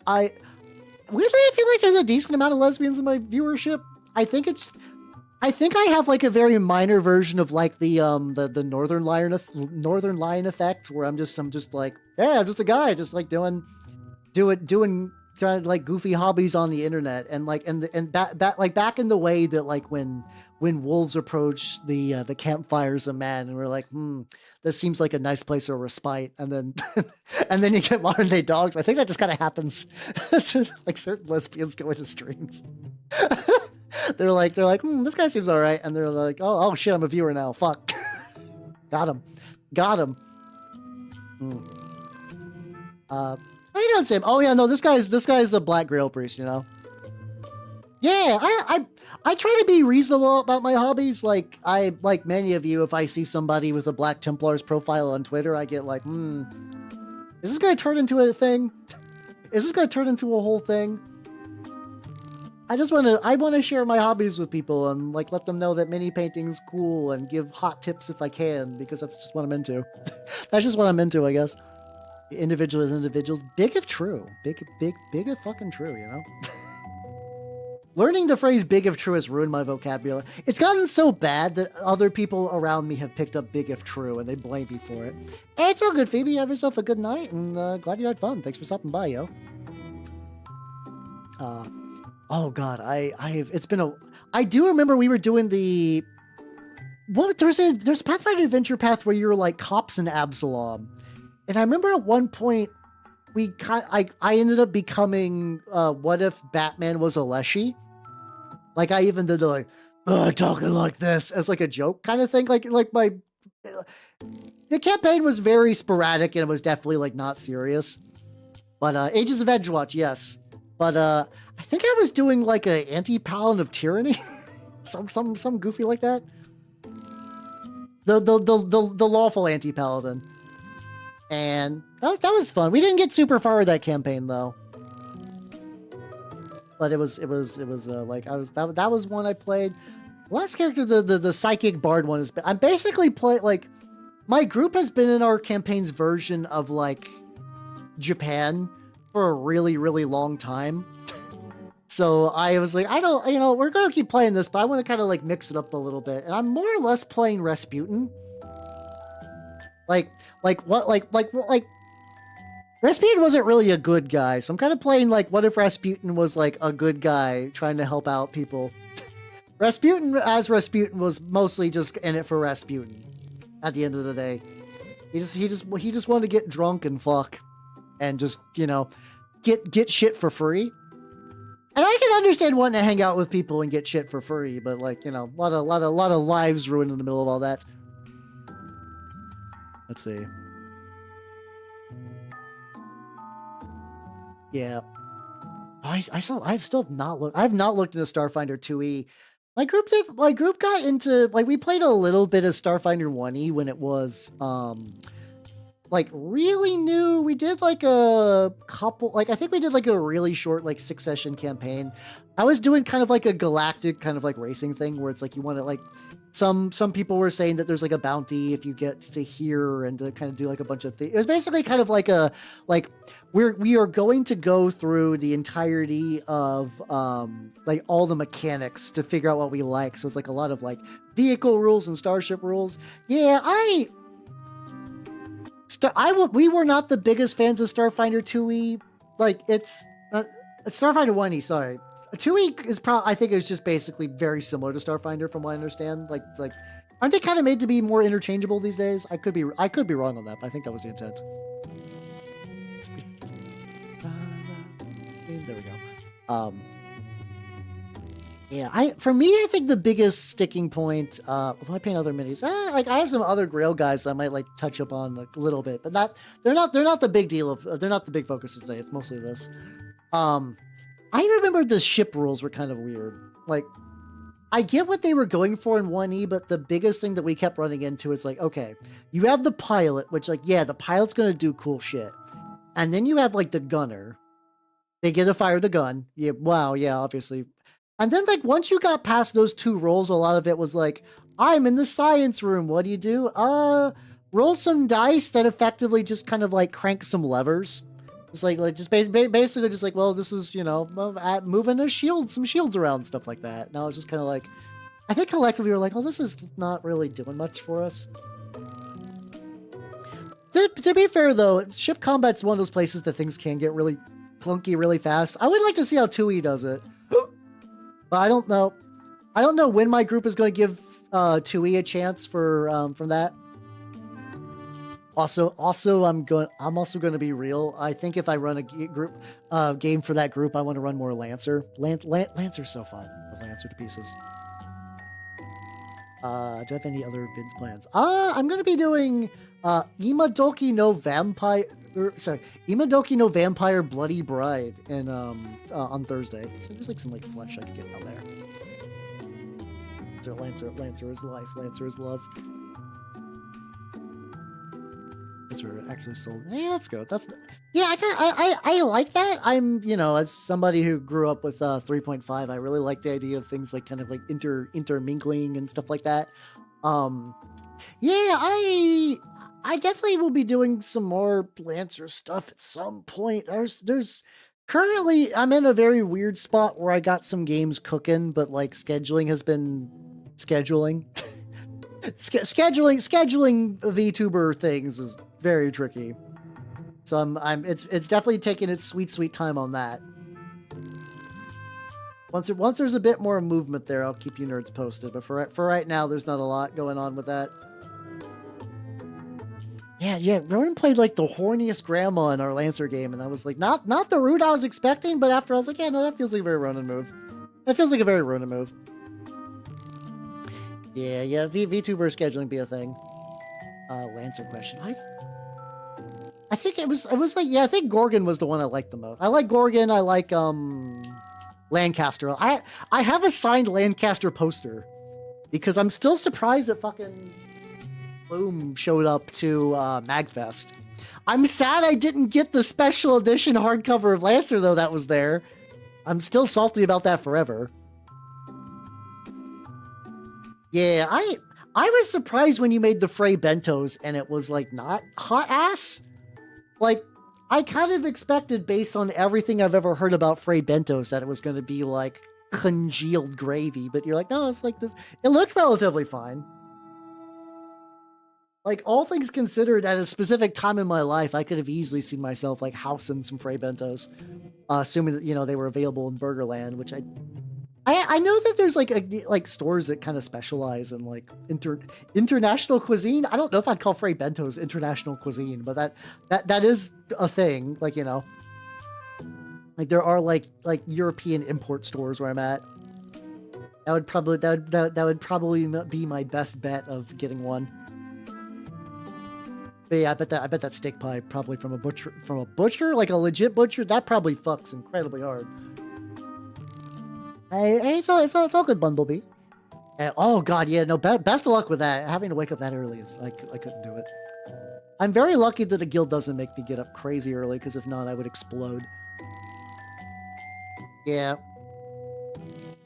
I feel like there's a decent amount of lesbians in my viewership. I think I have like a very minor version of like the Northern Lion effect, where I'm just like, yeah, I'm just a guy, just like doing kind of like goofy hobbies on the internet, and like back in the way that like when wolves approach the campfires of man, and we're like, this seems like a nice place of respite, and then and then you get modern day dogs. I think that just kind of happens to like certain lesbians go into streams. They're like, this guy seems all right, and they're like, oh shit, I'm a viewer now. Fuck, got him. How you doing, Sam? Oh yeah, no, this guy's the Black Grail priest, you know. Yeah, I try to be reasonable about my hobbies. Like like many of you, if I see somebody with a Black Templar's profile on Twitter, I get like, is this gonna turn into a thing? Is this gonna turn into a whole thing? I want to share my hobbies with people and like let them know that mini painting's cool and give hot tips if I can, because that's just what I'm into. That's just what I'm into, I guess. Individuals, big if true. Big if fucking true, you know? Learning the phrase big if true has ruined my vocabulary. It's gotten so bad that other people around me have picked up big if true and they blame me for it. Hey, it's all good, Phoebe. Have yourself a good night, and glad you had fun. Thanks for stopping by, yo. Oh god, I do remember we were doing the... There's a Pathfinder Adventure Path where you were like cops in Absalom. And I remember at one point, I ended up becoming, what if Batman was a Leshy? Like, I even did the, like, talking like this as, like, a joke kind of thing. The campaign was very sporadic, and it was definitely, like, not serious. But, Ages of Edgewatch, yes. But, I think I was doing, like, an anti-paladin of tyranny. some goofy like that. The lawful anti-paladin. And that was fun. We didn't get super far with that campaign though. But that was one I played. Last character, the psychic bard one is. I'm basically like, my group has been in our campaign's version of like Japan for a really, really long time. So I was like, we're gonna keep playing this, but I want to kind of like mix it up a little bit. And I'm more or less playing Rasputin. Rasputin wasn't really a good guy, so I'm kind of playing like, what if Rasputin was like a good guy trying to help out people? Rasputin was mostly just in it for Rasputin. At the end of the day, he just wanted to get drunk and fuck, and just get shit for free. And I can understand wanting to hang out with people and get shit for free, but like a lot of lives ruined in the middle of all that. Let's see. Yeah. I've not looked into Starfinder 2e. My group got into, like, we played a little bit of Starfinder 1e when it was like really new. We did like a couple, like I think we did like a really short like 6-session campaign. I was doing kind of like a galactic kind of like racing thing where it's like you want to like, some people were saying that there's like a bounty if you get to here and to kind of do like a bunch of things. It was basically kind of like we are going to go through the entirety of like all the mechanics to figure out what we like. So it's like a lot of like vehicle rules and starship rules. Yeah, we were not the biggest fans of Starfinder 2e. Like it's Starfinder 1e, sorry. 2e is I think it's just basically very similar to Starfinder from what I understand. Like aren't they kind of made to be more interchangeable these days? I could be wrong on that, but I think that was the intent. screen. There we go. Yeah, for me, I think the biggest sticking point. Am I playing other minis? Like I have some other Grail guys that I might like touch up on a little bit, but they're not the big deal of. They're not the big focus today. It's mostly this. I remember the ship rules were kind of weird. Like, I get what they were going for in 1E, but the biggest thing that we kept running into is like, okay, you have the pilot, which like, yeah, the pilot's gonna do cool shit, and then you have like the gunner. They get to fire the gun. Yeah, wow, yeah, obviously. And then, like, once you got past those two roles, a lot of it was like, I'm in the science room. What do you do? Roll some dice that effectively just kind of, like, crank some levers. It's like just basically just like, well, this is, you know, moving some shields around and stuff like that. And I was just kind of like, I think collectively we were like, well, this is not really doing much for us. To be fair, though, ship combat's one of those places that things can get really clunky really fast. I would like to see how 2E does it. But I don't know. I don't know when my group is going to give 2E a chance for from that. Also, I'm also going to be real. I think if I run a group game for that group, I want to run more Lancer. Lancer's so fun. I love Lancer to pieces. Do I have any other vids plans? I'm going to be doing Imadoki no Vampire Bloody Bride in on Thursday. So there's like some like flesh I could get out there. So Lancer is life. Lancer is love. Lancer actually sold. Hey, that's good. I like that. I'm, you know, as somebody who grew up with 3.5, I really like the idea of things like kind of like intermingling and stuff like that. Yeah, I definitely will be doing some more Lancer stuff at some point. There's currently, I'm in a very weird spot where I got some games cooking, but like scheduling has been scheduling. scheduling VTuber things is very tricky. So it's definitely taking its sweet time on that. Once there's a bit more movement there, I'll keep you nerds posted. But for right now, there's not a lot going on with that. Yeah. Ronan played like the horniest grandma in our Lancer game, and I was like, not the route I was expecting. But after I was like, yeah, no, that feels like a very Ronan move. That feels like a very Ronan move. Yeah. VTuber scheduling be a thing. Lancer question. I think it was like, yeah, I think Gorgon was the one I liked the most. I like Gorgon. I like Lancaster. I have a signed Lancaster poster because I'm still surprised that fucking Bloom showed up to Magfest. I'm sad I didn't get the special edition hardcover of Lancer though that was there. I'm still salty about that forever. Yeah, I was surprised when you made the Frey Bentos and it was like not hot ass. Like, I kind of expected based on everything I've ever heard about Frey Bentos that it was going to be like congealed gravy, but you're like, no, it's like this. It looked relatively fine. Like, all things considered, at a specific time in my life, I could have easily seen myself like housing some Frey Bentos, assuming that, you know, they were available in Burgerland, which I know that there's like stores that kind of specialize in like international cuisine. I don't know if I'd call Frey Bentos international cuisine, but that is a thing. Like, you know, like there are like European import stores where I'm at. That would probably be my best bet of getting one. But yeah, I bet that steak pie probably from a butcher, like a legit butcher, that probably fucks incredibly hard. Hey, it's all good, Bumblebee. Oh god, yeah, no, best of luck with that. Having to wake up that early is I couldn't do it. I'm very lucky that the guild doesn't make me get up crazy early, because if not, I would explode. Yeah.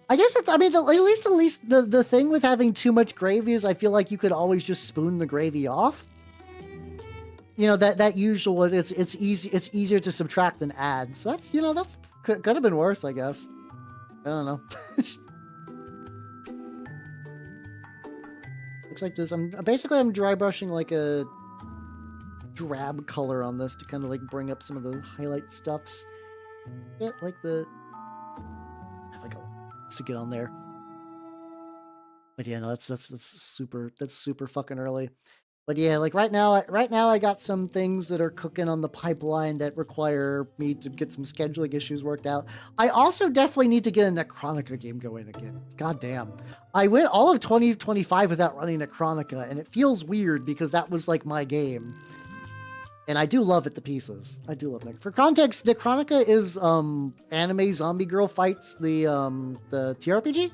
I guess at least the thing with having too much gravy is I feel like you could always just spoon the gravy off. You know, that usual it's easier to subtract than add. So that's, you know, that's could have been worse, I guess. I don't know. Looks like this. I'm dry brushing like a drab color on this to kind of like bring up some of the highlight stuffs. Yeah, like the. I have like to get on there. But yeah, no, that's super fucking early. But yeah, like right now I got some things that are cooking on the pipeline that require me to get some scheduling issues worked out. I also definitely need to get a Necronica game going again. God damn. I went all of 2025 without running Necronica, and it feels weird because that was like my game. And I do love it to pieces. I do love it. For context, Necronica is anime zombie girl fights the TRPG.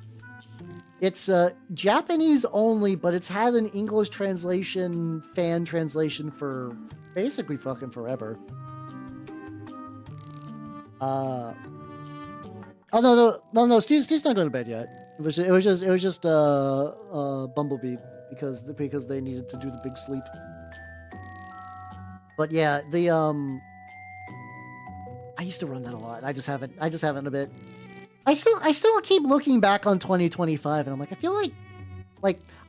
It's Japanese only, but it's had an English translation, fan translation for basically fucking forever. Oh no, Steve's not going to bed yet. It was just Bumblebee because they needed to do the big sleep. But yeah, I used to run that a lot. I just haven't in a bit. I still keep looking back on 2025 and I'm like, I feel like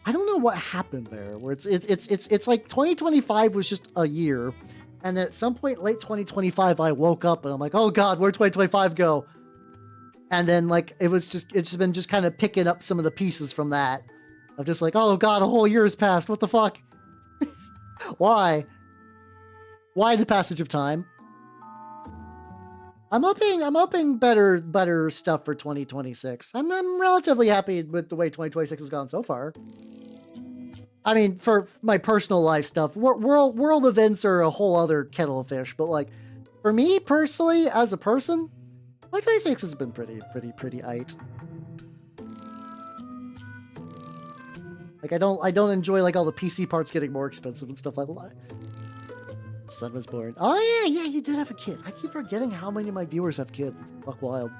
I don't know what happened there, where it's like 2025 was just a year, and then at some point late 2025 I woke up and I'm like, oh god, where'd 2025 go? And then like it's been just kind of picking up some of the pieces from that. I'm just like, oh god, a whole year has passed. What the fuck? Why the passage of time? I'm hoping better stuff for 2026. I'm relatively happy with the way 2026 has gone so far. I mean, for my personal life stuff, world events are a whole other kettle of fish. But like, for me personally, as a person, 2026 has been pretty aight. Like, I don't enjoy like all the PC parts getting more expensive and stuff like that. Son was born. Oh yeah, you did have a kid. I keep forgetting how many of my viewers have kids. It's buck wild.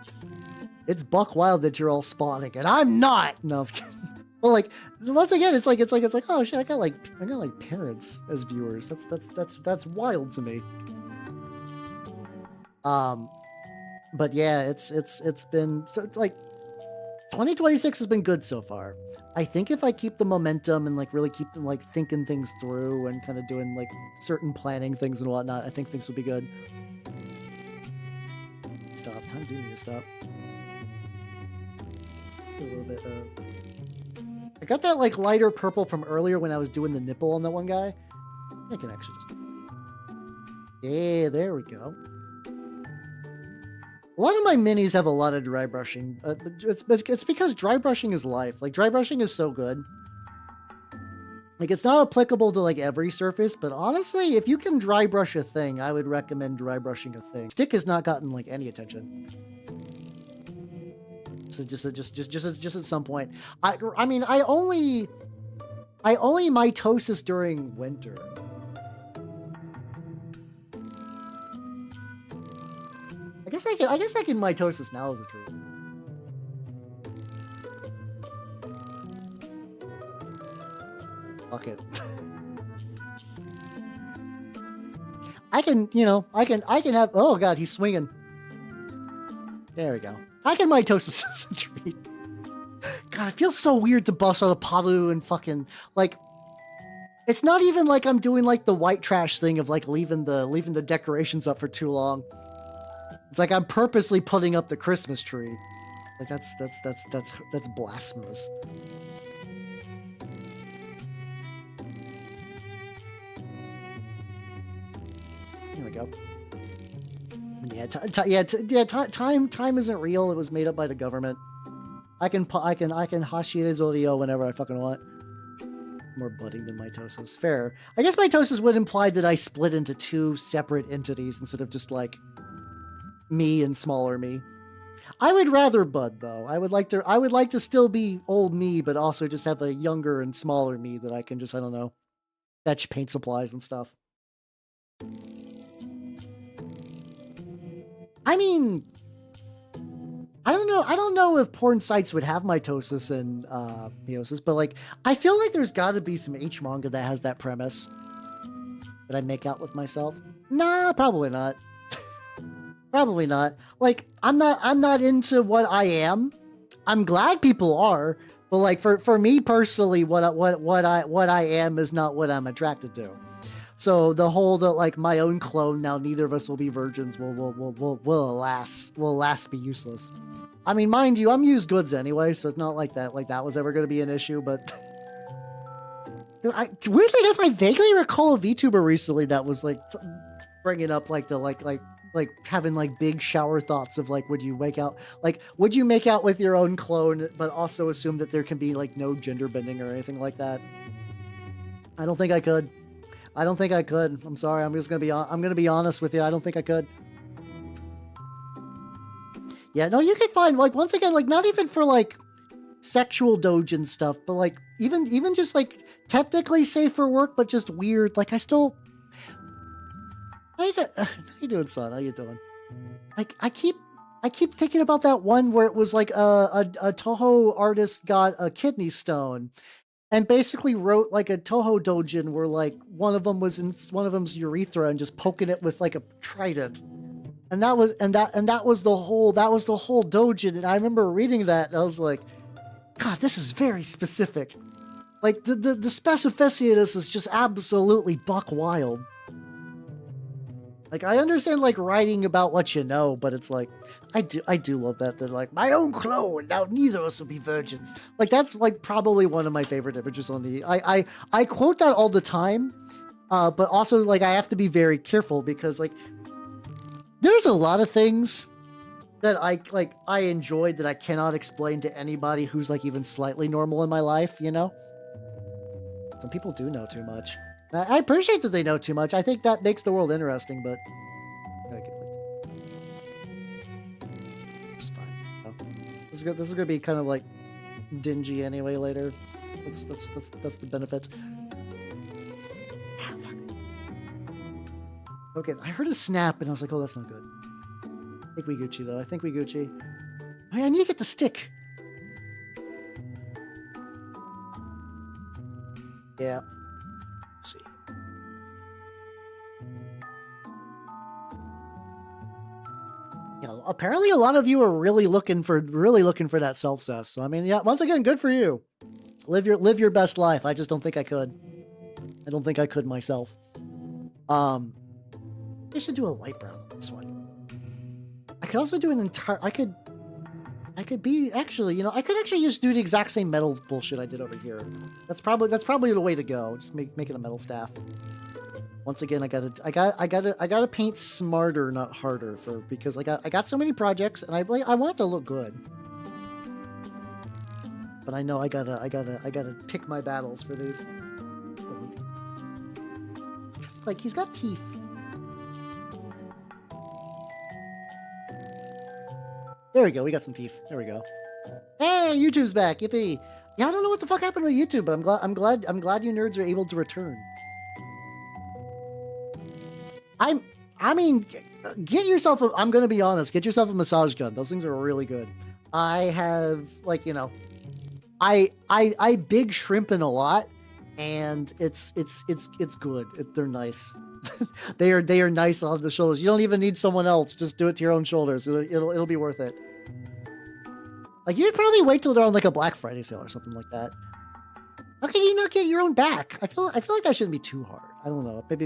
It's buck wild that you're all spawning and I'm not. No, I'm kidding. Well, like once again, it's like oh shit, I got like parents as viewers. That's wild to me. But yeah, it's been like 2026 has been good so far. I think if I keep the momentum and like really keep them like thinking things through and kind of doing like certain planning things and whatnot, I think things will be good. Stop. Time do need to stop. A little bit. I got that like lighter purple from earlier when I was doing the nipple on that one guy. I can actually just. Yeah, there we go. A lot of my minis have a lot of dry brushing. It's because dry brushing is life. Like, dry brushing is so good. Like, it's not applicable to, like, every surface, but honestly, if you can dry brush a thing, I would recommend dry brushing a thing. Stick has not gotten, like, any attention. So just at some point. I mean, I only mitosis during winter. I guess I can mitosis now as a treat. Fuck it. I can have. Oh god, he's swinging. There we go. I can mitosis as a treat. God, it feels so weird to bust out a Palu and fucking like. It's not even like I'm doing like the white trash thing of like leaving the decorations up for too long. It's like I'm purposely putting up the Christmas tree. Like that's blasphemous. Here we go. Time isn't real. It was made up by the government. I can Hashire Zorio whenever I fucking want. More budding than mitosis. Fair. I guess mitosis would imply that I split into two separate entities instead of just like me and smaller me. I would rather bud though. I would like to still be old me, but also just have a younger and smaller me that I can just, I don't know, fetch paint supplies and stuff. I mean, I don't know if porn sites would have mitosis and meiosis, but like I feel like there's got to be some H manga that has that premise. That I make out with myself? Nah, probably not. Probably not. Like I'm not into what I am. I'm glad people are, but like for me personally, what I am is not what I'm attracted to. So the whole like my own clone, now neither of us will be virgins, will alas be useless. I mean, mind you, I'm used goods anyway, so it's not like that was ever going to be an issue, but Weirdly enough, I vaguely recall a VTuber recently that was like bringing up like the like having like big shower thoughts of like, would you make out with your own clone, but also assume that there can be like no gender bending or anything like that. I don't think I could. I'm sorry. I'm gonna be honest with you. I don't think I could. Yeah, no, you can find like, once again, like not even for like sexual doujin stuff, but like even just like technically safe for work, but just weird. Like I still. How you doing, son? How you doing? Like I keep thinking about that one where it was like a Toho artist got a kidney stone, and basically wrote like a Toho doujin where like one of them's urethra and just poking it with like a trident, and that was the whole doujin. And I remember reading that and I was like, God, this is very specific. Like the specificity of this is just absolutely buck wild. Like, I understand, like, writing about what you know, but it's like, I do love that. They're like, my own clone, now neither of us will be virgins. Like, that's, like, probably one of my favorite images on the... I quote that all the time, but also, like, I have to be very careful because, like, there's a lot of things that I enjoyed that I cannot explain to anybody who's, like, even slightly normal in my life, you know? Some people do know too much. I appreciate that they know too much. I think that makes the world interesting, but just fine. No. This is gonna be kind of like dingy anyway later. That's the benefits. Ah, fuck. Okay, I heard a snap and I was like, oh, that's not good. I think we Gucci though. I think we Gucci. Oh, yeah, I need to get the stick. Yeah. Let's see. You know, apparently a lot of you are really looking for that self-cess. So I mean, yeah, once again, good for you. Live your best life. I just don't think I could. I don't think I could myself. I should do a light brown on this one. I could also do an entire. I could be actually, you know, I could actually just do the exact same metal bullshit I did over here. That's probably the way to go. Just make it a metal staff. Once again, I gotta paint smarter, not harder, because I got so many projects and I want it to look good. But I know I gotta pick my battles for these. Like, he's got teeth. There we go. We got some teeth. There we go. Hey, YouTube's back. Yippee. Yeah, I don't know what the fuck happened with YouTube, but I'm glad you nerds are able to return. I mean, get yourself a, I'm gonna be honest, get yourself a massage gun. Those things are really good. I have, like, you know, I big shrimping a lot, and it's good. They're nice. they are nice on the shoulders. You don't even need someone else. Just do it to your own shoulders. It'll be worth it. Like, you'd probably wait till they're on like a Black Friday sale or something like that. How can you not get your own back? I feel like that shouldn't be too hard. I don't know. Maybe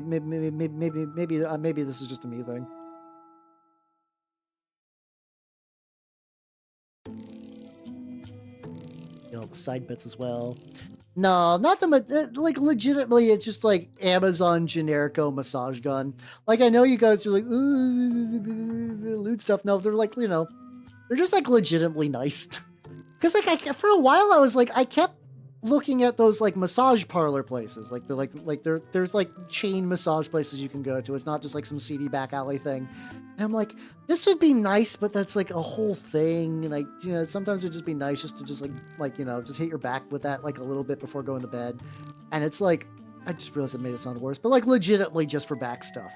this is just a me thing. You know, the side bits as well. No, not the, like, legitimately, it's just like Amazon generico massage gun. Like, I know you guys are like, ooh, loot stuff. No, they're like, you know, they're just like legitimately nice. Because like for a while I was like, I kept looking at those like massage parlor places, like they're there's like chain massage places you can go to. It's not just like some seedy back alley thing. And I'm like, this would be nice, but that's like a whole thing. And like, you know, sometimes it'd just be nice just to just like, you know, just hit your back with that like a little bit before going to bed. And it's like, I just realized it made it sound worse, but like legitimately just for back stuff.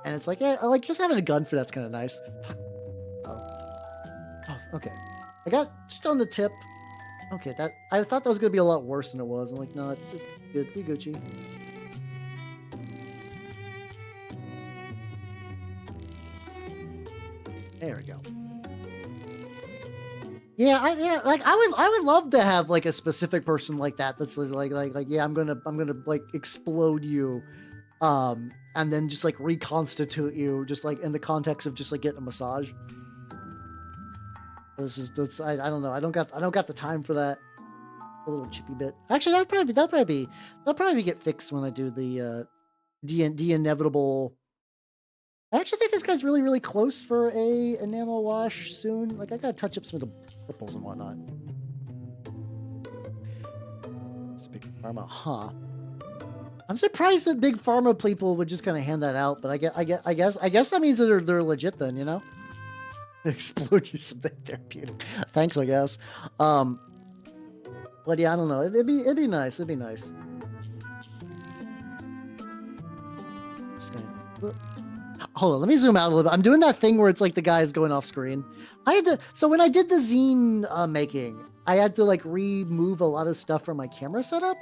And it's like, yeah, like just having a gun for that's kind of nice. Oh, okay. I got just on the tip. Okay, that I thought that was gonna be a lot worse than it was. I'm like, no, it's good. Be Gucci. There we go. Yeah, I would love to have like a specific person like that. That's like yeah, I'm gonna like explode you, and then just like reconstitute you, just like in the context of just like getting a massage. I don't know. I don't got the time for that. a little chippy bit. Actually, that'll probably get fixed when I do the inevitable. I actually think this guy's really, really close for a enamel wash soon. Like, I gotta touch up some of the purples and whatnot. It's a big pharma, huh? I'm surprised that big pharma people would just kind of hand that out, but I guess that means that they're legit then, you know? Explode you something therapeutic. Thanks, I guess. But yeah, I don't know. It'd be nice. It'd be nice. Hold on, let me zoom out a little bit. I'm doing that thing where it's like the guy's going off screen. So when I did the zine making, I had to like remove a lot of stuff from my camera setup.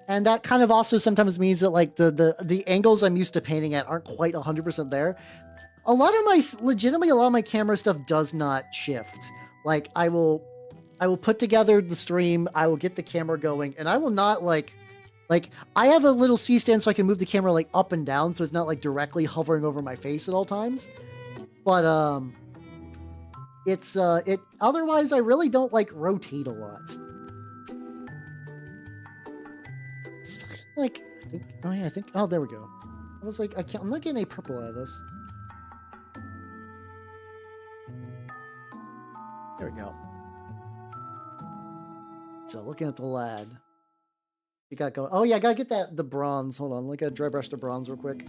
And that kind of also sometimes means that like the angles I'm used to painting at aren't quite 100% there. Legitimately a lot of my camera stuff does not shift. Like I will put together the stream, I will get the camera going, and I will not like I have a little C-stand so I can move the camera like up and down so it's not like directly hovering over my face at all times. But otherwise I really don't like rotate a lot. It's like I think oh there we go. I was like I'm not getting any purple out of this. There we go. So looking at the lad. You got going. Oh yeah, I gotta get the bronze. Hold on, look at dry brush the bronze real quick.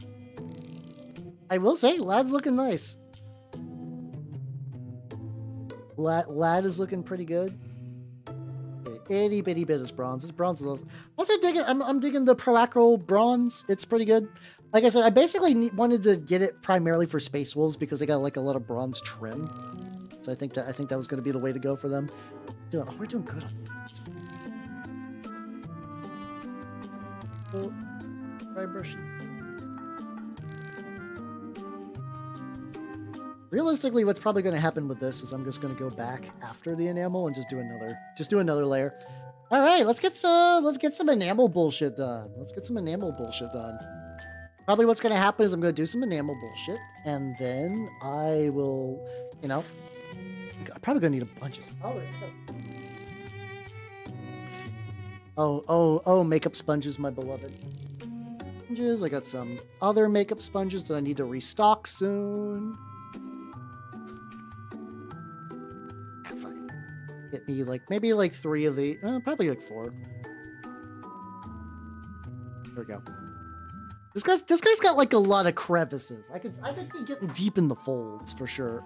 I will say, lad's looking nice. Lad is looking pretty good. Itty bitty bit is bronze. This bronze is also digging. I'm digging the Proacral bronze. It's pretty good. Like I said, I basically wanted to get it primarily for Space Wolves because they got like a lot of bronze trim. So I think that was going to be the way to go for them. Dude, we're doing good on this. Oh, dry brush. Realistically, what's probably going to happen with this is I'm just going to go back after the enamel and just do another layer. All right, let's get some enamel bullshit done. Probably what's going to happen is I'm going to do some enamel bullshit, and then I will, I'm probably going to need a bunch of stuff. Oh, makeup sponges, my beloved. Sponges. I got some other makeup sponges that I need to restock soon. Get me maybe 3 of the, probably 4. There we go. This guy's got like a lot of crevices. I can see getting deep in the folds for sure.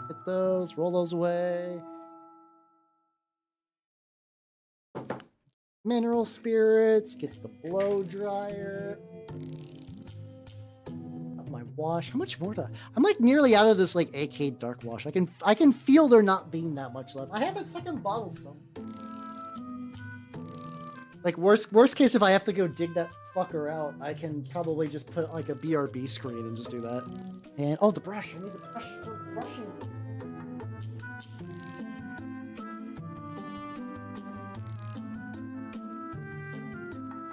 Get those, roll those away. Mineral spirits, get the blow dryer. My wash. How much more I'm like nearly out of this like AK dark wash. I can feel there not being that much left. I have a second bottle somewhere. Like worst case, if I have to go dig that fucker out, I can probably just put like a BRB screen and just do that. And oh, the brush. I need the brush for brushing.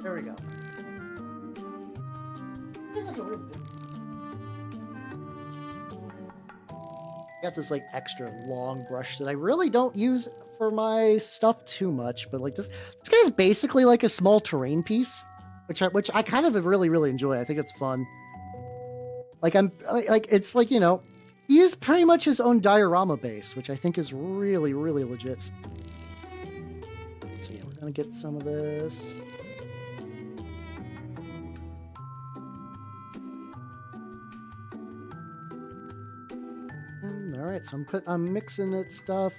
There we go. It's like a real big. Got this like extra long brush that I really don't use for my stuff too much, but like this guy's basically like a small terrain piece, which I kind of really, really enjoy. I think it's fun. Like it's like, he is pretty much his own diorama base, which I think is really, really legit. So yeah, we're gonna get some of this. All right, so I'm mixing it stuff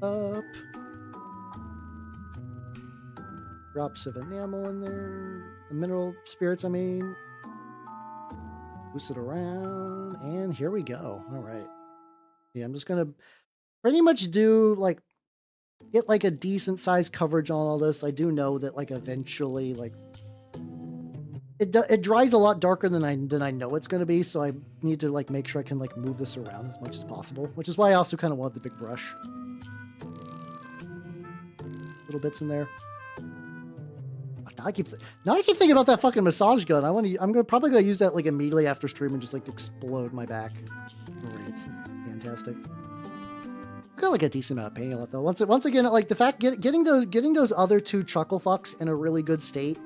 up. Drops of enamel in there. The mineral spirits, I mean. Boost it around, and here we go. All right. Yeah, I'm just gonna pretty much do get like a decent sized coverage on all this. I do know that like eventually it dries a lot darker than I know it's going to be, so I need to like make sure I can like move this around as much as possible, which is why I also kind of want the big brush. Little bits in there. Now I keep thinking about that fucking massage gun. I'm probably gonna use that like immediately after stream and just like explode my back. Great, it's fantastic. got like a decent amount of painting left though. Once again, like the fact getting those other 2 chuckle fucks in a really good state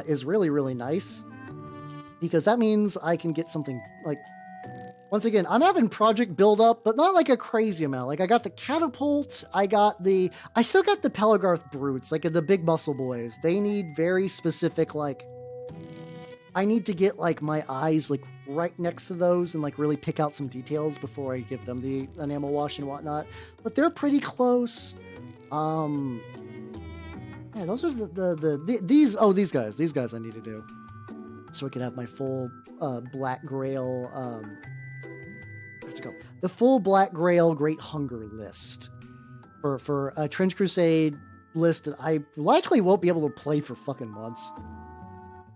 is really, really nice, because that means I can get something like, once again, I'm having project build up, but not like a crazy amount. Like I got the catapult, I still got the Pelaggarth brutes, like the big muscle boys. They need very specific, like, I need to get like my eyes like right next to those and like really pick out some details before I give them the enamel wash and whatnot. But they're pretty close. Yeah, those are these guys. These guys I need to do, so I can have my full Black Grail. Let's go. The full Black Grail Great Hunger list for a Trench Crusade list that I likely won't be able to play for fucking months.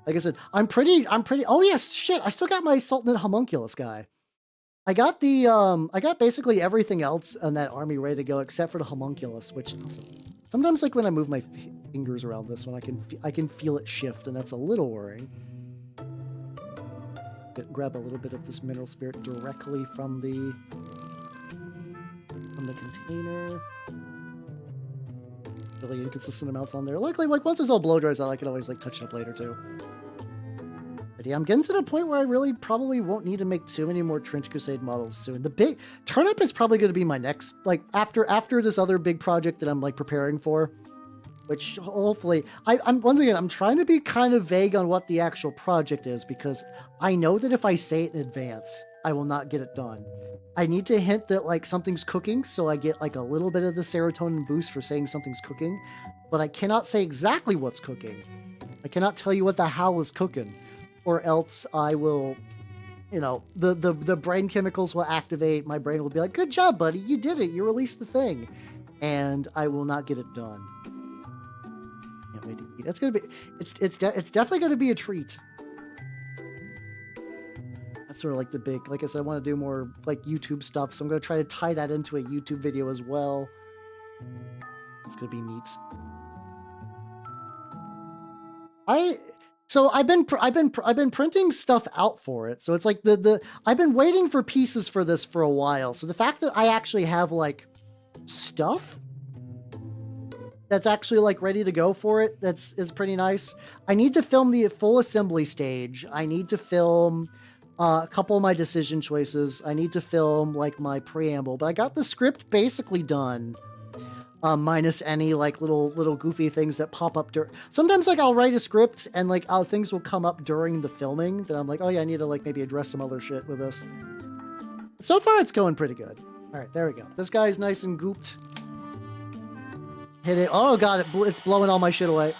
Like I said, I'm pretty, oh yes, shit, I still got my Sultanate Homunculus guy. I got basically everything else on that army ready to go except for the Homunculus, which also, sometimes like when I move my fingers around this one, I can feel it shift, and that's a little worrying. Grab a little bit of this mineral spirit directly from the container. Really inconsistent amounts on there. Luckily, like once this all blow dries out, I can always like touch it up later too. But yeah, I'm getting to the point where I really probably won't need to make too many more Trench Crusade models soon. The big turnip is probably going to be my next, like after this other big project that I'm like preparing for, which hopefully I'm once again, I'm trying to be kind of vague on what the actual project is, because I know that if I say it in advance, I will not get it done. I need to hint that like something's cooking, so I get like a little bit of the serotonin boost for saying something's cooking, but I cannot say exactly what's cooking. I cannot tell you what the hell is cooking, or else I will, you know, the brain chemicals will activate. My brain will be like, good job, buddy, you did it, you released the thing, and I will not get it done. Can't wait to eat. That's gonna be, it's definitely gonna be a treat. That's sort of like the big, like I said, I want to do more like YouTube stuff, so I'm going to try to tie that into a YouTube video as well. It's going to be neat. So I've been printing stuff out for it. So it's like I've been waiting for pieces for this for a while. So the fact that I actually have like stuff that's actually like ready to go for it, is pretty nice. I need to film the full assembly stage. I need to film a couple of my decision choices. I need to film like my preamble, but I got the script basically done, minus any like little goofy things that pop up during. Sometimes like I'll write a script and like things will come up during the filming that I'm like, oh yeah, I need to like maybe address some other shit with this. So far it's going pretty good. All right, there we go. This guy's nice and gooped. Hit it. Oh god, it's blowing all my shit away.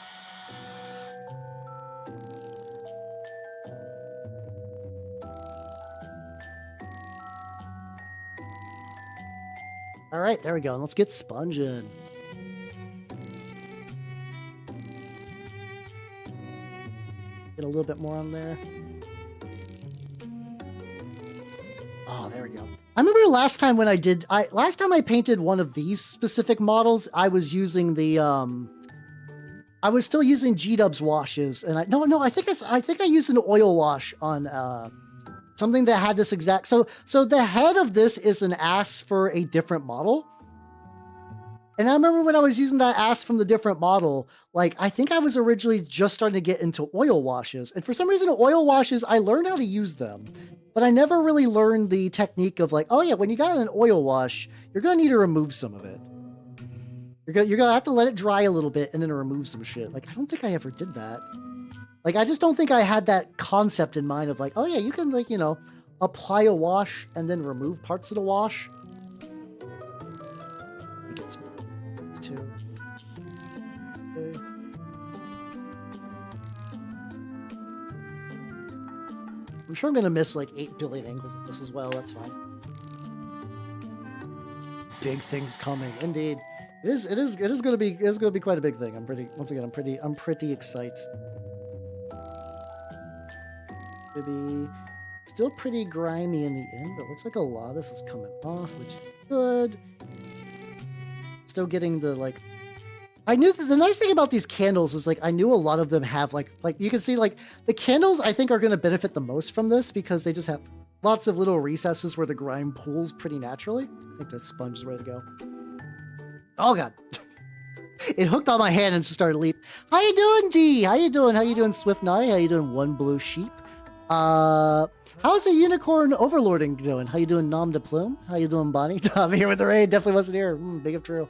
All right, there we go. And let's get sponging. Get a little bit more on there. Oh, there we go. I remember last time when last time I painted one of these specific models, I was using the I was still using G-Dub's washes, and I think I used an oil wash on something that had this exact, so the head of this is an ass for a different model. And I remember when I was using that ass from the different model, like I think I was originally just starting to get into oil washes. And for some reason, oil washes, I learned how to use them, but I never really learned the technique of like, oh yeah, when you got an oil wash, you're going to need to remove some of it. You're gonna have to let it dry a little bit and then remove some shit. Like, I don't think I ever did that. Like, I just don't think I had that concept in mind of like, oh yeah, you can like, you know, apply a wash and then remove parts of the wash. It's two. Okay. I'm sure I'm gonna miss like 8 billion angles of this as well. That's fine. Big things coming, indeed. It is gonna be quite a big thing. I'm pretty excited. Maybe still pretty grimy in the end, but it looks like a lot of this is coming off, which is good. Still getting the like. I knew that the nice thing about these candles is like I knew a lot of them have like you can see like the candles I think are going to benefit the most from this because they just have lots of little recesses where the grime pools pretty naturally. I think the sponge is ready to go. Oh god. It hooked on my hand and just started to leap. How you doing, D? How you doing? How you doing, Swift Nye? How you doing, One Blue Sheep? How's the unicorn overlording doing? How you doing, Nom de Plume? How you doing, Bonnie? I'm here with the raid. Definitely wasn't here. Big if true.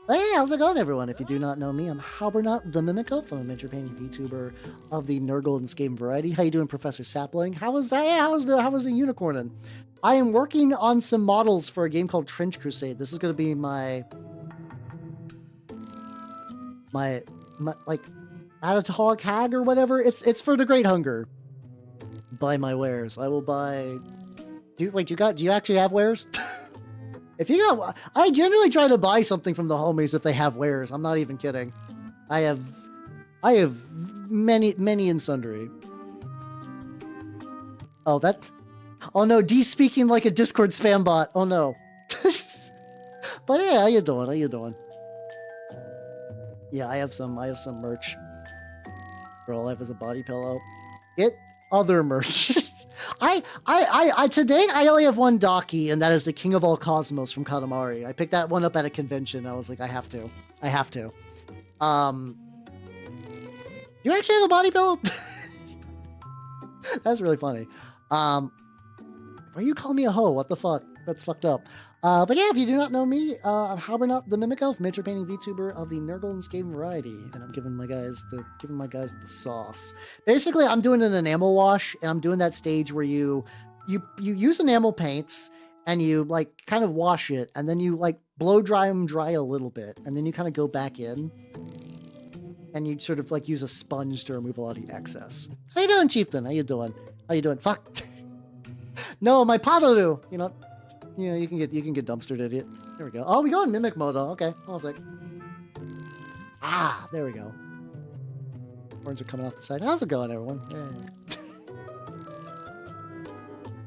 But hey, how's it going, everyone? If you do not know me, I'm Halbernot the Mimico. I'm a miniature painting VTuber of the Nurgle and Skaven variety. How you doing, Professor Sapling? How was the unicorning? I am working on some models for a game called Trench Crusade. This is going to be my like Matagot Hag or whatever. It's for the Great Hunger. Buy my wares. I will buy. Do you actually have wares? If you got, I generally try to buy something from the homies if they have wares. I'm not even kidding. I have many and sundry. Oh no, D speaking like a Discord spam bot. Oh no. But yeah, how you doing? Yeah, I have some merch. For all I have is a body pillow. Get other merch. Today I only have one Daki, and that is the King of All Cosmos from Katamari. I picked that one up at a convention. I was like, I have to. You actually have a body pillow? That's really funny. Why you call me a hoe? What the fuck? That's fucked up. But yeah, if you do not know me, I'm Halbernot the Mimico, miniature painting VTuber of the Nurgle and Skaven variety, and I'm giving my guys the sauce. Basically, I'm doing an enamel wash, and I'm doing that stage where you use enamel paints and you like kind of wash it, and then you like blow dry them a little bit, and then you kind of go back in, and you sort of like use a sponge to remove a lot of the excess. How you doing, Chieftain? How you doing? Fuck. No, my Padoru. You know, you can get dumpstered, idiot. There we go. Oh, we go in mimic mode. Oh, okay. Hold on a sec. Ah, there we go. Horns are coming off the side. How's it going, everyone? Yeah.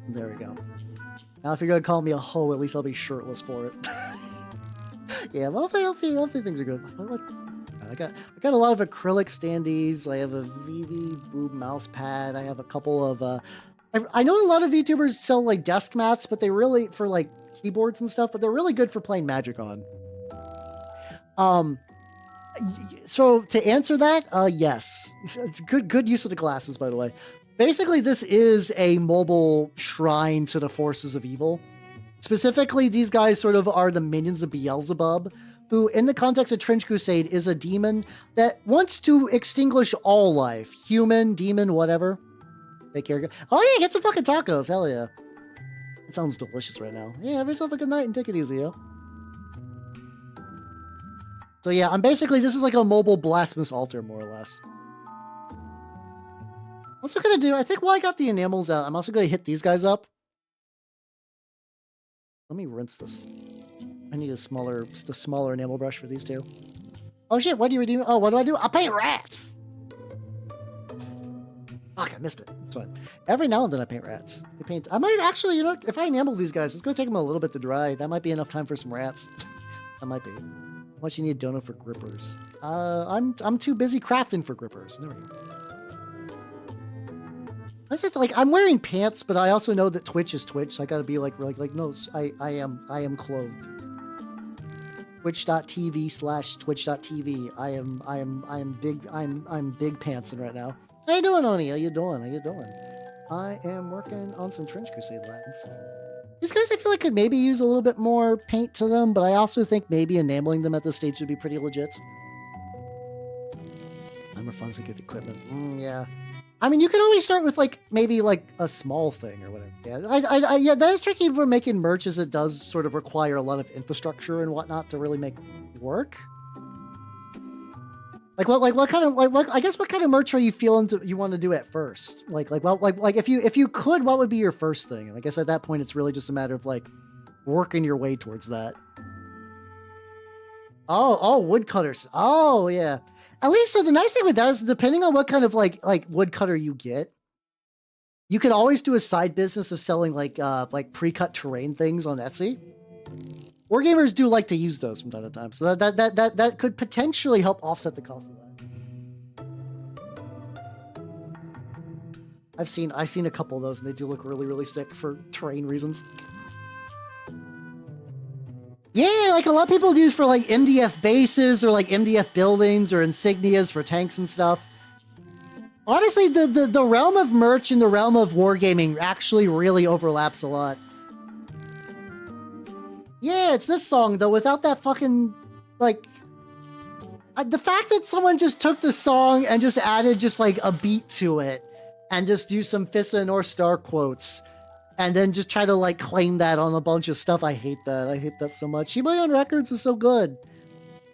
There we go. Now, if you're gonna call me a hoe, at least I'll be shirtless for it. Yeah, well, hopefully things are good. I got a lot of acrylic standees. I have a VV boob mouse pad. I have a couple of I know a lot of VTubers sell like desk mats, but they really for like keyboards and stuff, but they're really good for playing Magic on. So to answer that, yes, good use of the glasses, by the way. Basically, this is a mobile shrine to the forces of evil. Specifically, these guys sort of are the minions of Beelzebub, who, in the context of Trench Crusade, is a demon that wants to extinguish all life, human, demon, whatever. Take care. Oh yeah, get some fucking tacos. Hell yeah. It sounds delicious right now. Yeah, have yourself a good night and take it easy, yo. So yeah, this is like a mobile blasphemous altar, more or less. Also gonna do, I think while I got the enamels out, I'm also gonna hit these guys up. Let me rinse this. I need the smaller enamel brush for these two. Oh shit, what do you redeem? Oh, what do I do? I paint rats! Fuck, I missed it. It's fine. Every now and then I paint rats. I might actually, you know, if I enamel these guys, it's going to take them a little bit to dry. That might be enough time for some rats. That might be. How much you need a donut for grippers? I'm too busy crafting for grippers. There we go. I just like I'm wearing pants, but I also know that Twitch is Twitch, so I gotta be like no, I am clothed. Twitch.tv/twitch.tv. I'm big pantsing right now. How you doing, Oni? How you doing? I am working on some Trench Crusade lands. These guys I feel like could maybe use a little bit more paint to them, but I also think maybe enameling them at this stage would be pretty legit. Hammer funds and good equipment. Yeah. I mean, you can always start with like maybe like a small thing or whatever. Yeah, yeah, that is tricky for making merch, as it does sort of require a lot of infrastructure and whatnot to really make work. Like what kind of I guess what kind of merch are you feeling you want to do at first? Like if you could, what would be your first thing? And I guess at that point it's really just a matter of like working your way towards that. Oh, woodcutters. Oh yeah. At least, so the nice thing with that is depending on what kind of like woodcutter you get, you can always do a side business of selling like pre-cut terrain things on Etsy. Wargamers do like to use those from time to time, so that could potentially help offset the cost of that. I've seen a couple of those, and they do look really, really sick for terrain reasons. Yeah, like a lot of people do for like MDF bases or like MDF buildings or insignias for tanks and stuff. Honestly, the realm of merch and the realm of wargaming actually really overlaps a lot. Yeah, it's this song though, without that fucking, like, the fact that someone just took the song and just added just like a beat to it and just do some Fist of the North Star quotes and then just try to like claim that on a bunch of stuff. I hate that. I hate that so much. Shibayan Records is so good.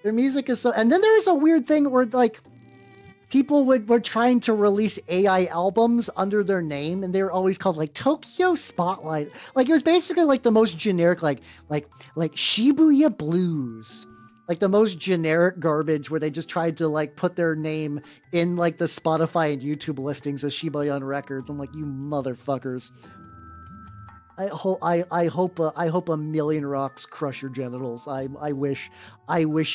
Their music is so, and then there's a weird thing where like people were trying to release AI albums under their name, and they were always called like Tokyo Spotlight. Like it was basically like the most generic, like Shibuya Blues. Like the most generic garbage where they just tried to like put their name in like the Spotify and YouTube listings as Shibayan Records. I'm like, you motherfuckers. I hope a million rocks crush your genitals. I wish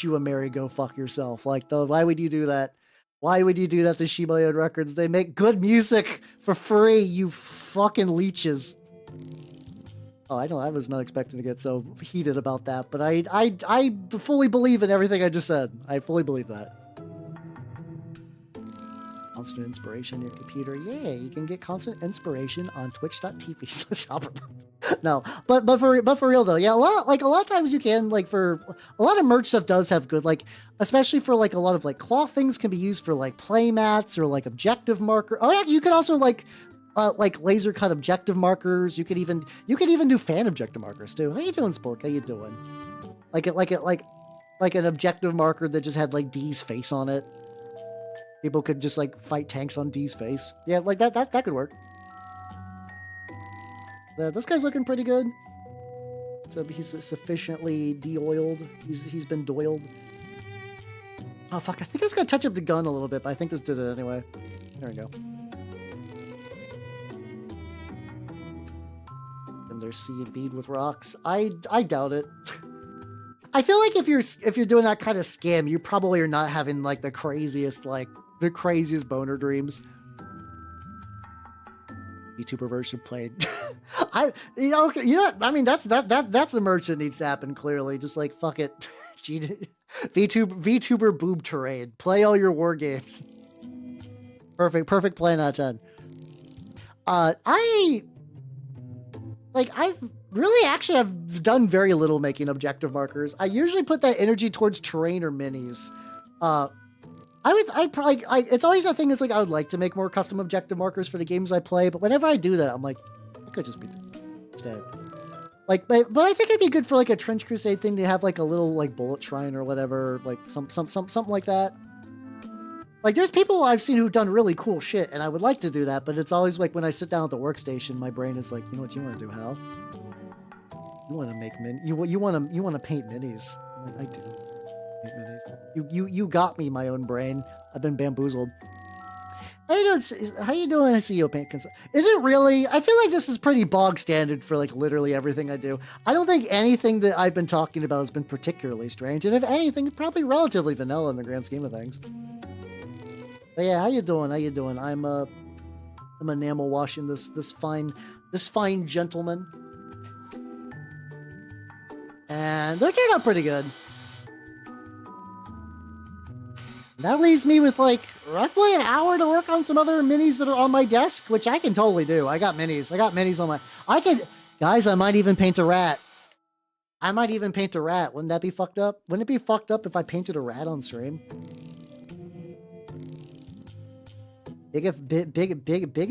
you a merry go fuck yourself. Like, why would you do that? Why would you do that to Shibayan Records? They make good music for free, you fucking leeches. Oh, I was not expecting to get so heated about that, but I fully believe in everything I just said. I fully believe that. Constant inspiration in your computer. Yeah, you can get constant inspiration on twitch.tv/Hopper. No, but for real though, yeah, a lot of times you can, like, for a lot of merch stuff does have good, like, especially for like a lot of like cloth things can be used for like play mats or like objective marker. Oh yeah, you could also like laser cut objective markers. You could even do fan objective markers too. How you doing, Spork? How you doing? Like an objective marker that just had like D's face on it. People could just like fight tanks on D's face. Yeah, like that could work. This guy's looking pretty good. So he's sufficiently de-oiled. He's been doiled. Oh fuck! I think I just gotta touch up the gun a little bit, but I think this did it anyway. There we go. And there's sea and bead with rocks. I doubt it. I feel like if you're doing that kind of scam, you probably are not having like the craziest boner dreams. Vtuber version played. I mean that's a merch that needs to happen clearly. Just like fuck it. Vtuber boob terrain. Play all your war games. Perfect play out of 10. I've done very little making objective markers. I usually put that energy towards terrain or minis. It's always a thing. Is like I would like to make more custom objective markers for the games I play, but whenever I do that, I'm like, I could just be instead. Like, but I think it'd be good for like a Trench Crusade thing to have like a little like bullet shrine or whatever, like something like that. Like there's people I've seen who've done really cool shit, and I would like to do that, but it's always like when I sit down at the workstation, my brain is like, you know what you want to do, Hal? You want to make you want to paint minis. I'm like, I do. Paint minis. You got me, my own brain. I've been bamboozled. How you doing, SEO paint? Is it really? I feel like this is pretty bog standard for like literally everything I do. I don't think anything that I've been talking about has been particularly strange, and if anything, it's probably relatively vanilla in the grand scheme of things. But yeah, how you doing? I'm enamel washing this fine gentleman, and they're turned out pretty good. That leaves me with like roughly an hour to work on some other minis that are on my desk, which I can totally do. I got minis on my. Guys, I might even paint a rat. Wouldn't that be fucked up? Wouldn't it be fucked up if I painted a rat on stream? Big if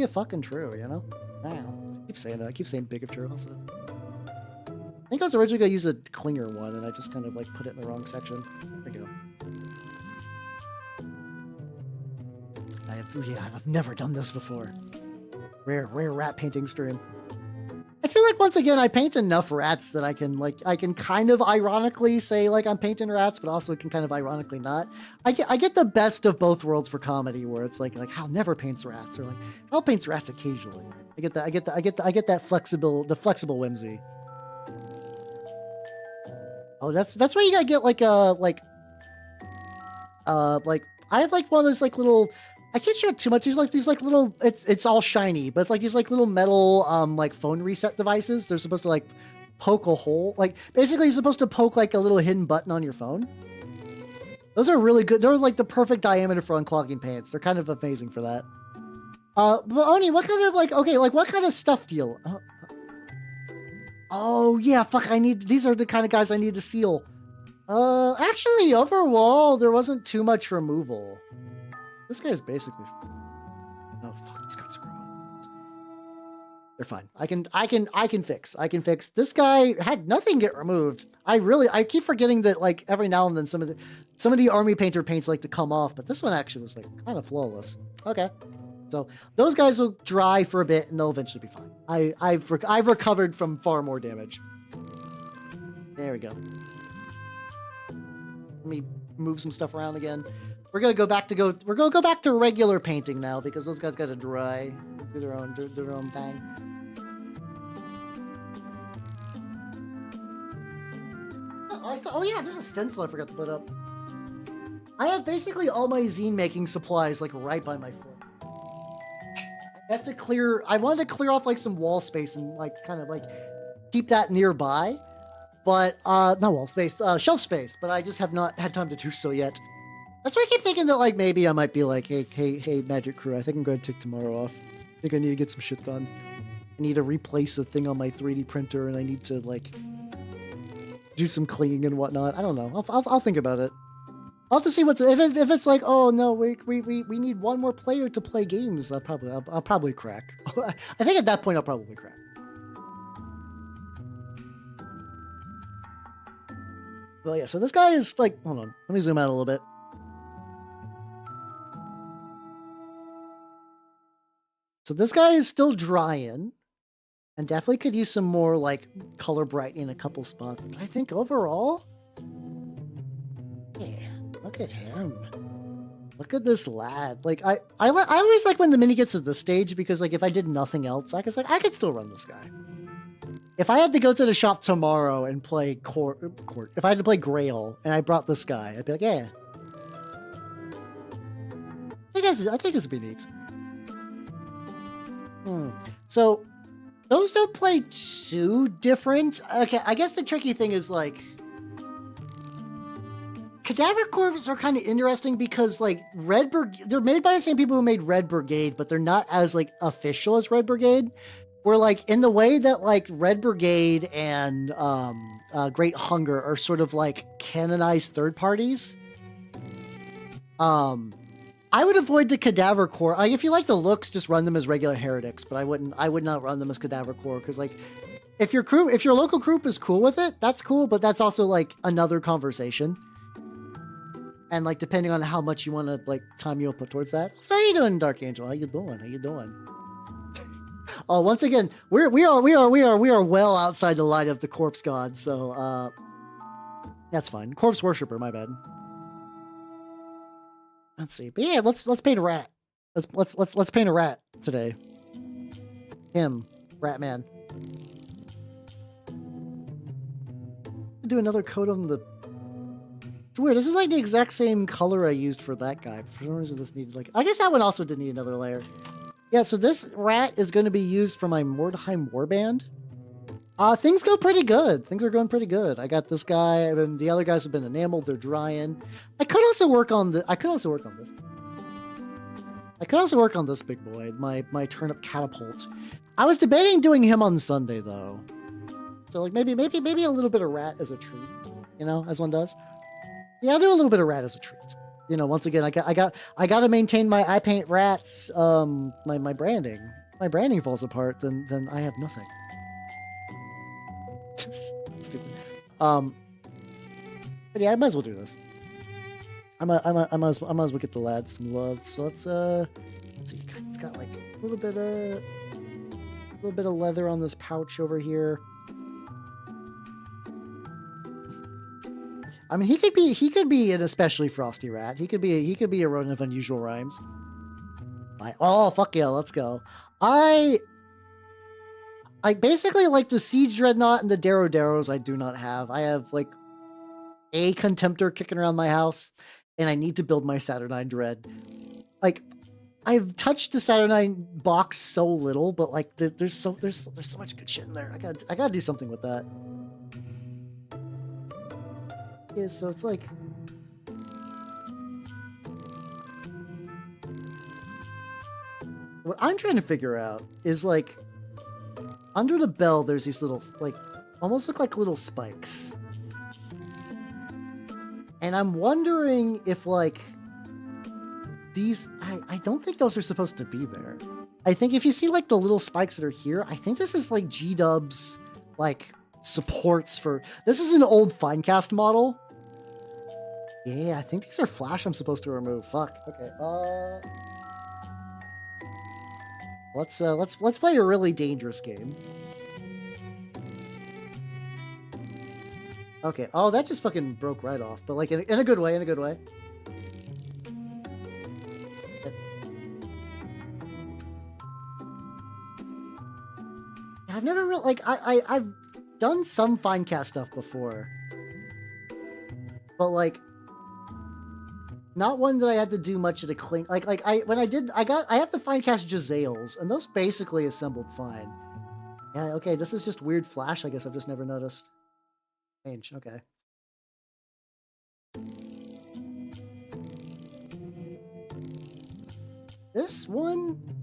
fucking true, you know? Wow. Keep saying that. I keep saying big if true. I think I was originally going to use a clinger one, and I just kind of like put it in the wrong section. There we go. I've never done this before. Rare rat painting stream. I feel like once again I paint enough rats that I can kind of ironically say like I'm painting rats, but also can kind of ironically not. I get the best of both worlds for comedy, where it's like Hal never paints rats, or like Hal paints rats occasionally. I get that flexible whimsy. Oh, that's where you gotta get like I have like one of those like little I can't show it too much. These like little, it's all shiny, but it's like these like little metal like phone reset devices. They're supposed to like poke a hole. Like basically you're supposed to poke like a little hidden button on your phone. Those are really good. They're like the perfect diameter for unclogging paints. They're kind of amazing for that. But Oni, what kind of like, okay, like what kind of stuff do you... oh yeah, fuck, these are the kind of guys I need to seal. Actually, overall, there wasn't too much removal. This guy's basically... oh, fuck, he's got some removal. They're fine. I can fix. This guy had nothing get removed. I keep forgetting that, like, every now and then some of the army painter paints like to come off, but this one actually was, like, kind of flawless. Okay. So those guys will dry for a bit and they'll eventually be fine. I've recovered from far more damage. There we go. Let me move some stuff around again. We're gonna go back to regular painting now because those guys gotta dry, do their own thing. Oh yeah, there's a stencil I forgot to put up. I have basically all my zine making supplies like right by my foot. I wanted to clear off like some wall space and like kind of like keep that nearby, but not wall space, shelf space, but I just have not had time to do so yet. That's why I keep thinking that like maybe I might be like, hey, Magic Crew, I think I'm going to take tomorrow off. I think I need to get some shit done. I need to replace the thing on my 3D printer and I need to like do some cleaning and whatnot. I don't know. I'll think about it. I'll have to see if it's like, oh no, we need one more player to play games. I'll probably crack. I think at that point I'll probably crack. Well, yeah. So this guy is like, hold on, let me zoom out a little bit. So this guy is still drying, and definitely could use some more like color brightening in a couple spots. But I think overall, yeah. Look at him. Look at this lad. Like I always like when the mini gets to this stage because like if I did nothing else, I could still run this guy. If I had to go to the shop tomorrow and play if I had to play Grail and I brought this guy, I'd be like, yeah. I think this would be neat. So those don't play too different. Okay, I guess the tricky thing is like Cadaver Corps are kind of interesting because like they're made by the same people who made Red Brigade, but they're not as like official as Red Brigade. Where like in the way that like Red Brigade and Great Hunger are sort of like canonized third parties. I would avoid the Cadaver Corps. Like, if you like the looks, just run them as regular heretics, but I would not run them as Cadaver Corps because like if your local group is cool with it, that's cool, but that's also like another conversation. And like depending on how much you want to like time you'll put towards that. So how you doing, Dark Angel? How you doing? Oh, once again, we are well outside the light of the corpse god, so that's fine. Corpse worshiper, my bad. Let's see. But yeah, let's paint a rat. Let's paint a rat today. Him, Rat Man. Do another coat on the... It's weird. This is like the exact same color I used for that guy. But for some reason, this needed like... I guess that one also did need another layer. Yeah, so this rat is going to be used for my Mordheim Warband. Things go pretty good. Things are going pretty good. I got this guy, and the other guys have been enameled. They're drying. I could also work on this. I could also work on this big boy, my turnip catapult. I was debating doing him on Sunday though. So like maybe a little bit of rat as a treat, you know, as one does. Yeah, I'll do a little bit of rat as a treat. You know, once again, I got to maintain I paint rats. My branding. My branding falls apart, then I have nothing. Stupid. But yeah, I might as well do this. I might as well get the lad some love. So let's see. It's got like a little bit of leather on this pouch over here. I mean, he could be an especially frosty rat. He could be a rodent of unusual rhymes. Oh fuck yeah, let's go. I basically like the Siege Dreadnought and the Darrow-Darrows I do not have. I have like a Contemptor kicking around my house, and I need to build my Saturnine Dread. Like, I've touched the Saturnine box so little, but like there's so much good shit in there. I gotta do something with that. Yeah, so it's like what I'm trying to figure out is like under the bell there's these little like almost look like little spikes. And I'm wondering if like these I don't think those are supposed to be there. I think if you see like the little spikes that are here, I think this is like G-Dub's like supports for this is an old Finecast model. Yeah, I think these are flash I'm supposed to remove. Fuck. Okay. Let's play a really dangerous game. Okay. Oh, that just fucking broke right off, but like in a good way, in a good way. I've never really like I've done some Finecast stuff before, but like not one that I had to do much of the clean. Like I have the Finecast Jazales, and those basically assembled fine. Yeah, okay, this is just weird flash. I guess I've just never noticed. Change, okay. This one.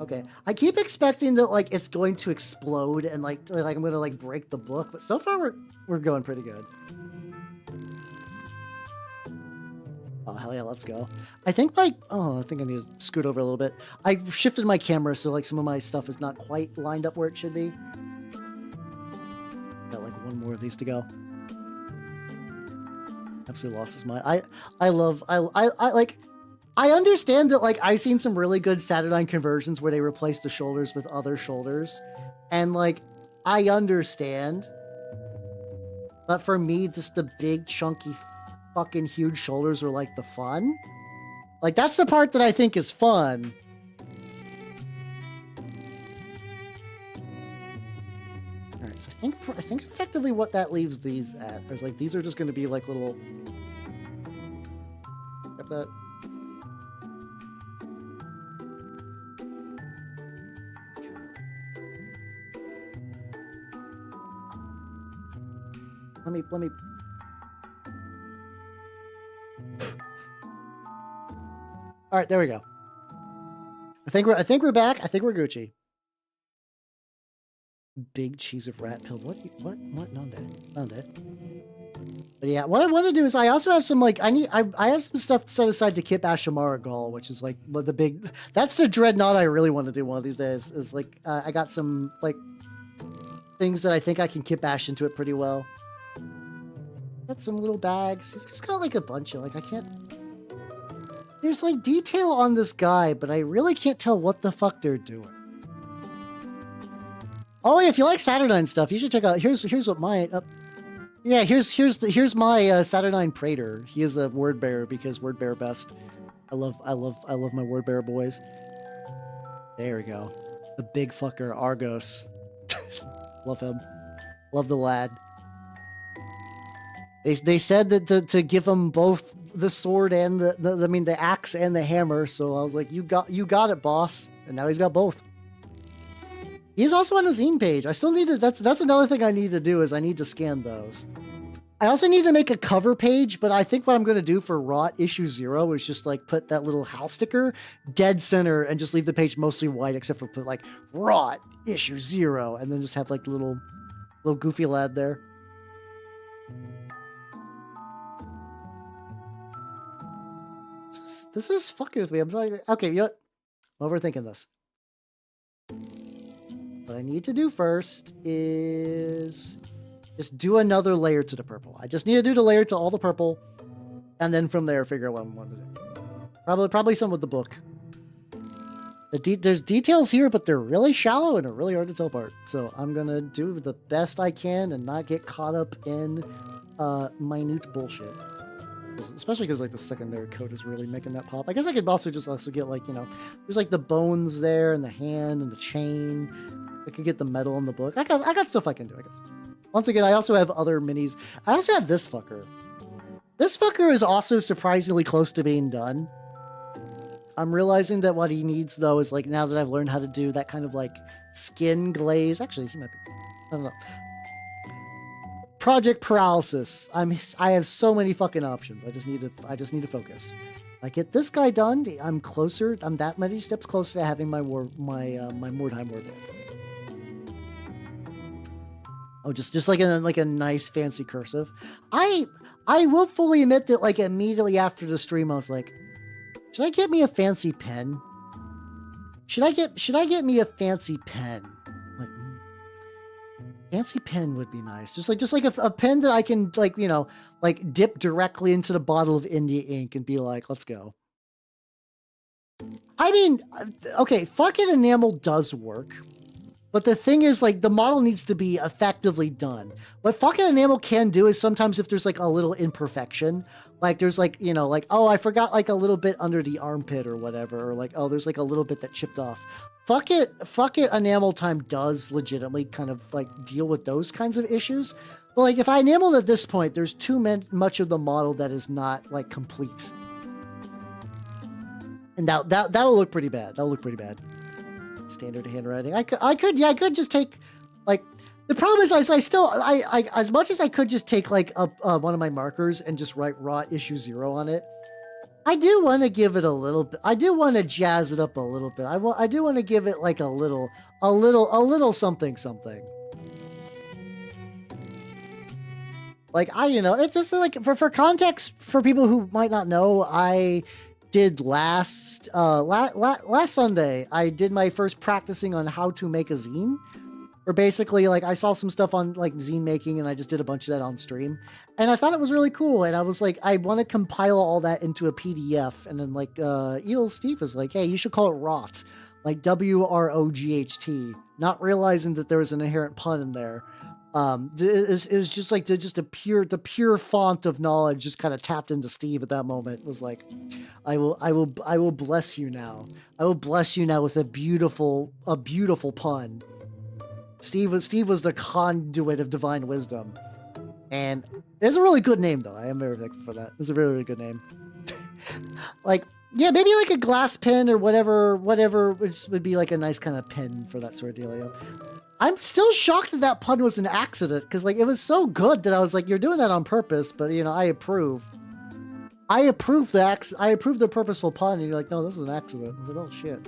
Okay, I keep expecting that like it's going to explode and like I'm gonna like break the book, but so far we're going pretty good. Oh hell yeah, let's go. I think like I think I need to scoot over a little bit. I shifted my camera so like some of my stuff is not quite lined up where it should be. Got like one more of these to go. Absolutely lost his mind. I understand that, like, I've seen some really good Saturnine conversions where they replace the shoulders with other shoulders. And, like, I understand. But for me, just the big, chunky, fucking huge shoulders are, like, the fun. Like, that's the part that I think is fun. Alright, so I think effectively what that leaves these at. There's, like, these are just going to be, like, little... Grab that. Let me. All right, there we go. I think we're back. I think we're Gucci. Big cheese of rat pill. What? Nonde. But yeah, what I want to do is I also have some like I have some stuff set aside to Kitbashed Amaragal, which is like the big. That's the dreadnought I really want to do one of these days. Is like I got some like things that I think I can Kitbash into it pretty well. Got some little bags. He's just got like a bunch of like I can't. There's like detail on this guy, but I really can't tell what the fuck they're doing. Oh, yeah, if you like Saturnine stuff, you should check out. Here's what my. Yeah, here's my Saturnine Praetor. He is a word bearer because word bearer best. I love my word bearer boys. There we go. The big fucker Argos. Love him. Love the lad. They said that to give him both the sword and the axe and the hammer. So I was like, you got it, boss. And now he's got both. He's also on a zine page. I still need to. That's another thing I need to do is I need to scan those. I also need to make a cover page, but I think what I'm going to do for Rot issue 0 is just like put that little house sticker dead center and just leave the page mostly white, except for put like Rot issue 0, and then just have like little goofy lad there. This is fucking with me. I'm like, okay, you know what? I'm overthinking this. What I need to do first is just do another layer to the purple. I just need to do the layer to all the purple, and then from there figure out what I want to do. Probably some with the book. There's details here, but they're really shallow and are really hard to tell apart. So I'm gonna do the best I can and not get caught up in minute bullshit. Especially because like the secondary coat is really making that pop. I guess I could also get like, you know, there's like the bones there and the hand and the chain. I could get the metal in the book. I got stuff I can do, I guess. Once again, I also have other minis. I also have this fucker. This fucker is also surprisingly close to being done. I'm realizing that what he needs though is like, now that I've learned how to do that kind of like skin glaze. Actually, he might be. I don't know. Project paralysis. I have so many fucking options. I just need to focus. I get this guy done, I'm closer. I'm that many steps closer to having my Mordheim war build. Oh, just like a nice fancy cursive. I will fully admit that like immediately after the stream, I was like, should I get me a fancy pen? Should I get me a fancy pen? Like, fancy pen would be nice. Just like a pen that I can like, you know, like dip directly into the bottle of India ink and be like, let's go. I mean, okay, fucking enamel does work. But the thing is, like, the model needs to be effectively done. What fucking enamel can do is sometimes if there's, like, a little imperfection, like, there's, like, you know, like, oh, I forgot, like, a little bit under the armpit or whatever, or, like, oh, there's, like, a little bit that chipped off. Fuck it, enamel time does legitimately kind of, like, deal with those kinds of issues. But, like, if I enamel at this point, there's too much of the model that is not, like, complete. And that'll look pretty bad. That'll look pretty bad. Standard handwriting. I could just take, like, the problem is I as much as I could just take like one of my markers and just write rot issue 0 on it. I do want to give it a little bit. I do want to jazz it up a little bit. I do want to give it like a little something. Like you know, it's just like for context for people who might not know, I did last Sunday, I did my first practicing on how to make a zine. Or basically, like, I saw some stuff on, like, zine making, and I just did a bunch of that on stream. And I thought it was really cool, and I was like, I want to compile all that into a PDF. And then, like, Evil Steve was like, hey, you should call it ROGHT. Like, WROGHT. Not realizing that there was an inherent pun in there. It was just like the pure font of knowledge just kind of tapped into Steve at that moment. It was like, I will bless you now. I will bless you now with a beautiful pun. Steve was the conduit of divine wisdom, and it's a really good name though. I am very thankful for that. It's a really, really good name. Like, yeah, maybe like a glass pen or whatever would be like a nice kind of pen for that sort of dealio. I'm still shocked that pun was an accident, because like it was so good that I was like, you're doing that on purpose, but you know, I approve the purposeful pun, and you're like, no, this is an accident. I was like, oh shit.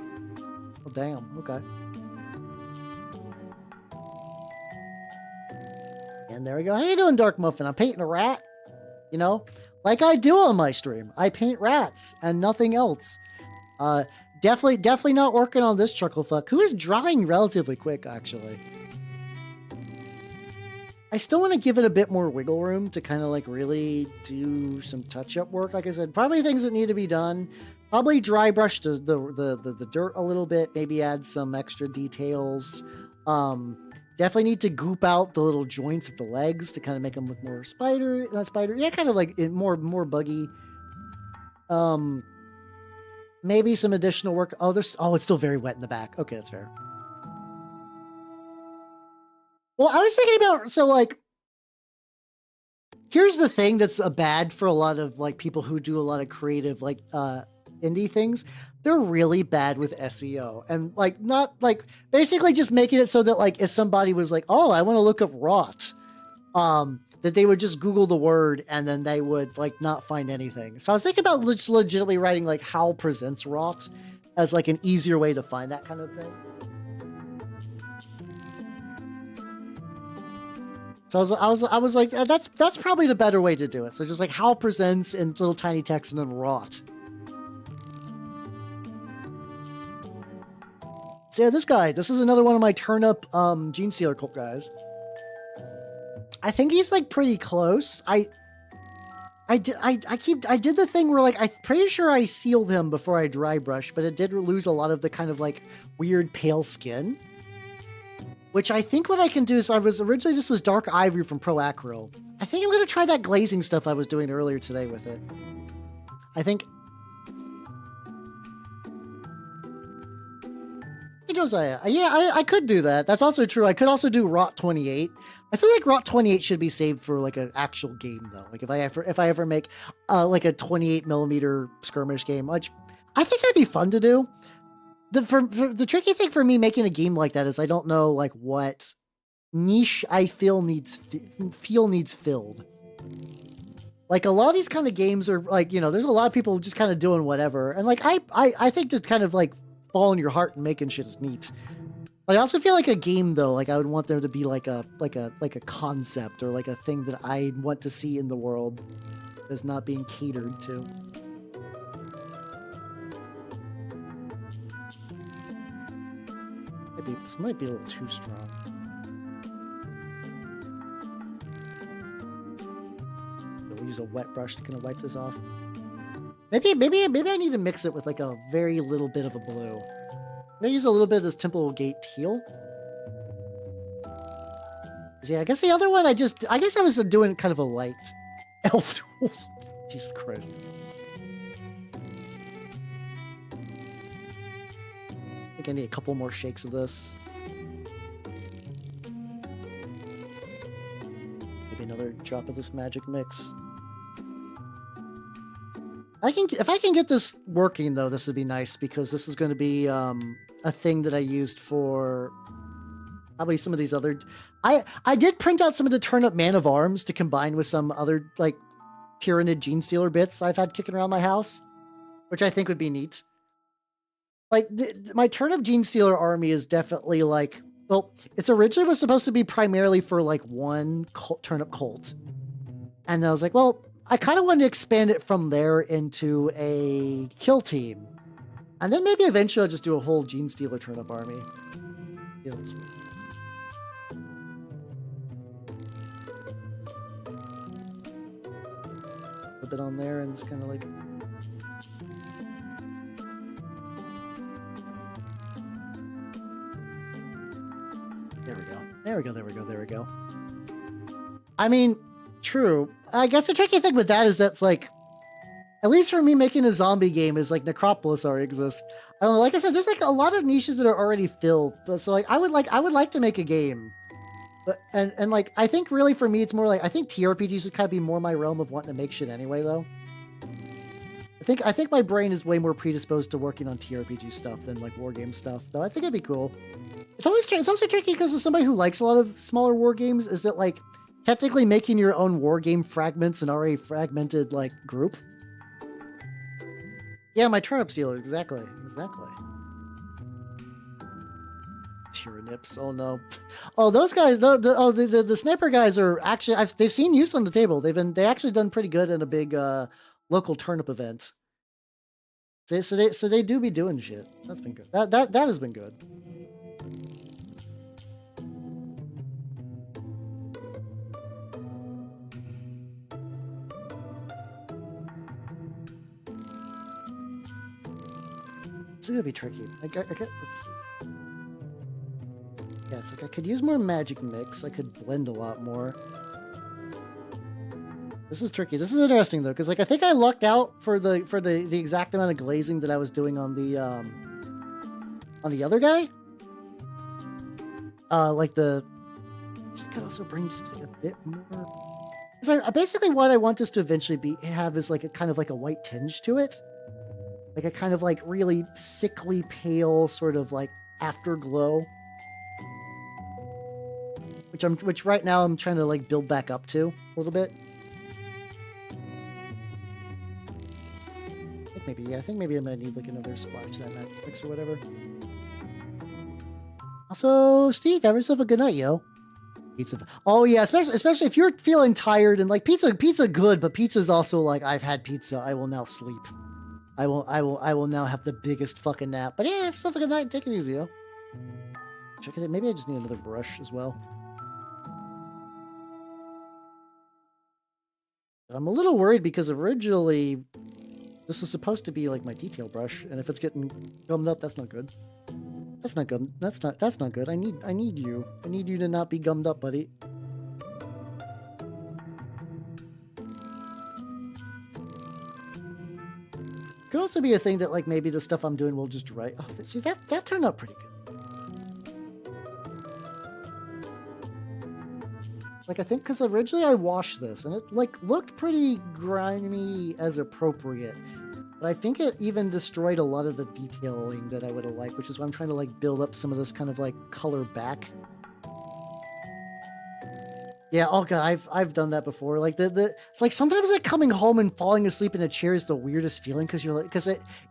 Oh damn, okay. And there we go. How you doing, Dark Muffin? I'm painting a rat. You know? Like I do on my stream. I paint rats and nothing else. Definitely not working on this chucklefuck, who is drying relatively quick, actually. I still want to give it a bit more wiggle room to kind of like really do some touch-up work. Like I said, probably things that need to be done. Probably dry brush the dirt a little bit. Maybe add some extra details. Definitely need to goop out the little joints of the legs to kind of make them look more yeah, kind of like more buggy. Maybe some additional work. Oh, it's still very wet in the back. Okay, that's fair. Well, I was thinking about, so like, here's the thing that's bad for a lot of like people who do a lot of creative like indie things. They're really bad with SEO, and like not like basically just making it so that like if somebody was like, oh, I want to look up rot, that they would just Google the word and then they would like not find anything. So I was thinking about just legitimately writing like how presents rot as like an easier way to find that kind of thing. So I was like, that's probably the better way to do it. So just like how presents in little tiny text and then rot. So yeah, this is another one of my turnip Gene Stealer cult guys. I think he's like pretty close. I did the thing where like I'm pretty sure I sealed him before I dry brushed, but it did lose a lot of the kind of like weird pale skin. Which I think what I can do is this was Dark Ivory from Pro Acryl. I think I'm gonna try that glazing stuff I was doing earlier today with it. I think. Hey Josiah, yeah, I could do that. That's also true. I could also do Rot 28. I feel like Rot 28 should be saved for like an actual game though. Like if I ever make like a 28mm skirmish game, which I think that'd be fun to do. The tricky thing for me making a game like that is I don't know like what niche I feel needs filled. Like a lot of these kind of games are like, you know, there's a lot of people just kind of doing whatever. And like, I think just kind of like following your heart and making shit is neat. Like, I also feel like a game though, like I would want there to be like a concept or like a thing that I want to see in the world that's not being catered to. This might be a little too strong. We'll use a wet brush to kind of wipe this off. Maybe I need to mix it with like a very little bit of a blue. Maybe use a little bit of this Temple Gate teal. Yeah, I guess the other one I guess I was doing kind of a light elf tools. Jesus Christ. I think I need a couple more shakes of this. Maybe another drop of this magic mix. If I can get this working though, this would be nice because this is going to be a thing that I used for probably some of these other. I did print out some of the Turn Up Man of Arms to combine with some other like Tyrannid Gene Stealer bits I've had kicking around my house, which I think would be neat. Like my Turnip Gene Stealer army is definitely like, well, it's originally was supposed to be primarily for like one turnip cult, and I was like, well, I kind of wanted to expand it from there into a kill team. And then maybe eventually I'll just do a whole Gene Stealer turnip army. Yeah, that's weird. A bit on there and it's kind of like... There we go. There we go, there we go, there we go. I mean... True. I guess the tricky thing with that is that's like, at least for me making a zombie game is like Necropolis already exists. I don't know, like I said, there's like a lot of niches that are already filled. But so like I would like to make a game. But and like I think really for me it's more like I think TRPGs would kind of be more my realm of wanting to make shit anyway though. I think my brain is way more predisposed to working on TRPG stuff than like war game stuff. Though I think it'd be cool. It's also tricky because as somebody who likes a lot of smaller war games, is that like technically making your own wargame fragments an already fragmented, like, group. Yeah, my turnip stealers, exactly. Tyrannips, oh no. Oh, those guys, the sniper guys are actually, they've seen use on the table. They actually done pretty good in a big local turnip event. So they do be doing shit. That's been good. That has been good. It's gonna be tricky. Let's see. Yeah, it's like I could use more magic mix. I could blend a lot more. This is tricky. This is interesting though, because like I think I lucked out for the exact amount of glazing that I was doing on the other guy. Like I could also bring just a bit more. Because basically what I want this to eventually have is like a kind of like a white tinge to it. Like a kind of like really sickly pale sort of like afterglow. Which right now I'm trying to like build back up to a little bit. I think maybe I'm gonna need like another splash of that magic mix or whatever. Also, Steve, have yourself a good night, yo. Pizza. Oh yeah, especially if you're feeling tired and like pizza good, but pizza's also like I've had pizza, I will now sleep. I will now have the biggest fucking nap. But yeah, have yourself a good night and take it easy, yo. Check it out. Maybe I just need another brush as well. I'm a little worried because originally this is supposed to be like my detail brush, and if it's getting gummed up, that's not good. That's not good. That's not good. I need you. I need you to not be gummed up, buddy. Could also be a thing that like maybe the stuff I'm doing will just dry. Oh, see that turned out pretty good. Like I think because originally I washed this and it like looked pretty grimy as appropriate, But I think it even destroyed a lot of the detailing that I would have liked, which is why I'm trying to like build up some of this kind of like color back. Yeah, oh god, I've done that before. Like it's like sometimes like coming home and falling asleep in a chair is the weirdest feeling because you're like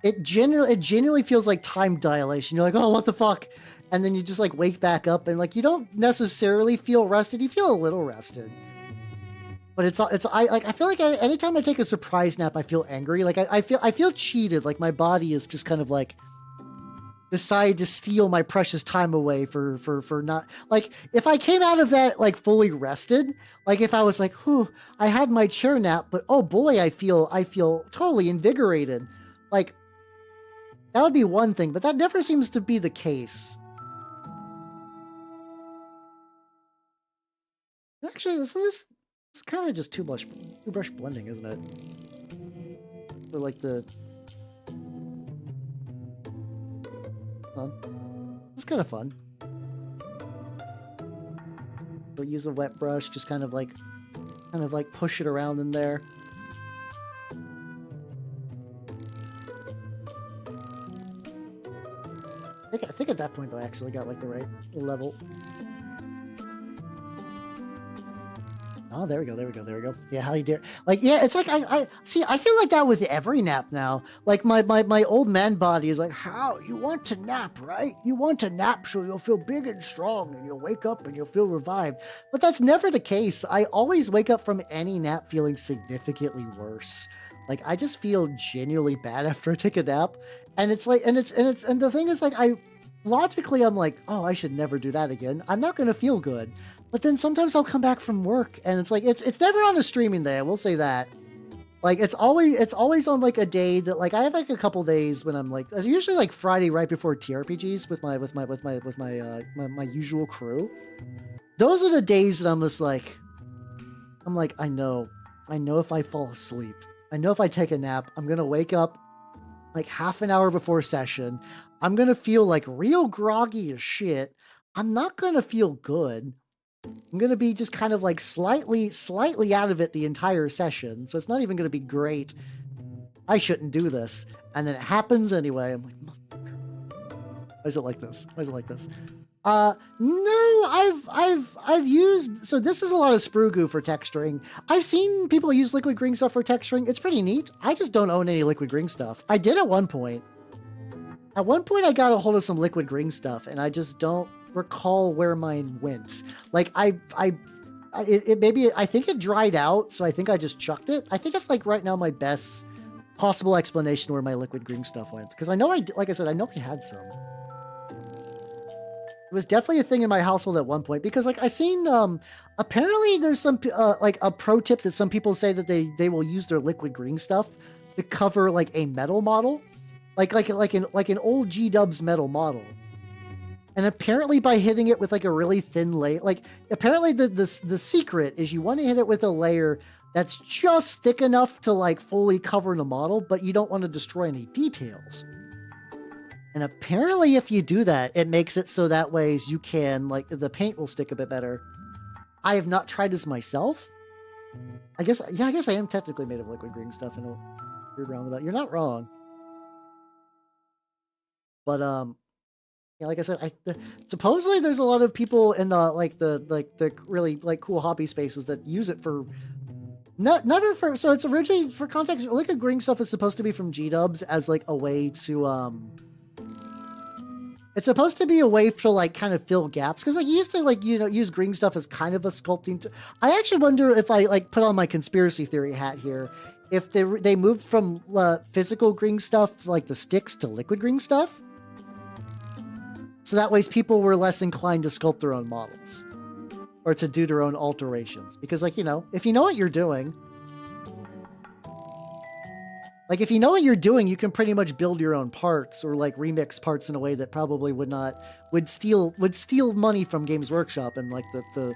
it genuinely feels like time dilation. You're like, oh, what the fuck? And then you just like wake back up and like you don't necessarily feel rested. You feel a little rested. But I feel like anytime I take a surprise nap, I feel angry. Like I feel cheated. Like my body is just kind of like decide to steal my precious time away for not like if I came out of that like fully rested, like if I was like, whew, I had my chair nap, but oh boy, I feel totally invigorated. Like that would be one thing, but that never seems to be the case. Actually, this it's kind of just too much brush blending, isn't it? Or like the it's kind of fun. We'll use a wet brush, just kind of like push it around in there. I think at that point though, I actually got like the right level. Oh, there we go. Yeah, how you do? Like, yeah, it's like I see. I feel like that with every nap now. Like my old man body is like, how you want to nap, right? You want to nap so you'll feel big and strong, and you'll wake up and you'll feel revived. But that's never the case. I always wake up from any nap feeling significantly worse. Like I just feel genuinely bad after I take a nap, and it's like, and the thing is like logically, I'm like, oh, I should never do that again. I'm not going to feel good. But then sometimes I'll come back from work and it's like, it's never on a streaming day. I will say that. Like, it's always on like a day that like, I have like a couple days when I'm like, it's usually like Friday right before TRPGs with my usual crew. Those are the days that I'm just like, I know if I fall asleep, I know if I take a nap, I'm going to wake up like half an hour before session. I'm going to feel like real groggy as shit. I'm not going to feel good. I'm going to be just kind of like slightly out of it the entire session. So it's not even going to be great. I shouldn't do this. And then it happens anyway. I'm like, why is it like this? No, I've used, so this is a lot of sprue goo for texturing. I've seen people use liquid green stuff for texturing. It's pretty neat. I just don't own any liquid green stuff. I did at one point. At one point I got a hold of some liquid green stuff and I just don't recall where mine went. Like I think it dried out. So I think I just chucked it. I think it's like right now my best possible explanation where my liquid green stuff went. Cause I know like I said, I know I had some. It was definitely a thing in my household at one point because like I seen apparently there's some like a pro tip that some people say that they will use their liquid green stuff to cover like a metal model, like an old G-Dubs metal model. And apparently by hitting it with like a really thin layer, like apparently the secret is you want to hit it with a layer that's just thick enough to like fully cover the model, but you don't want to destroy any details. And apparently if you do that, it makes it so that ways you can, like, the paint will stick a bit better. I have not tried this myself. I guess I am technically made of liquid green stuff in a weird roundabout. You're not wrong. But, yeah, like I said, supposedly there's a lot of people in the really, like, cool hobby spaces that use it for... Never for... So it's originally, for context, liquid green stuff is supposed to be from G-Dubs as, like, a way to, It's supposed to be a way to like kind of fill gaps because like you used to like use green stuff as kind of a sculpting. I actually wonder if I like put on my conspiracy theory hat here, if they moved from physical green stuff like the sticks to liquid green stuff, so that ways people were less inclined to sculpt their own models or to do their own alterations because like if you know what you're doing. Like, if you know what you're doing, you can pretty much build your own parts or, like, remix parts in a way that probably would steal money from Games Workshop and, like, the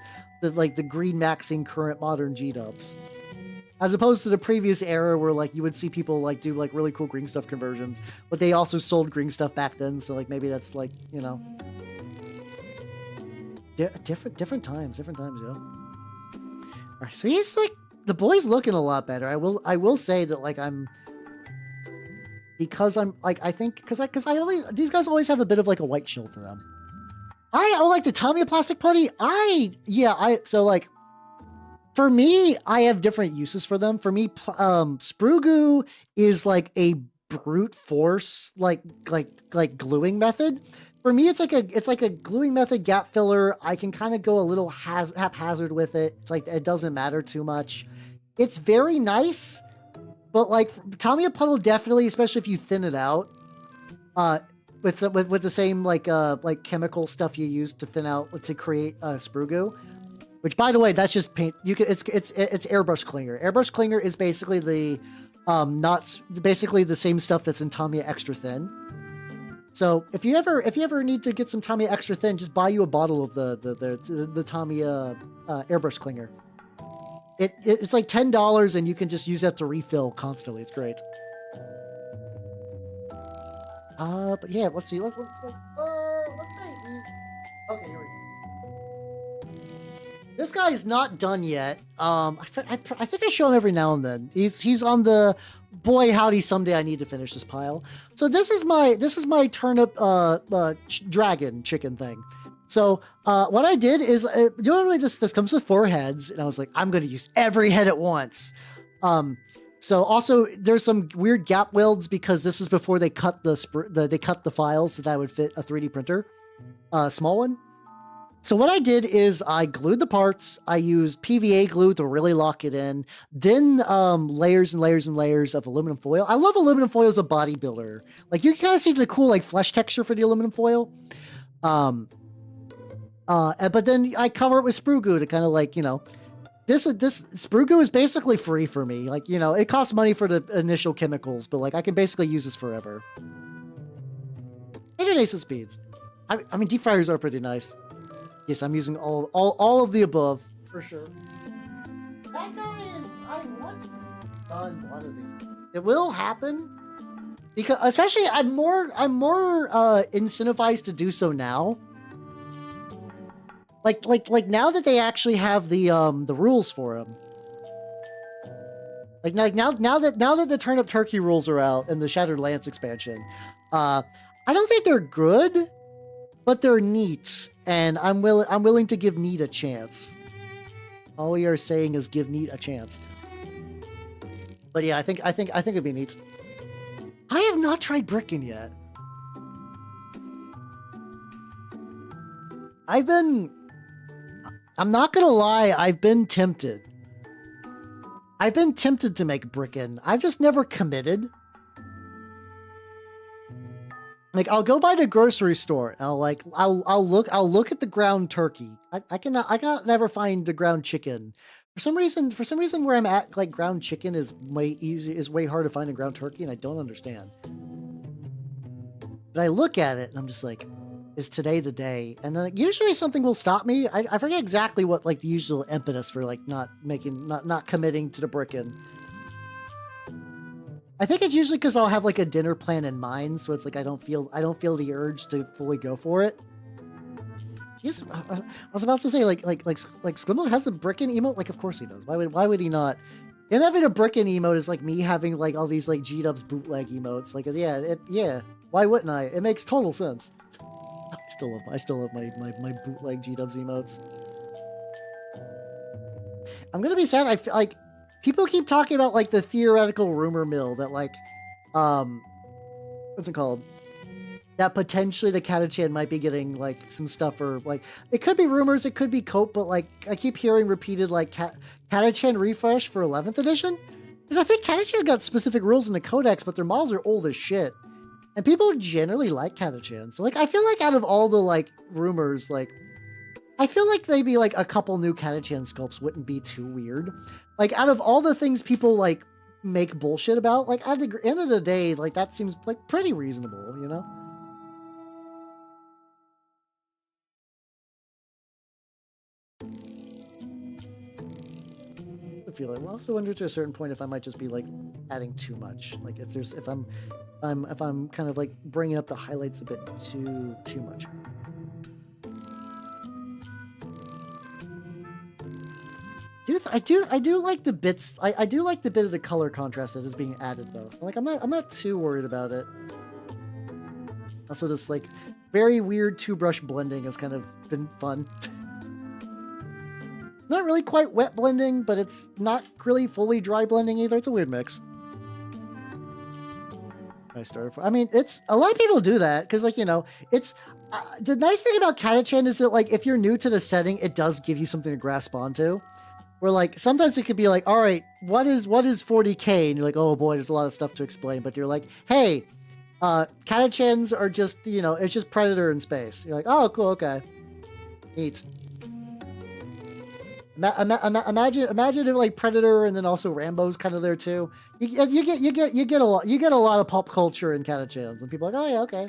green maxing current modern G-Dubs. As opposed to the previous era where, like, you would see people, like, do, like, really cool green stuff conversions, but they also sold green stuff back then, so, like, maybe that's, like, different times, yo. Alright, so he's, like, the boy's looking a lot better. I will say that, like, because I'm like, I think because I always, these guys always have a bit of like a white chill to them. I like the Tamiya plastic putty. So like, for me, I have different uses for them. For me, Sprue is like a brute force, like gluing method. For me, it's like a gluing method, gap filler. I can kind of go a little haphazard with it. Like, it doesn't matter too much. It's very nice, but like Tamiya puddle definitely, especially if you thin it out, with the same like chemical stuff you use to thin out to create Sprue goo. Which, by the way, that's just paint. You can it's airbrush clinger. Airbrush clinger is basically the basically the same stuff that's in Tamiya extra thin. So if you ever need to get some Tamiya extra thin, just buy you a bottle of the Tamiya airbrush clinger. It's like $10 and you can just use that to refill constantly. It's great. But yeah, let's see. Let's say okay, here we go. This guy is not done yet. I think I show him every now and then. He's on the boy howdy someday I need to finish this pile. So this is my turnip dragon chicken thing. So what I did is normally this comes with 4 heads, and I was like, I'm gonna use every head at once. So also there's some weird gap welds because this is before they cut the files so that would fit a 3D printer, small one. So what I did is I glued the parts. I used PVA glue to really lock it in. Then layers and layers and layers of aluminum foil. I love aluminum foil as a bodybuilder. Like, you can kind of see the cool like flesh texture for the aluminum foil. But then I cover it with Sprue goo to kind of like, you know, this Sprue goo is basically free for me. Like, you know, it costs money for the initial chemicals, but like I can basically use this forever. 8 ace of speeds. I mean, deep fryers are pretty nice. Yes, I'm using all of the above for sure. That guy is. I want to done one of these. It will happen because, especially, I'm more incentivized to do so now. Like now that they actually have the rules for him. Like now that the Turnip Turkey rules are out and the Shattered Lance expansion, I don't think they're good. But they're neat, and I'm willing to give neat a chance. All we are saying is give neat a chance. But yeah, I think it'd be neat. I have not tried bricking yet. I'm not gonna lie, I've been tempted. I've been tempted to make brickin'. I've just never committed. Like, I'll go by the grocery store and I'll look at the ground turkey. I can't never find the ground chicken. For some reason where I'm at, like, ground chicken is way hard to find a ground turkey, and I don't understand. But I look at it and I'm just like, is today the day? And then usually something will stop me. I forget exactly what like the usual impetus for like not committing to the brickin'. I think it's usually because I'll have like a dinner plan in mind, so it's like I don't feel the urge to fully go for it. Yes, I was about to say like Sklimmo has a brickin' emote. Like, of course he does. Why would he not? Him having a brickin' emote is like me having like all these like G-Dubs bootleg emotes. Like, yeah. Why wouldn't I? It makes total sense. I still love my bootleg G-Dubs emotes. I'm gonna be sad. I feel like people keep talking about like the theoretical rumor mill that like, what's it called? That potentially the Katachan might be getting like some stuff for like, it could be rumors, it could be cope, but like I keep hearing repeated like Katachan refresh for 11th edition. Because I think Katachan got specific rules in the codex, but their models are old as shit. And people generally like Katachan. So like, I feel like out of all the like rumors, like, I feel like maybe like a couple new Katachan sculpts wouldn't be too weird. Like, out of all the things people like make bullshit about, like at the end of the day, like that seems like pretty reasonable, you know? I feel like, well, I also wonder to a certain point if I might just be like adding too much. Like if I'm kind of like bringing up the highlights a bit too much. I do like the bits. I do like the bit of the color contrast that is being added though. So like I'm not too worried about it. Also, this like very weird two-brush blending has kind of been fun. Not really quite wet blending, but it's not really fully dry blending either. It's a weird mix. I mean, it's a lot of people do that because, like, you know, it's the nice thing about Catachan is that, like, if you're new to the setting, it does give you something to grasp onto. Where, like, sometimes it could be like, all right, what is 40k? And you're like, oh boy, there's a lot of stuff to explain. But you're like, hey, Catachans are just, you know, it's just Predator in space. You're like, oh, cool, okay, neat. Imagine if like Predator and then also Rambo's kind of there too. You get a lot of pop culture in Catachans, and people are like, oh yeah, okay,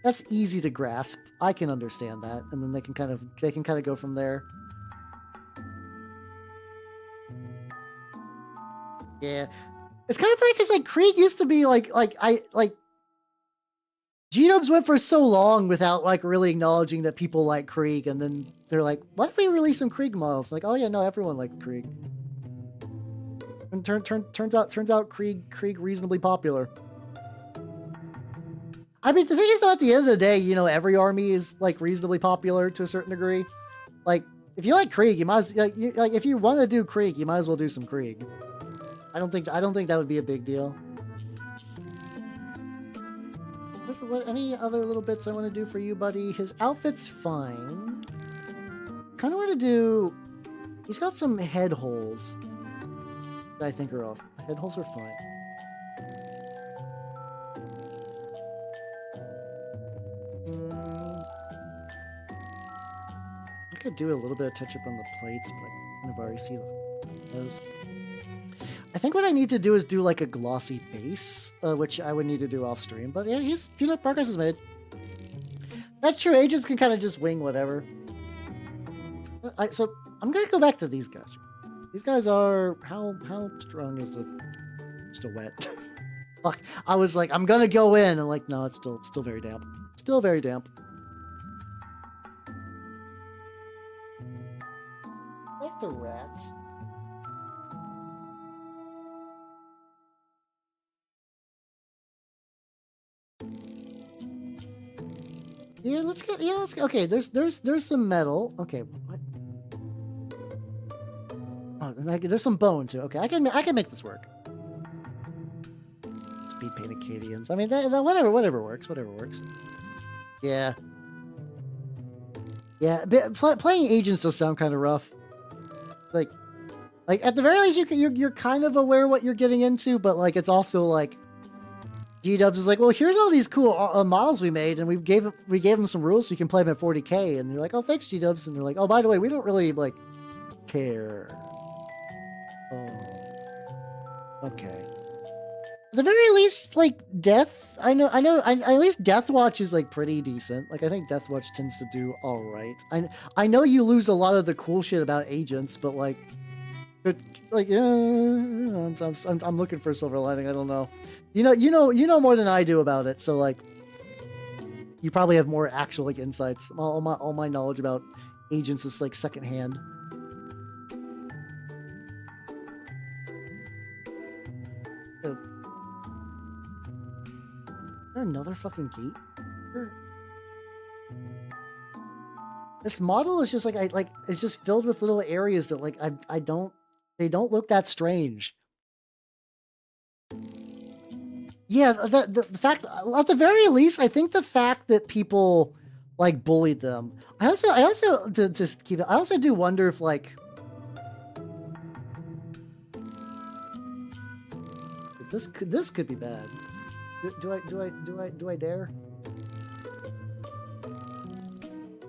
that's easy to grasp. I can understand that, and then they can kind of go from there. Yeah, it's kind of funny because like Krieg used to be like G-dubs went for so long without like really acknowledging that people like Krieg, and then they're like, "What if we release some Krieg models?" Like, oh yeah, no, everyone liked Krieg. And turns out Krieg reasonably popular. I mean, the thing is, though, at the end of the day, you know, every army is like reasonably popular to a certain degree. Like, if you like Krieg, you might as, like if you want to do Krieg, you might as well do some Krieg. I don't think that would be a big deal. What any other little bits I want to do for you, buddy? His outfit's fine. Kind of want to do... He's got some head holes that I think are off. Head holes are fine. I could do a little bit of touch-up on the plates, but I kind of already see those. I think what I need to do is do like a glossy base, which I would need to do off stream. But yeah, progress is made. That's true. Agents can kind of just wing whatever. So I'm gonna go back to these guys. These guys are how strong is the still wet? Fuck. I was like, I'm gonna go in, and like, no, it's still very damp. Still very damp. Back to rats. Yeah, let's get. Okay, there's some metal. Okay, what? Oh, there's some bone too. Okay, I can make this work. Speed paint Acadians. I mean, whatever works. Whatever works. Yeah. Yeah, playing agents does sound kind of rough. Like at the very least, you're kind of aware what you're getting into, but like it's also like. G-dubs is like, well, here's all these cool models we made, and we gave them some rules so you can play them at 40k, and you're like, oh, thanks, G-dubs, and they're like, oh, by the way, we don't really like care. Oh, okay. At the very least, like Death, I know. At least Deathwatch is like pretty decent. Like I think Deathwatch tends to do all right. I know you lose a lot of the cool shit about agents, but like. Like, I'm looking for a silver lining. I don't know. You know more than I do about it. So like, you probably have more actual like insights. All my knowledge about agents is like secondhand. Is there another fucking gate? This model is just like it's just filled with little areas that like they don't look that strange. Yeah, the fact, at the very least, I think the fact that people like bullied them. I also to just keep it. I also do wonder if like this could be bad. Do I dare?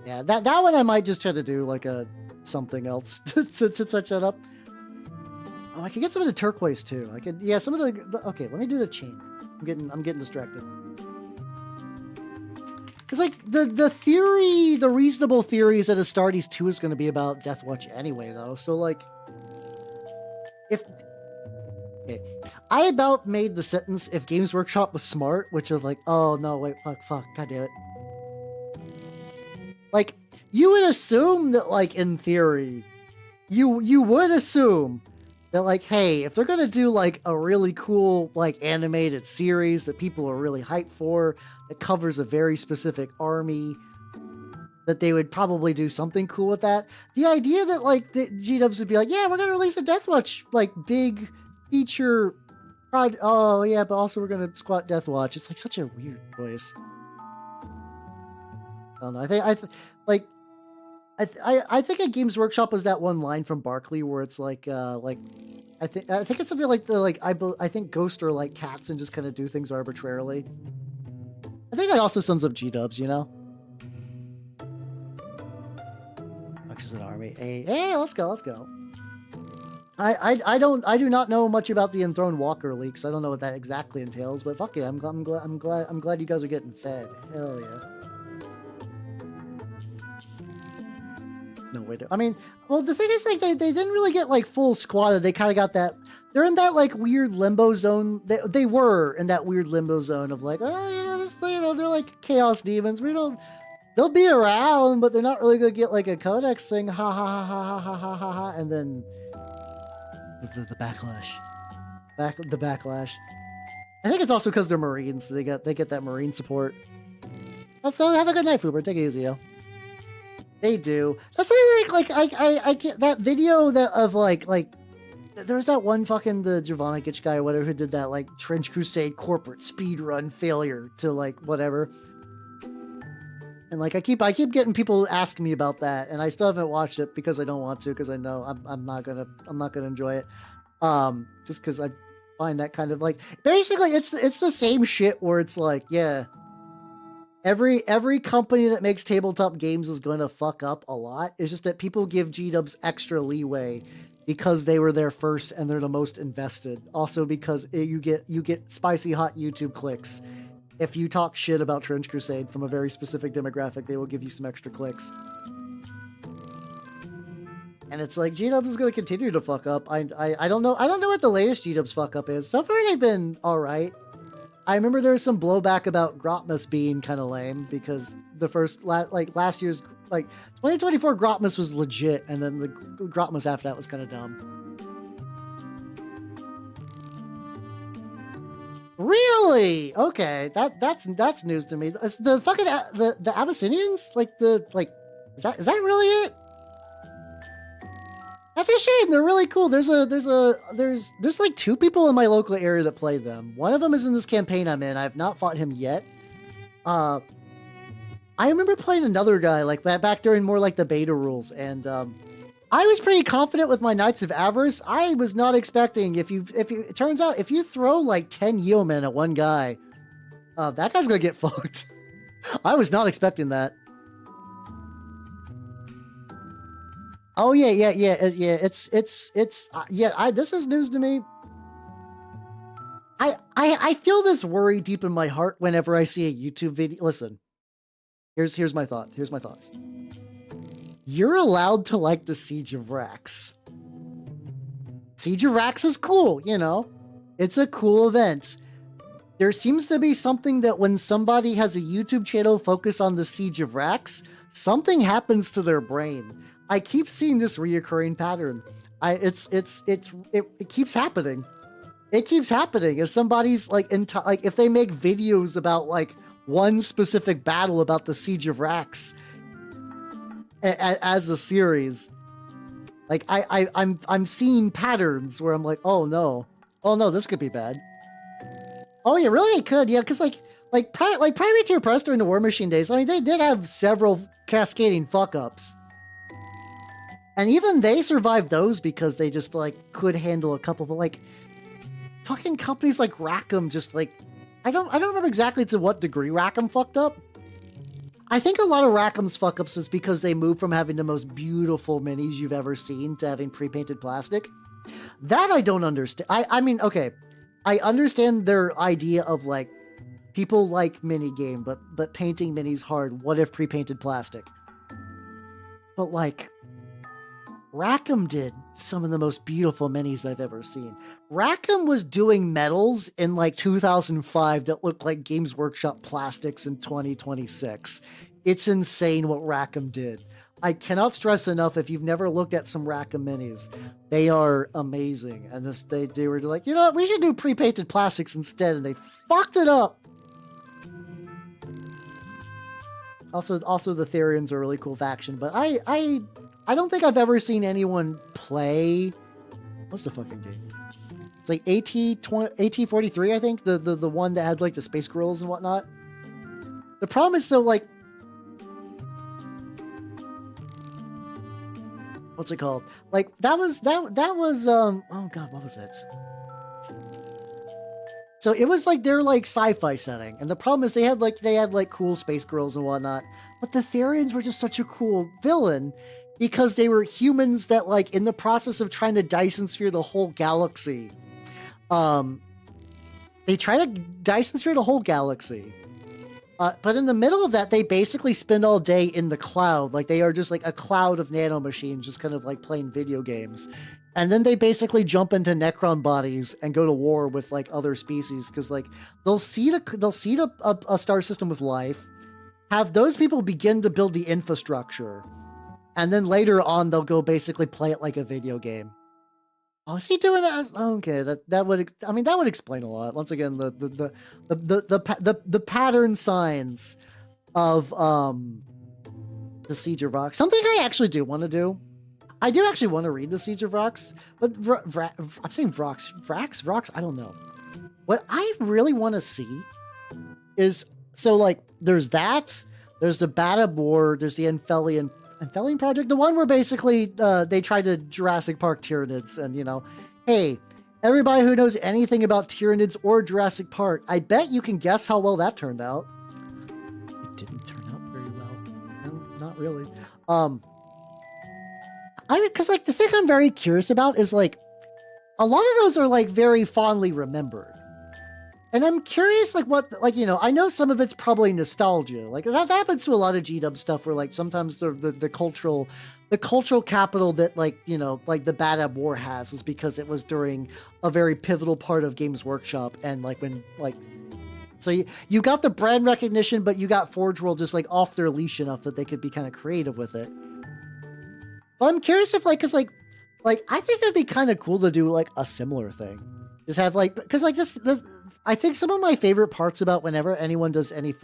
Yeah, that one I might just try to do like a something else to touch that up. Oh, I could get some of the turquoise too. I could, yeah, some of the. Okay, let me do the chain. I'm getting distracted. Because like the reasonable theory is that Astartes 2 is going to be about Deathwatch anyway, though. So like, okay, I about made the sentence if Games Workshop was smart, which is like, oh no, wait, fuck, god damn it. Like, you would assume that like in theory, you would assume that like, hey, if they're gonna do like a really cool like animated series that people are really hyped for, that covers a very specific army, that they would probably do something cool with that. The idea that like the G-Dubs would be like, yeah, we're gonna release a Deathwatch like big feature oh yeah, but also we're gonna squat Deathwatch. It's like such a weird choice. I don't know. I think at Games Workshop was that one line from Barkley where it's like I think it's something like I think ghosts are like cats and just kind of do things arbitrarily. I think that also sums up G-Dubs, you know. Which is an army. Hey, let's go. I do not know much about the Enthroned Walker leaks. I don't know what that exactly entails, but fuck it. I'm glad you guys are getting fed. Hell yeah. No way to. I mean, well, the thing is, like, they didn't really get like full squatted. They kind of got that. They're in that like weird limbo zone. They were in that weird limbo zone of like, oh, you know, just they're like chaos demons. They'll be around, but they're not really gonna get like a codex thing. Ha ha ha ha ha ha ha ha. And then the backlash. The backlash. I think it's also because they're Marines. So they get that Marine support. So have a good night, Fuber. Take it easy, yo. They do. That's like I can't, that video that of like there's that one fucking the Jovanovich guy or whatever who did that like Trench Crusade corporate speed run failure to like whatever. And like I keep getting people asking me about that, and I still haven't watched it because I don't want to, because I know I'm not gonna enjoy it. Just because I find that kind of like basically it's the same shit where it's like, yeah. Every company that makes tabletop games is going to fuck up a lot. It's just that people give G-Dubs extra leeway because they were there first and they're the most invested. Also because you get spicy hot YouTube clicks. If you talk shit about Trench Crusade from a very specific demographic, they will give you some extra clicks. And it's like G-Dubs is going to continue to fuck up. I don't know what the latest G-Dubs fuck up is. So far they've been all right. I remember there was some blowback about Grotmas being kind of lame because the first, last year's, 2024 Grotmas was legit, and then the Grotmas after that was kind of dumb. Really? Okay, that's news to me. The fucking the Abyssinians, is that really it? That's a shame. They're really cool. There's like 2 people in my local area that play them. One of them is in this campaign I'm in. I've not fought him yet. I remember playing another guy like back during more like the beta rules, and I was pretty confident with my Knights of Avarice. I was not expecting it turns out if you throw like 10 yeomen at one guy, that guy's gonna get fucked. I was not expecting that. Oh yeah. This is news to me. I feel this worry deep in my heart whenever I see a YouTube video. Listen, here's my thought. Here's my thoughts. You're allowed to like the Siege of Rax. Siege of Rax is cool, you know. It's a cool event. There seems to be something that when somebody has a YouTube channel focused on the Siege of Rax, something happens to their brain. I keep seeing this reoccurring pattern. It keeps happening. It keeps happening. If somebody's like if they make videos about like one specific battle about the Siege of Rax as a series, like I'm seeing patterns where I'm like, oh no, this could be bad. Oh yeah, really it could, yeah, because like Privateer Press during the War Machine days, I mean they did have several cascading fuck ups. And even they survived those because they just, like, could handle a couple, but, like, fucking companies like Rackham just, like, I don't remember exactly to what degree Rackham fucked up. I think a lot of Rackham's fuck-ups was because they moved from having the most beautiful minis you've ever seen to having pre-painted plastic. That I don't understand. I mean, okay, I understand their idea of, like, people like minigame, but painting minis hard. What if pre-painted plastic? But, like, Rackham did some of the most beautiful minis I've ever seen. Rackham was doing medals in like 2005 that looked like Games Workshop plastics in 2026. It's insane what Rackham did. I cannot stress enough, if you've never looked at some Rackham minis, they are amazing. And they were like, you know what, we should do pre-painted plastics instead, and they fucked it up. Also the Therians are a really cool faction, but I don't think I've ever seen anyone play. What's the fucking game? It's like AT-43, I think, the one that had like the space gorillas and whatnot. The problem is, so like, what's it called? Like that was oh god, what was it? So it was like their like sci-fi setting, and the problem is they had like cool space girls and whatnot, but the Therians were just such a cool villain because they were humans that, like, in the process of trying to Dyson sphere the whole galaxy, they try to Dyson sphere the whole galaxy. But in the middle of that, they basically spend all day in the cloud. Like, they are just like a cloud of nanomachines, just kind of like playing video games. And then they basically jump into Necron bodies and go to war with like other species, because like they'll seed a star system with life, have those people begin to build the infrastructure, and then later on they'll go basically play it like a video game. Oh, is he doing that? Okay, that would explain a lot. Once again, the pattern signs of the Siege of Rocks. Something I actually do want to do. I do actually want to read the Siege of Rocks, but I'm saying Vrocks. I don't know. What I really want to see is, so like there's that. There's the Bad War. There's the Anphelian Project, the one where basically they tried to Jurassic Park Tyranids, and you know, hey, everybody who knows anything about Tyranids or Jurassic Park, I bet you can guess how well that turned out. It didn't turn out very well. No, not really. Because like the thing I'm very curious about is like a lot of those are like very fondly remembered. And I'm curious, like, what, like, you know, I know some of it's probably nostalgia. Like, that happens to a lot of G-dub stuff where, like, sometimes the cultural capital that, like, you know, like the Bad War has is because it was during a very pivotal part of Games Workshop. And, like, when, like, so you got the brand recognition, but you got Forge World just, like, off their leash enough that they could be kind of creative with it. But I'm curious if, like, because, like, I think it'd be kind of cool to do, like, a similar thing. Just have, like, because, like, just I think some of my favorite parts about whenever anyone does any is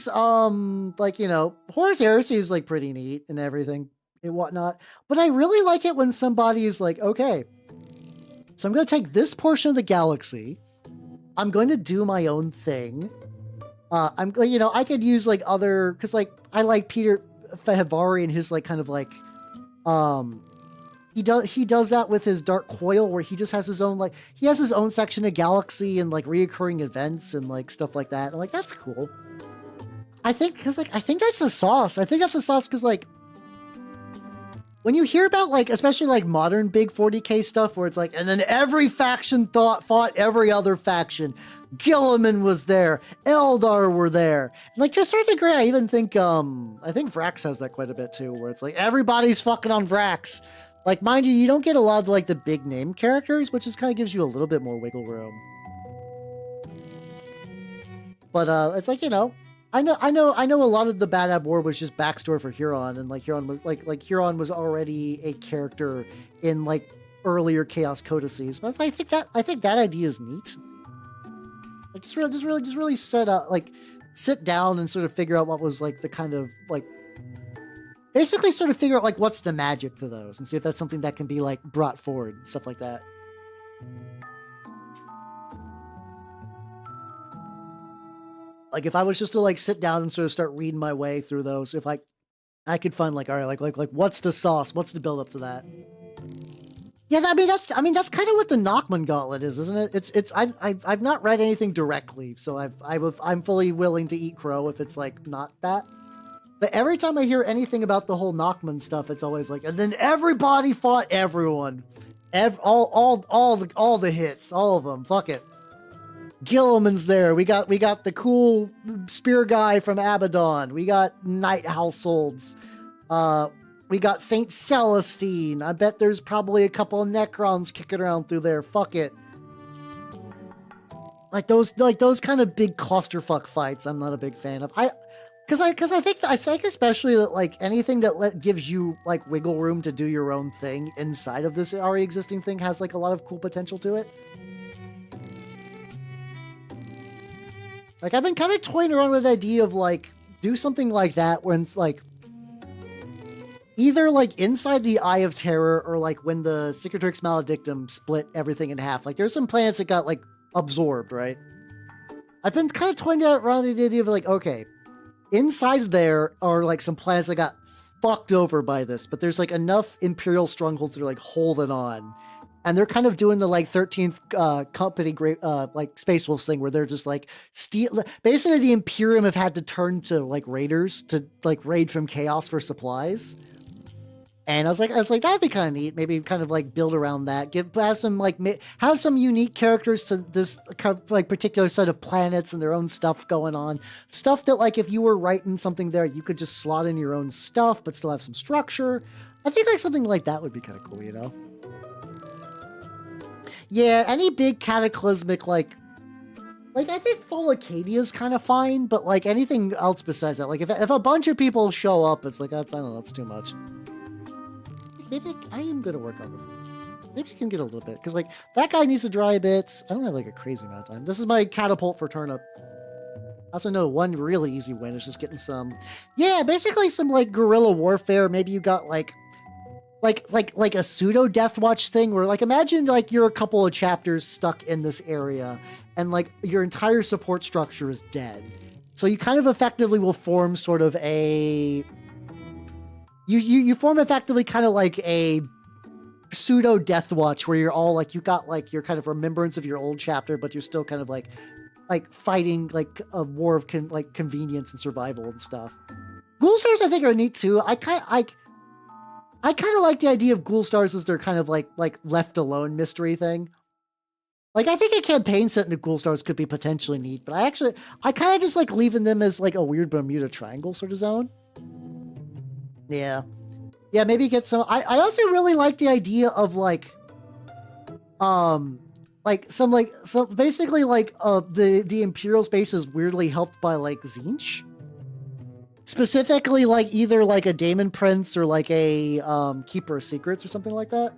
like, you know, Horus Heresy is like pretty neat and everything and whatnot, but I really like it when somebody is like, okay, so I'm going to take this portion of the galaxy, I'm going to do my own thing. I'm, you know, I could use like other, because like I like Peter Fehevari and his like kind of like He does that with his Dark Coil, where he just has his own, like, he has his own section of galaxy and like reoccurring events and like stuff like that. And like, that's cool. I think, because like, I think that's a sauce. I think that's a sauce because like, when you hear about like, especially like modern big 40K stuff where it's like, and then every faction fought every other faction. Gilliman was there. Eldar were there. And like, to a certain degree, I even think, I think Vrax has that quite a bit too, where it's like, everybody's fucking on Vrax. Like, mind you, you don't get a lot of, like, the big name characters, which just kind of gives you a little bit more wiggle room. But, it's like, you know, I know a lot of the Bad War was just backstory for Huron, and, like, Huron was, like Huron was already a character in, like, earlier Chaos Codices. But I think that idea is neat. Like, just really sit down and sort of figure out what was, like, the kind of, like, basically sort of figure out, like, what's the magic to those and see if that's something that can be, like, brought forward and stuff like that. Like, if I was just to, like, sit down and sort of start reading my way through those, if I could find, like, all right, like, what's the sauce? What's the build up to that? Yeah, I mean, that's kind of what the Nachman Gauntlet is, isn't it? I've not read anything directly, so I'm fully willing to eat crow if it's, like, not that. But every time I hear anything about the whole Nachman stuff, it's always like, and then everybody fought everyone. All the hits, all of them. Fuck it. Gilliman's there. We got the cool spear guy from Abaddon. We got Night Households. We got Saint Celestine. I bet there's probably a couple of Necrons kicking around through there. Fuck it. Like those kind of big clusterfuck fights, I'm not a big fan of. I think especially that like anything that gives you like wiggle room to do your own thing inside of this already existing thing has like a lot of cool potential to it. Like I've been kind of toying around with the idea of like do something like that when it's like either like inside the Eye of Terror or like when the Cicatrix Maledictum split everything in half. Like there's some planets that got like absorbed, right? I've been kind of toying around the idea of like, okay, inside of there are like some planets that got fucked over by this, but there's like enough Imperial strongholds that are like holding on. And they're kind of doing the like 13th company great like Space Wolves thing where they're just like basically the Imperium have had to turn to like raiders to like raid from chaos for supplies. And I was like, that'd be kind of neat. Maybe kind of like build around that. Have some unique characters to this like particular set of planets and their own stuff going on. Stuff that like if you were writing something there, you could just slot in your own stuff, but still have some structure. I think like something like that would be kind of cool, you know? Yeah, any big cataclysmic like I think Fall Acadia is kind of fine, but like anything else besides that, like if a bunch of people show up, it's like I don't know, that's too much. Maybe I am gonna work on this. Maybe I can get a little bit because like that guy needs to dry a bit. I don't have like a crazy amount of time. This is my catapult for turnip. I also know one really easy win is just getting some, yeah, basically some like guerrilla warfare. Maybe you got like a pseudo Death Watch thing where like imagine like you're a couple of chapters stuck in this area and like your entire support structure is dead. So you kind of effectively will form sort of a you form effectively kind of like a pseudo Death Watch where you're all like you got like your kind of remembrance of your old chapter, but you're still kind of like fighting like a war of convenience and survival and stuff. Ghoul Stars I think are neat too. I kind of like the idea of Ghoul Stars as their kind of like left alone mystery thing. Like I think a campaign set into Ghoul Stars could be potentially neat, but I kind of just like leaving them as like a weird Bermuda Triangle sort of zone. Yeah. Yeah, maybe get some I also really like the idea of basically the Imperial space is weirdly helped by like Tzeentch. Specifically like either like a Daemon Prince or like a Keeper of Secrets or something like that.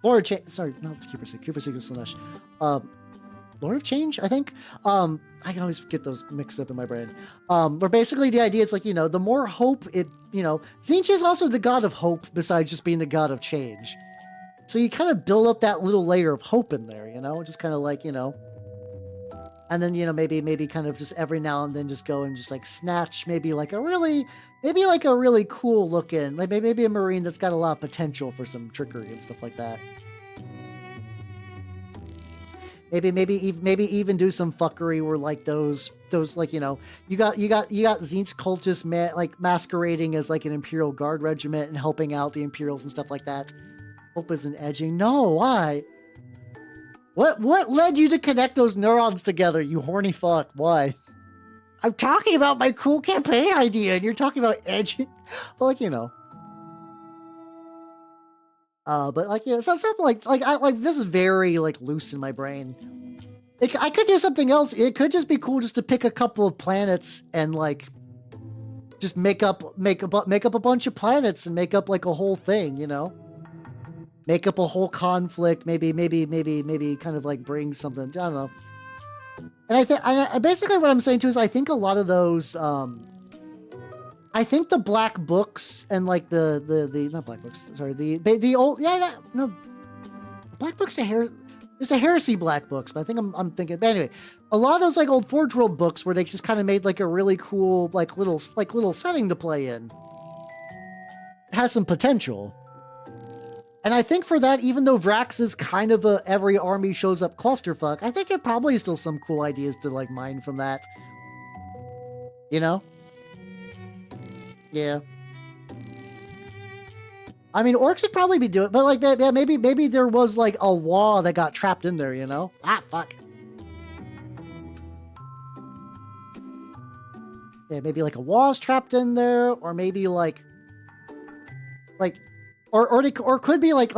Lord of Change, sorry, not Keeper of Secrets, Slanesh. Lord of Change, I think. I can always get those mixed up in my brain. But basically the idea, it's like, you know, the more hope it, you know, Tzeentch is also the god of hope besides just being the god of change. So you kind of build up that little layer of hope in there, you know, just kind of like, you know, and then, you know, maybe kind of just every now and then just go and just like snatch maybe like a really cool looking, like maybe a Marine that's got a lot of potential for some trickery and stuff like that. Maybe even do some fuckery where like those like, you know, you got Tzeentch cultists masquerading as like an Imperial Guard regiment and helping out the Imperials and stuff like that. Hope isn't edging. No, why? What led you to connect those neurons together, you horny fuck? Why? I'm talking about my cool campaign idea, and you're talking about edging. Well, like, you know. But like, you know, so something like this is very like loose in my brain. I could do something else. It could just be cool just to pick a couple of planets and like just make up a bunch of planets and make up like a whole thing, you know? Make up a whole conflict, maybe kind of like bring something, I don't know. And I basically what I'm saying too is I think a lot of those I think the black books and like the not black books, sorry, the old, yeah, no, black books there's a heresy black books, but I think I'm thinking, but anyway, a lot of those like old Forge World books where they just kind of made like a really cool like little setting to play in. It has some potential. And I think for that, even though Vrax is kind of a every army shows up clusterfuck, I think it probably is still some cool ideas to like mine from that. You know? Yeah. I mean, orcs would probably be doing, but like, yeah, maybe there was like a wall that got trapped in there, you know? Ah, fuck. Yeah, maybe like a wall's trapped in there, or maybe like, or could be like,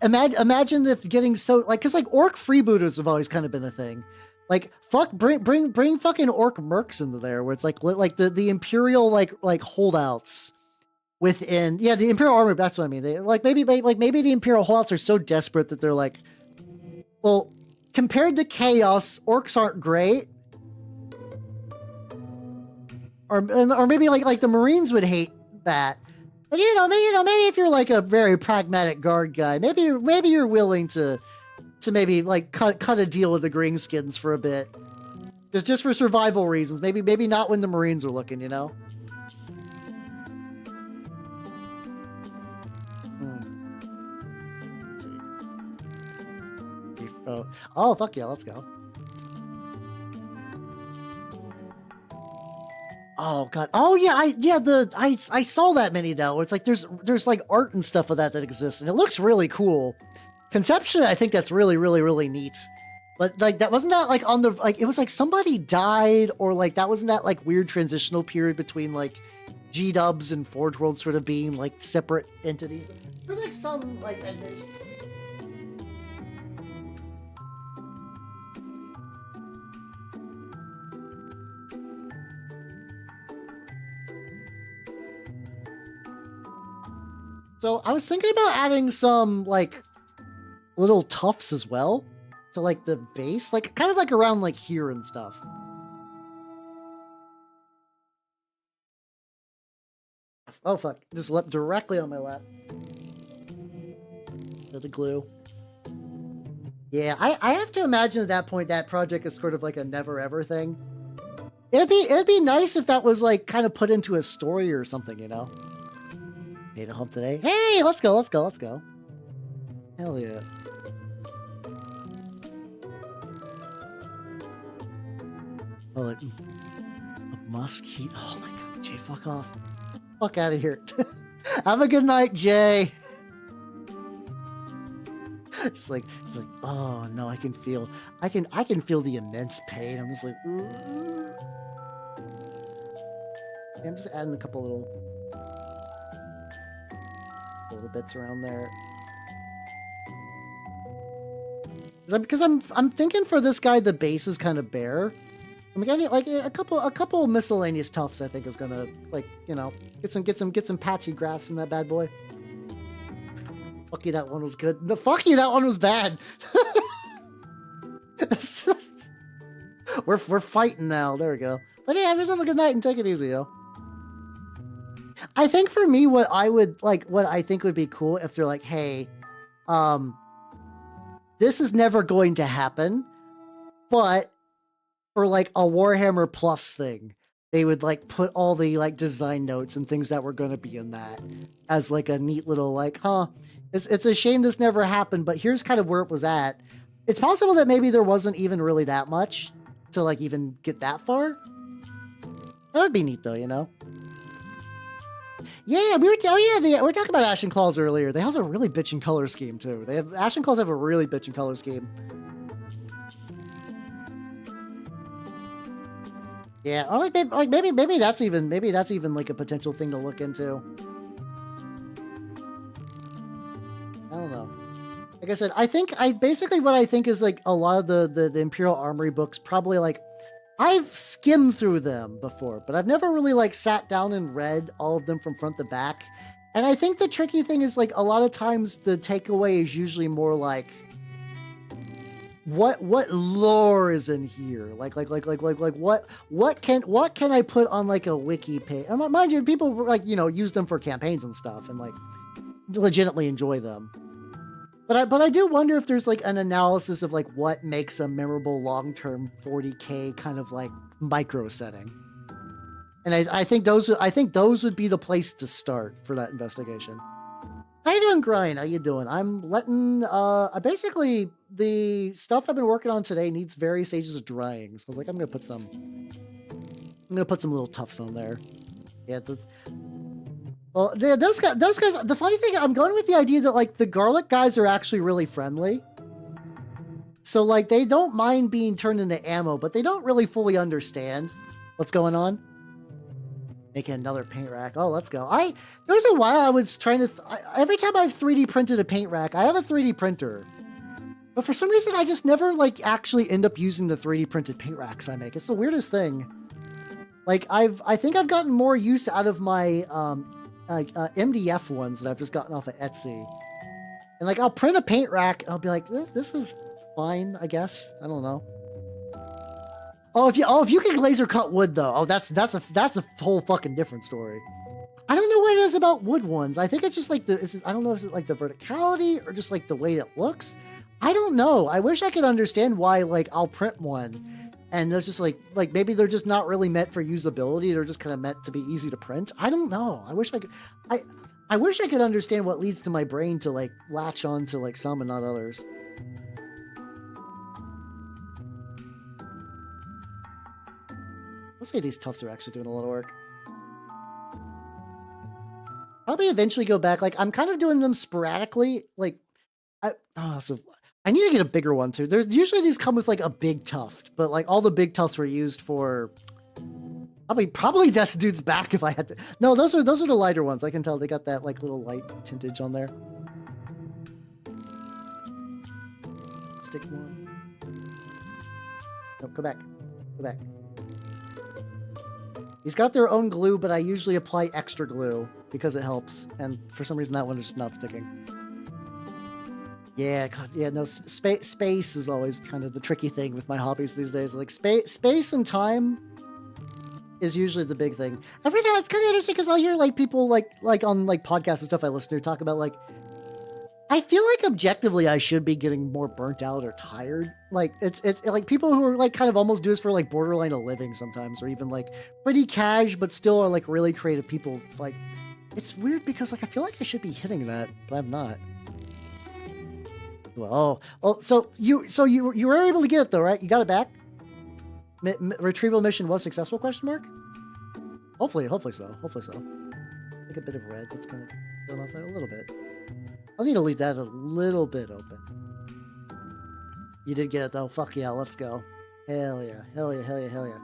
imagine if getting so, like, cause like orc freebooters have always kind of been a thing. Like bring fucking orc mercs into there, where it's like the imperial like holdouts within, yeah, the imperial army. That's what I mean. They maybe the imperial holdouts are so desperate that they're like, well, compared to chaos, orcs aren't great. Or maybe like the Marines would hate that. But maybe if you're like a very pragmatic guard guy, maybe you're willing to maybe like cut a deal with the greenskins for a bit. Just for survival reasons. Maybe not when the Marines are looking, you know? Let's see. Oh, fuck yeah, let's go. Oh god. Oh yeah, I saw that mini demo. It's like there's like art and stuff of that exists, and it looks really cool. Conceptually, I think that's really, really, really neat. But like that wasn't that like on the like it was like somebody died, or like that wasn't that like weird transitional period between like G-dubs and Forge World sort of being like separate entities. There's like some like so I was thinking about adding some like little tufts as well to like the base, like kind of like around like here and stuff. Oh fuck, just leapt directly on my lap. The glue. Yeah, I have to imagine at that point that project is sort of like a never ever thing. It'd be nice if that was like kind of put into a story or something, you know? Made a hump today. Hey, let's go. Hell yeah. Oh, like, a mosquito. Oh my god, Jay, fuck off. Fuck out of here. Have a good night, Jay. Just like, oh no, I can feel the immense pain. I'm just like, ugh. Okay, I'm just adding a couple little bits around there. Because I'm thinking for this guy the base is kind of bare. I'm getting like a couple miscellaneous tufts. I think is gonna like get some patchy grass in that bad boy. Fuck you, that one was good. No, fuck you, that one was bad. we're fighting now. There we go. But yeah, just have a good night and take it easy, yo. I think for me, what I think would be cool if they're like, hey, this is never going to happen, but for like a Warhammer Plus thing, they would like put all the like design notes and things that were going to be in that as like a neat little like, it's a shame this never happened, but here's kind of where it was at. It's possible that maybe there wasn't even really that much to like even get that far. That would be neat though, you know? Yeah, we were talking about Ashen Claws earlier. They have a really bitchin' color scheme too. Ashen Claws have a really bitchin' color scheme. Yeah, or like maybe that's even like a potential thing to look into. I don't know. Like I said, basically what I think is like a lot of the Imperial Armory books probably like I've skimmed through them before, but I've never really like sat down and read all of them from front to back. And I think the tricky thing is like a lot of times the takeaway is usually more like what lore is in here? Like what can I put on like a wiki page? And mind you, people like use them for campaigns and stuff and like legitimately enjoy them. But I do wonder if there's like an analysis of like what makes a memorable long-term 40K kind of like micro setting. And I think those would be the place to start for that investigation. How you doing, Grind? How you doing? I'm letting basically the stuff I've been working on today needs various stages of drying. So I was like, I'm gonna put some little tufts on there. Yeah, those guys, the funny thing, I'm going with the idea that like the garlic guys are actually really friendly. So like they don't mind being turned into ammo, but they don't really fully understand what's going on. Making another paint rack. Oh, let's go. There was a while I was trying to, every time I've 3D printed a paint rack, I have a 3D printer. But for some reason, I just never like actually end up using the 3D printed paint racks I make. It's the weirdest thing. Like I think I've gotten more use out of my MDF ones that I've just gotten off of Etsy. And like I'll print a paint rack, I'll be like, this is fine, I guess. I don't know. Oh, if you can laser cut wood though, oh that's a whole fucking different story. I don't know what it is about wood ones. I think it's just like I don't know if it's like the verticality or just like the way it looks. I don't know. I wish I could understand why like I'll print one and there's just like maybe they're just not really meant for usability. They're just kind of meant to be easy to print. I don't know. I wish I could. I wish I could understand what leads to my brain to like latch on to like some and not others. Let's say these tufts are actually doing a lot of work. Probably eventually go back. Like I'm kind of doing them sporadically. Like so I need to get a bigger one too. There's usually these come with like a big tuft, but like all the big tufts were used for probably that's dude's back if I had to. No, those are the lighter ones. I can tell they got that like little light tintage on there. Stick one. No, go back. Go back. He's got their own glue, but I usually apply extra glue because it helps. And for some reason that one is just not sticking. Yeah, God, yeah, no, space is always kind of the tricky thing with my hobbies these days. Like space and time is usually the big thing. Every day it's kind of interesting because I'll hear like people like on like podcasts and stuff I listen to talk about like, I feel like objectively I should be getting more burnt out or tired. Like it's like people who are like kind of almost do this for like borderline a living sometimes, or even like pretty cash, but still are like really creative people. Like it's weird because like I feel like I should be hitting that, but I'm not. Well, so you were able to get it though, right? You got it back. Retrieval mission was successful? Question mark. Hopefully so. Hopefully so. Like a bit of red. That's kind of going off that a little bit. I'll need to leave that a little bit open. You did get it though. Fuck yeah, let's go. Hell yeah. Hell yeah. Hell yeah. Hell yeah.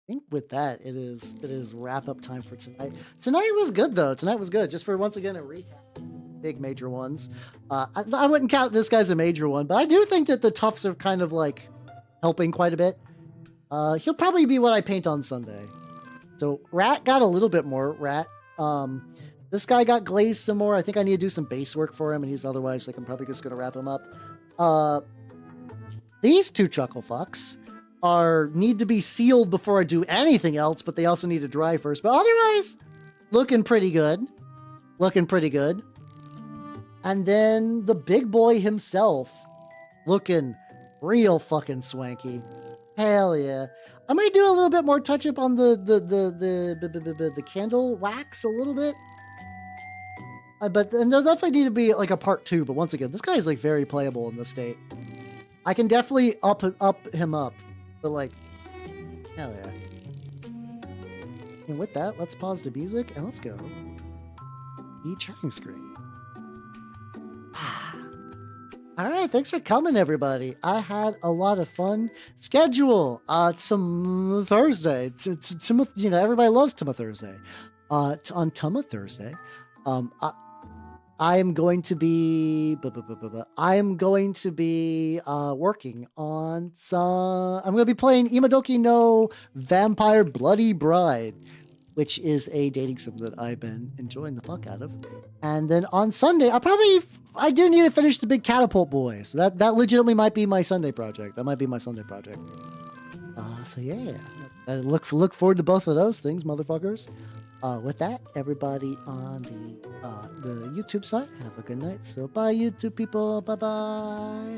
I think with that, it is wrap up time for tonight. Tonight was good though. Tonight was good. Just for once again a recap. Big major ones. I wouldn't count this guy's a major one, but I do think that the tufts are kind of like helping quite a bit. He'll probably be what I paint on Sunday. So Rat got a little bit more. Rat. This guy got glazed some more. I think I need to do some base work for him, and he's otherwise like I'm probably just gonna wrap him up. These two chuckle fucks need to be sealed before I do anything else, but they also need to dry first. But otherwise, looking pretty good. Looking pretty good. And then the big boy himself, looking real fucking swanky. Hell yeah! I'm gonna do a little bit more touch up on the candle wax a little bit. But there'll definitely need to be like a part 2. But once again, this guy is like very playable in this state. I can definitely up him up, but like, hell yeah! And with that, let's pause the music and let's go. E-chatting screen. All right, thanks for coming, everybody. I had a lot of fun. Schedule some Thursday. You know, everybody loves Tumma Thursday. On Tumma Thursday, I am going to be. I am going to be working on some. I'm going to be playing Imadoki no Vampire Bloody Bride, which is a dating sim that I've been enjoying the fuck out of. And then on Sunday, I do need to finish the big Catapult Boy. So that legitimately might be my Sunday project. That might be my Sunday project. So yeah, I look forward to both of those things, motherfuckers. With that, everybody on the YouTube side, have a good night. So bye, YouTube people. Bye bye.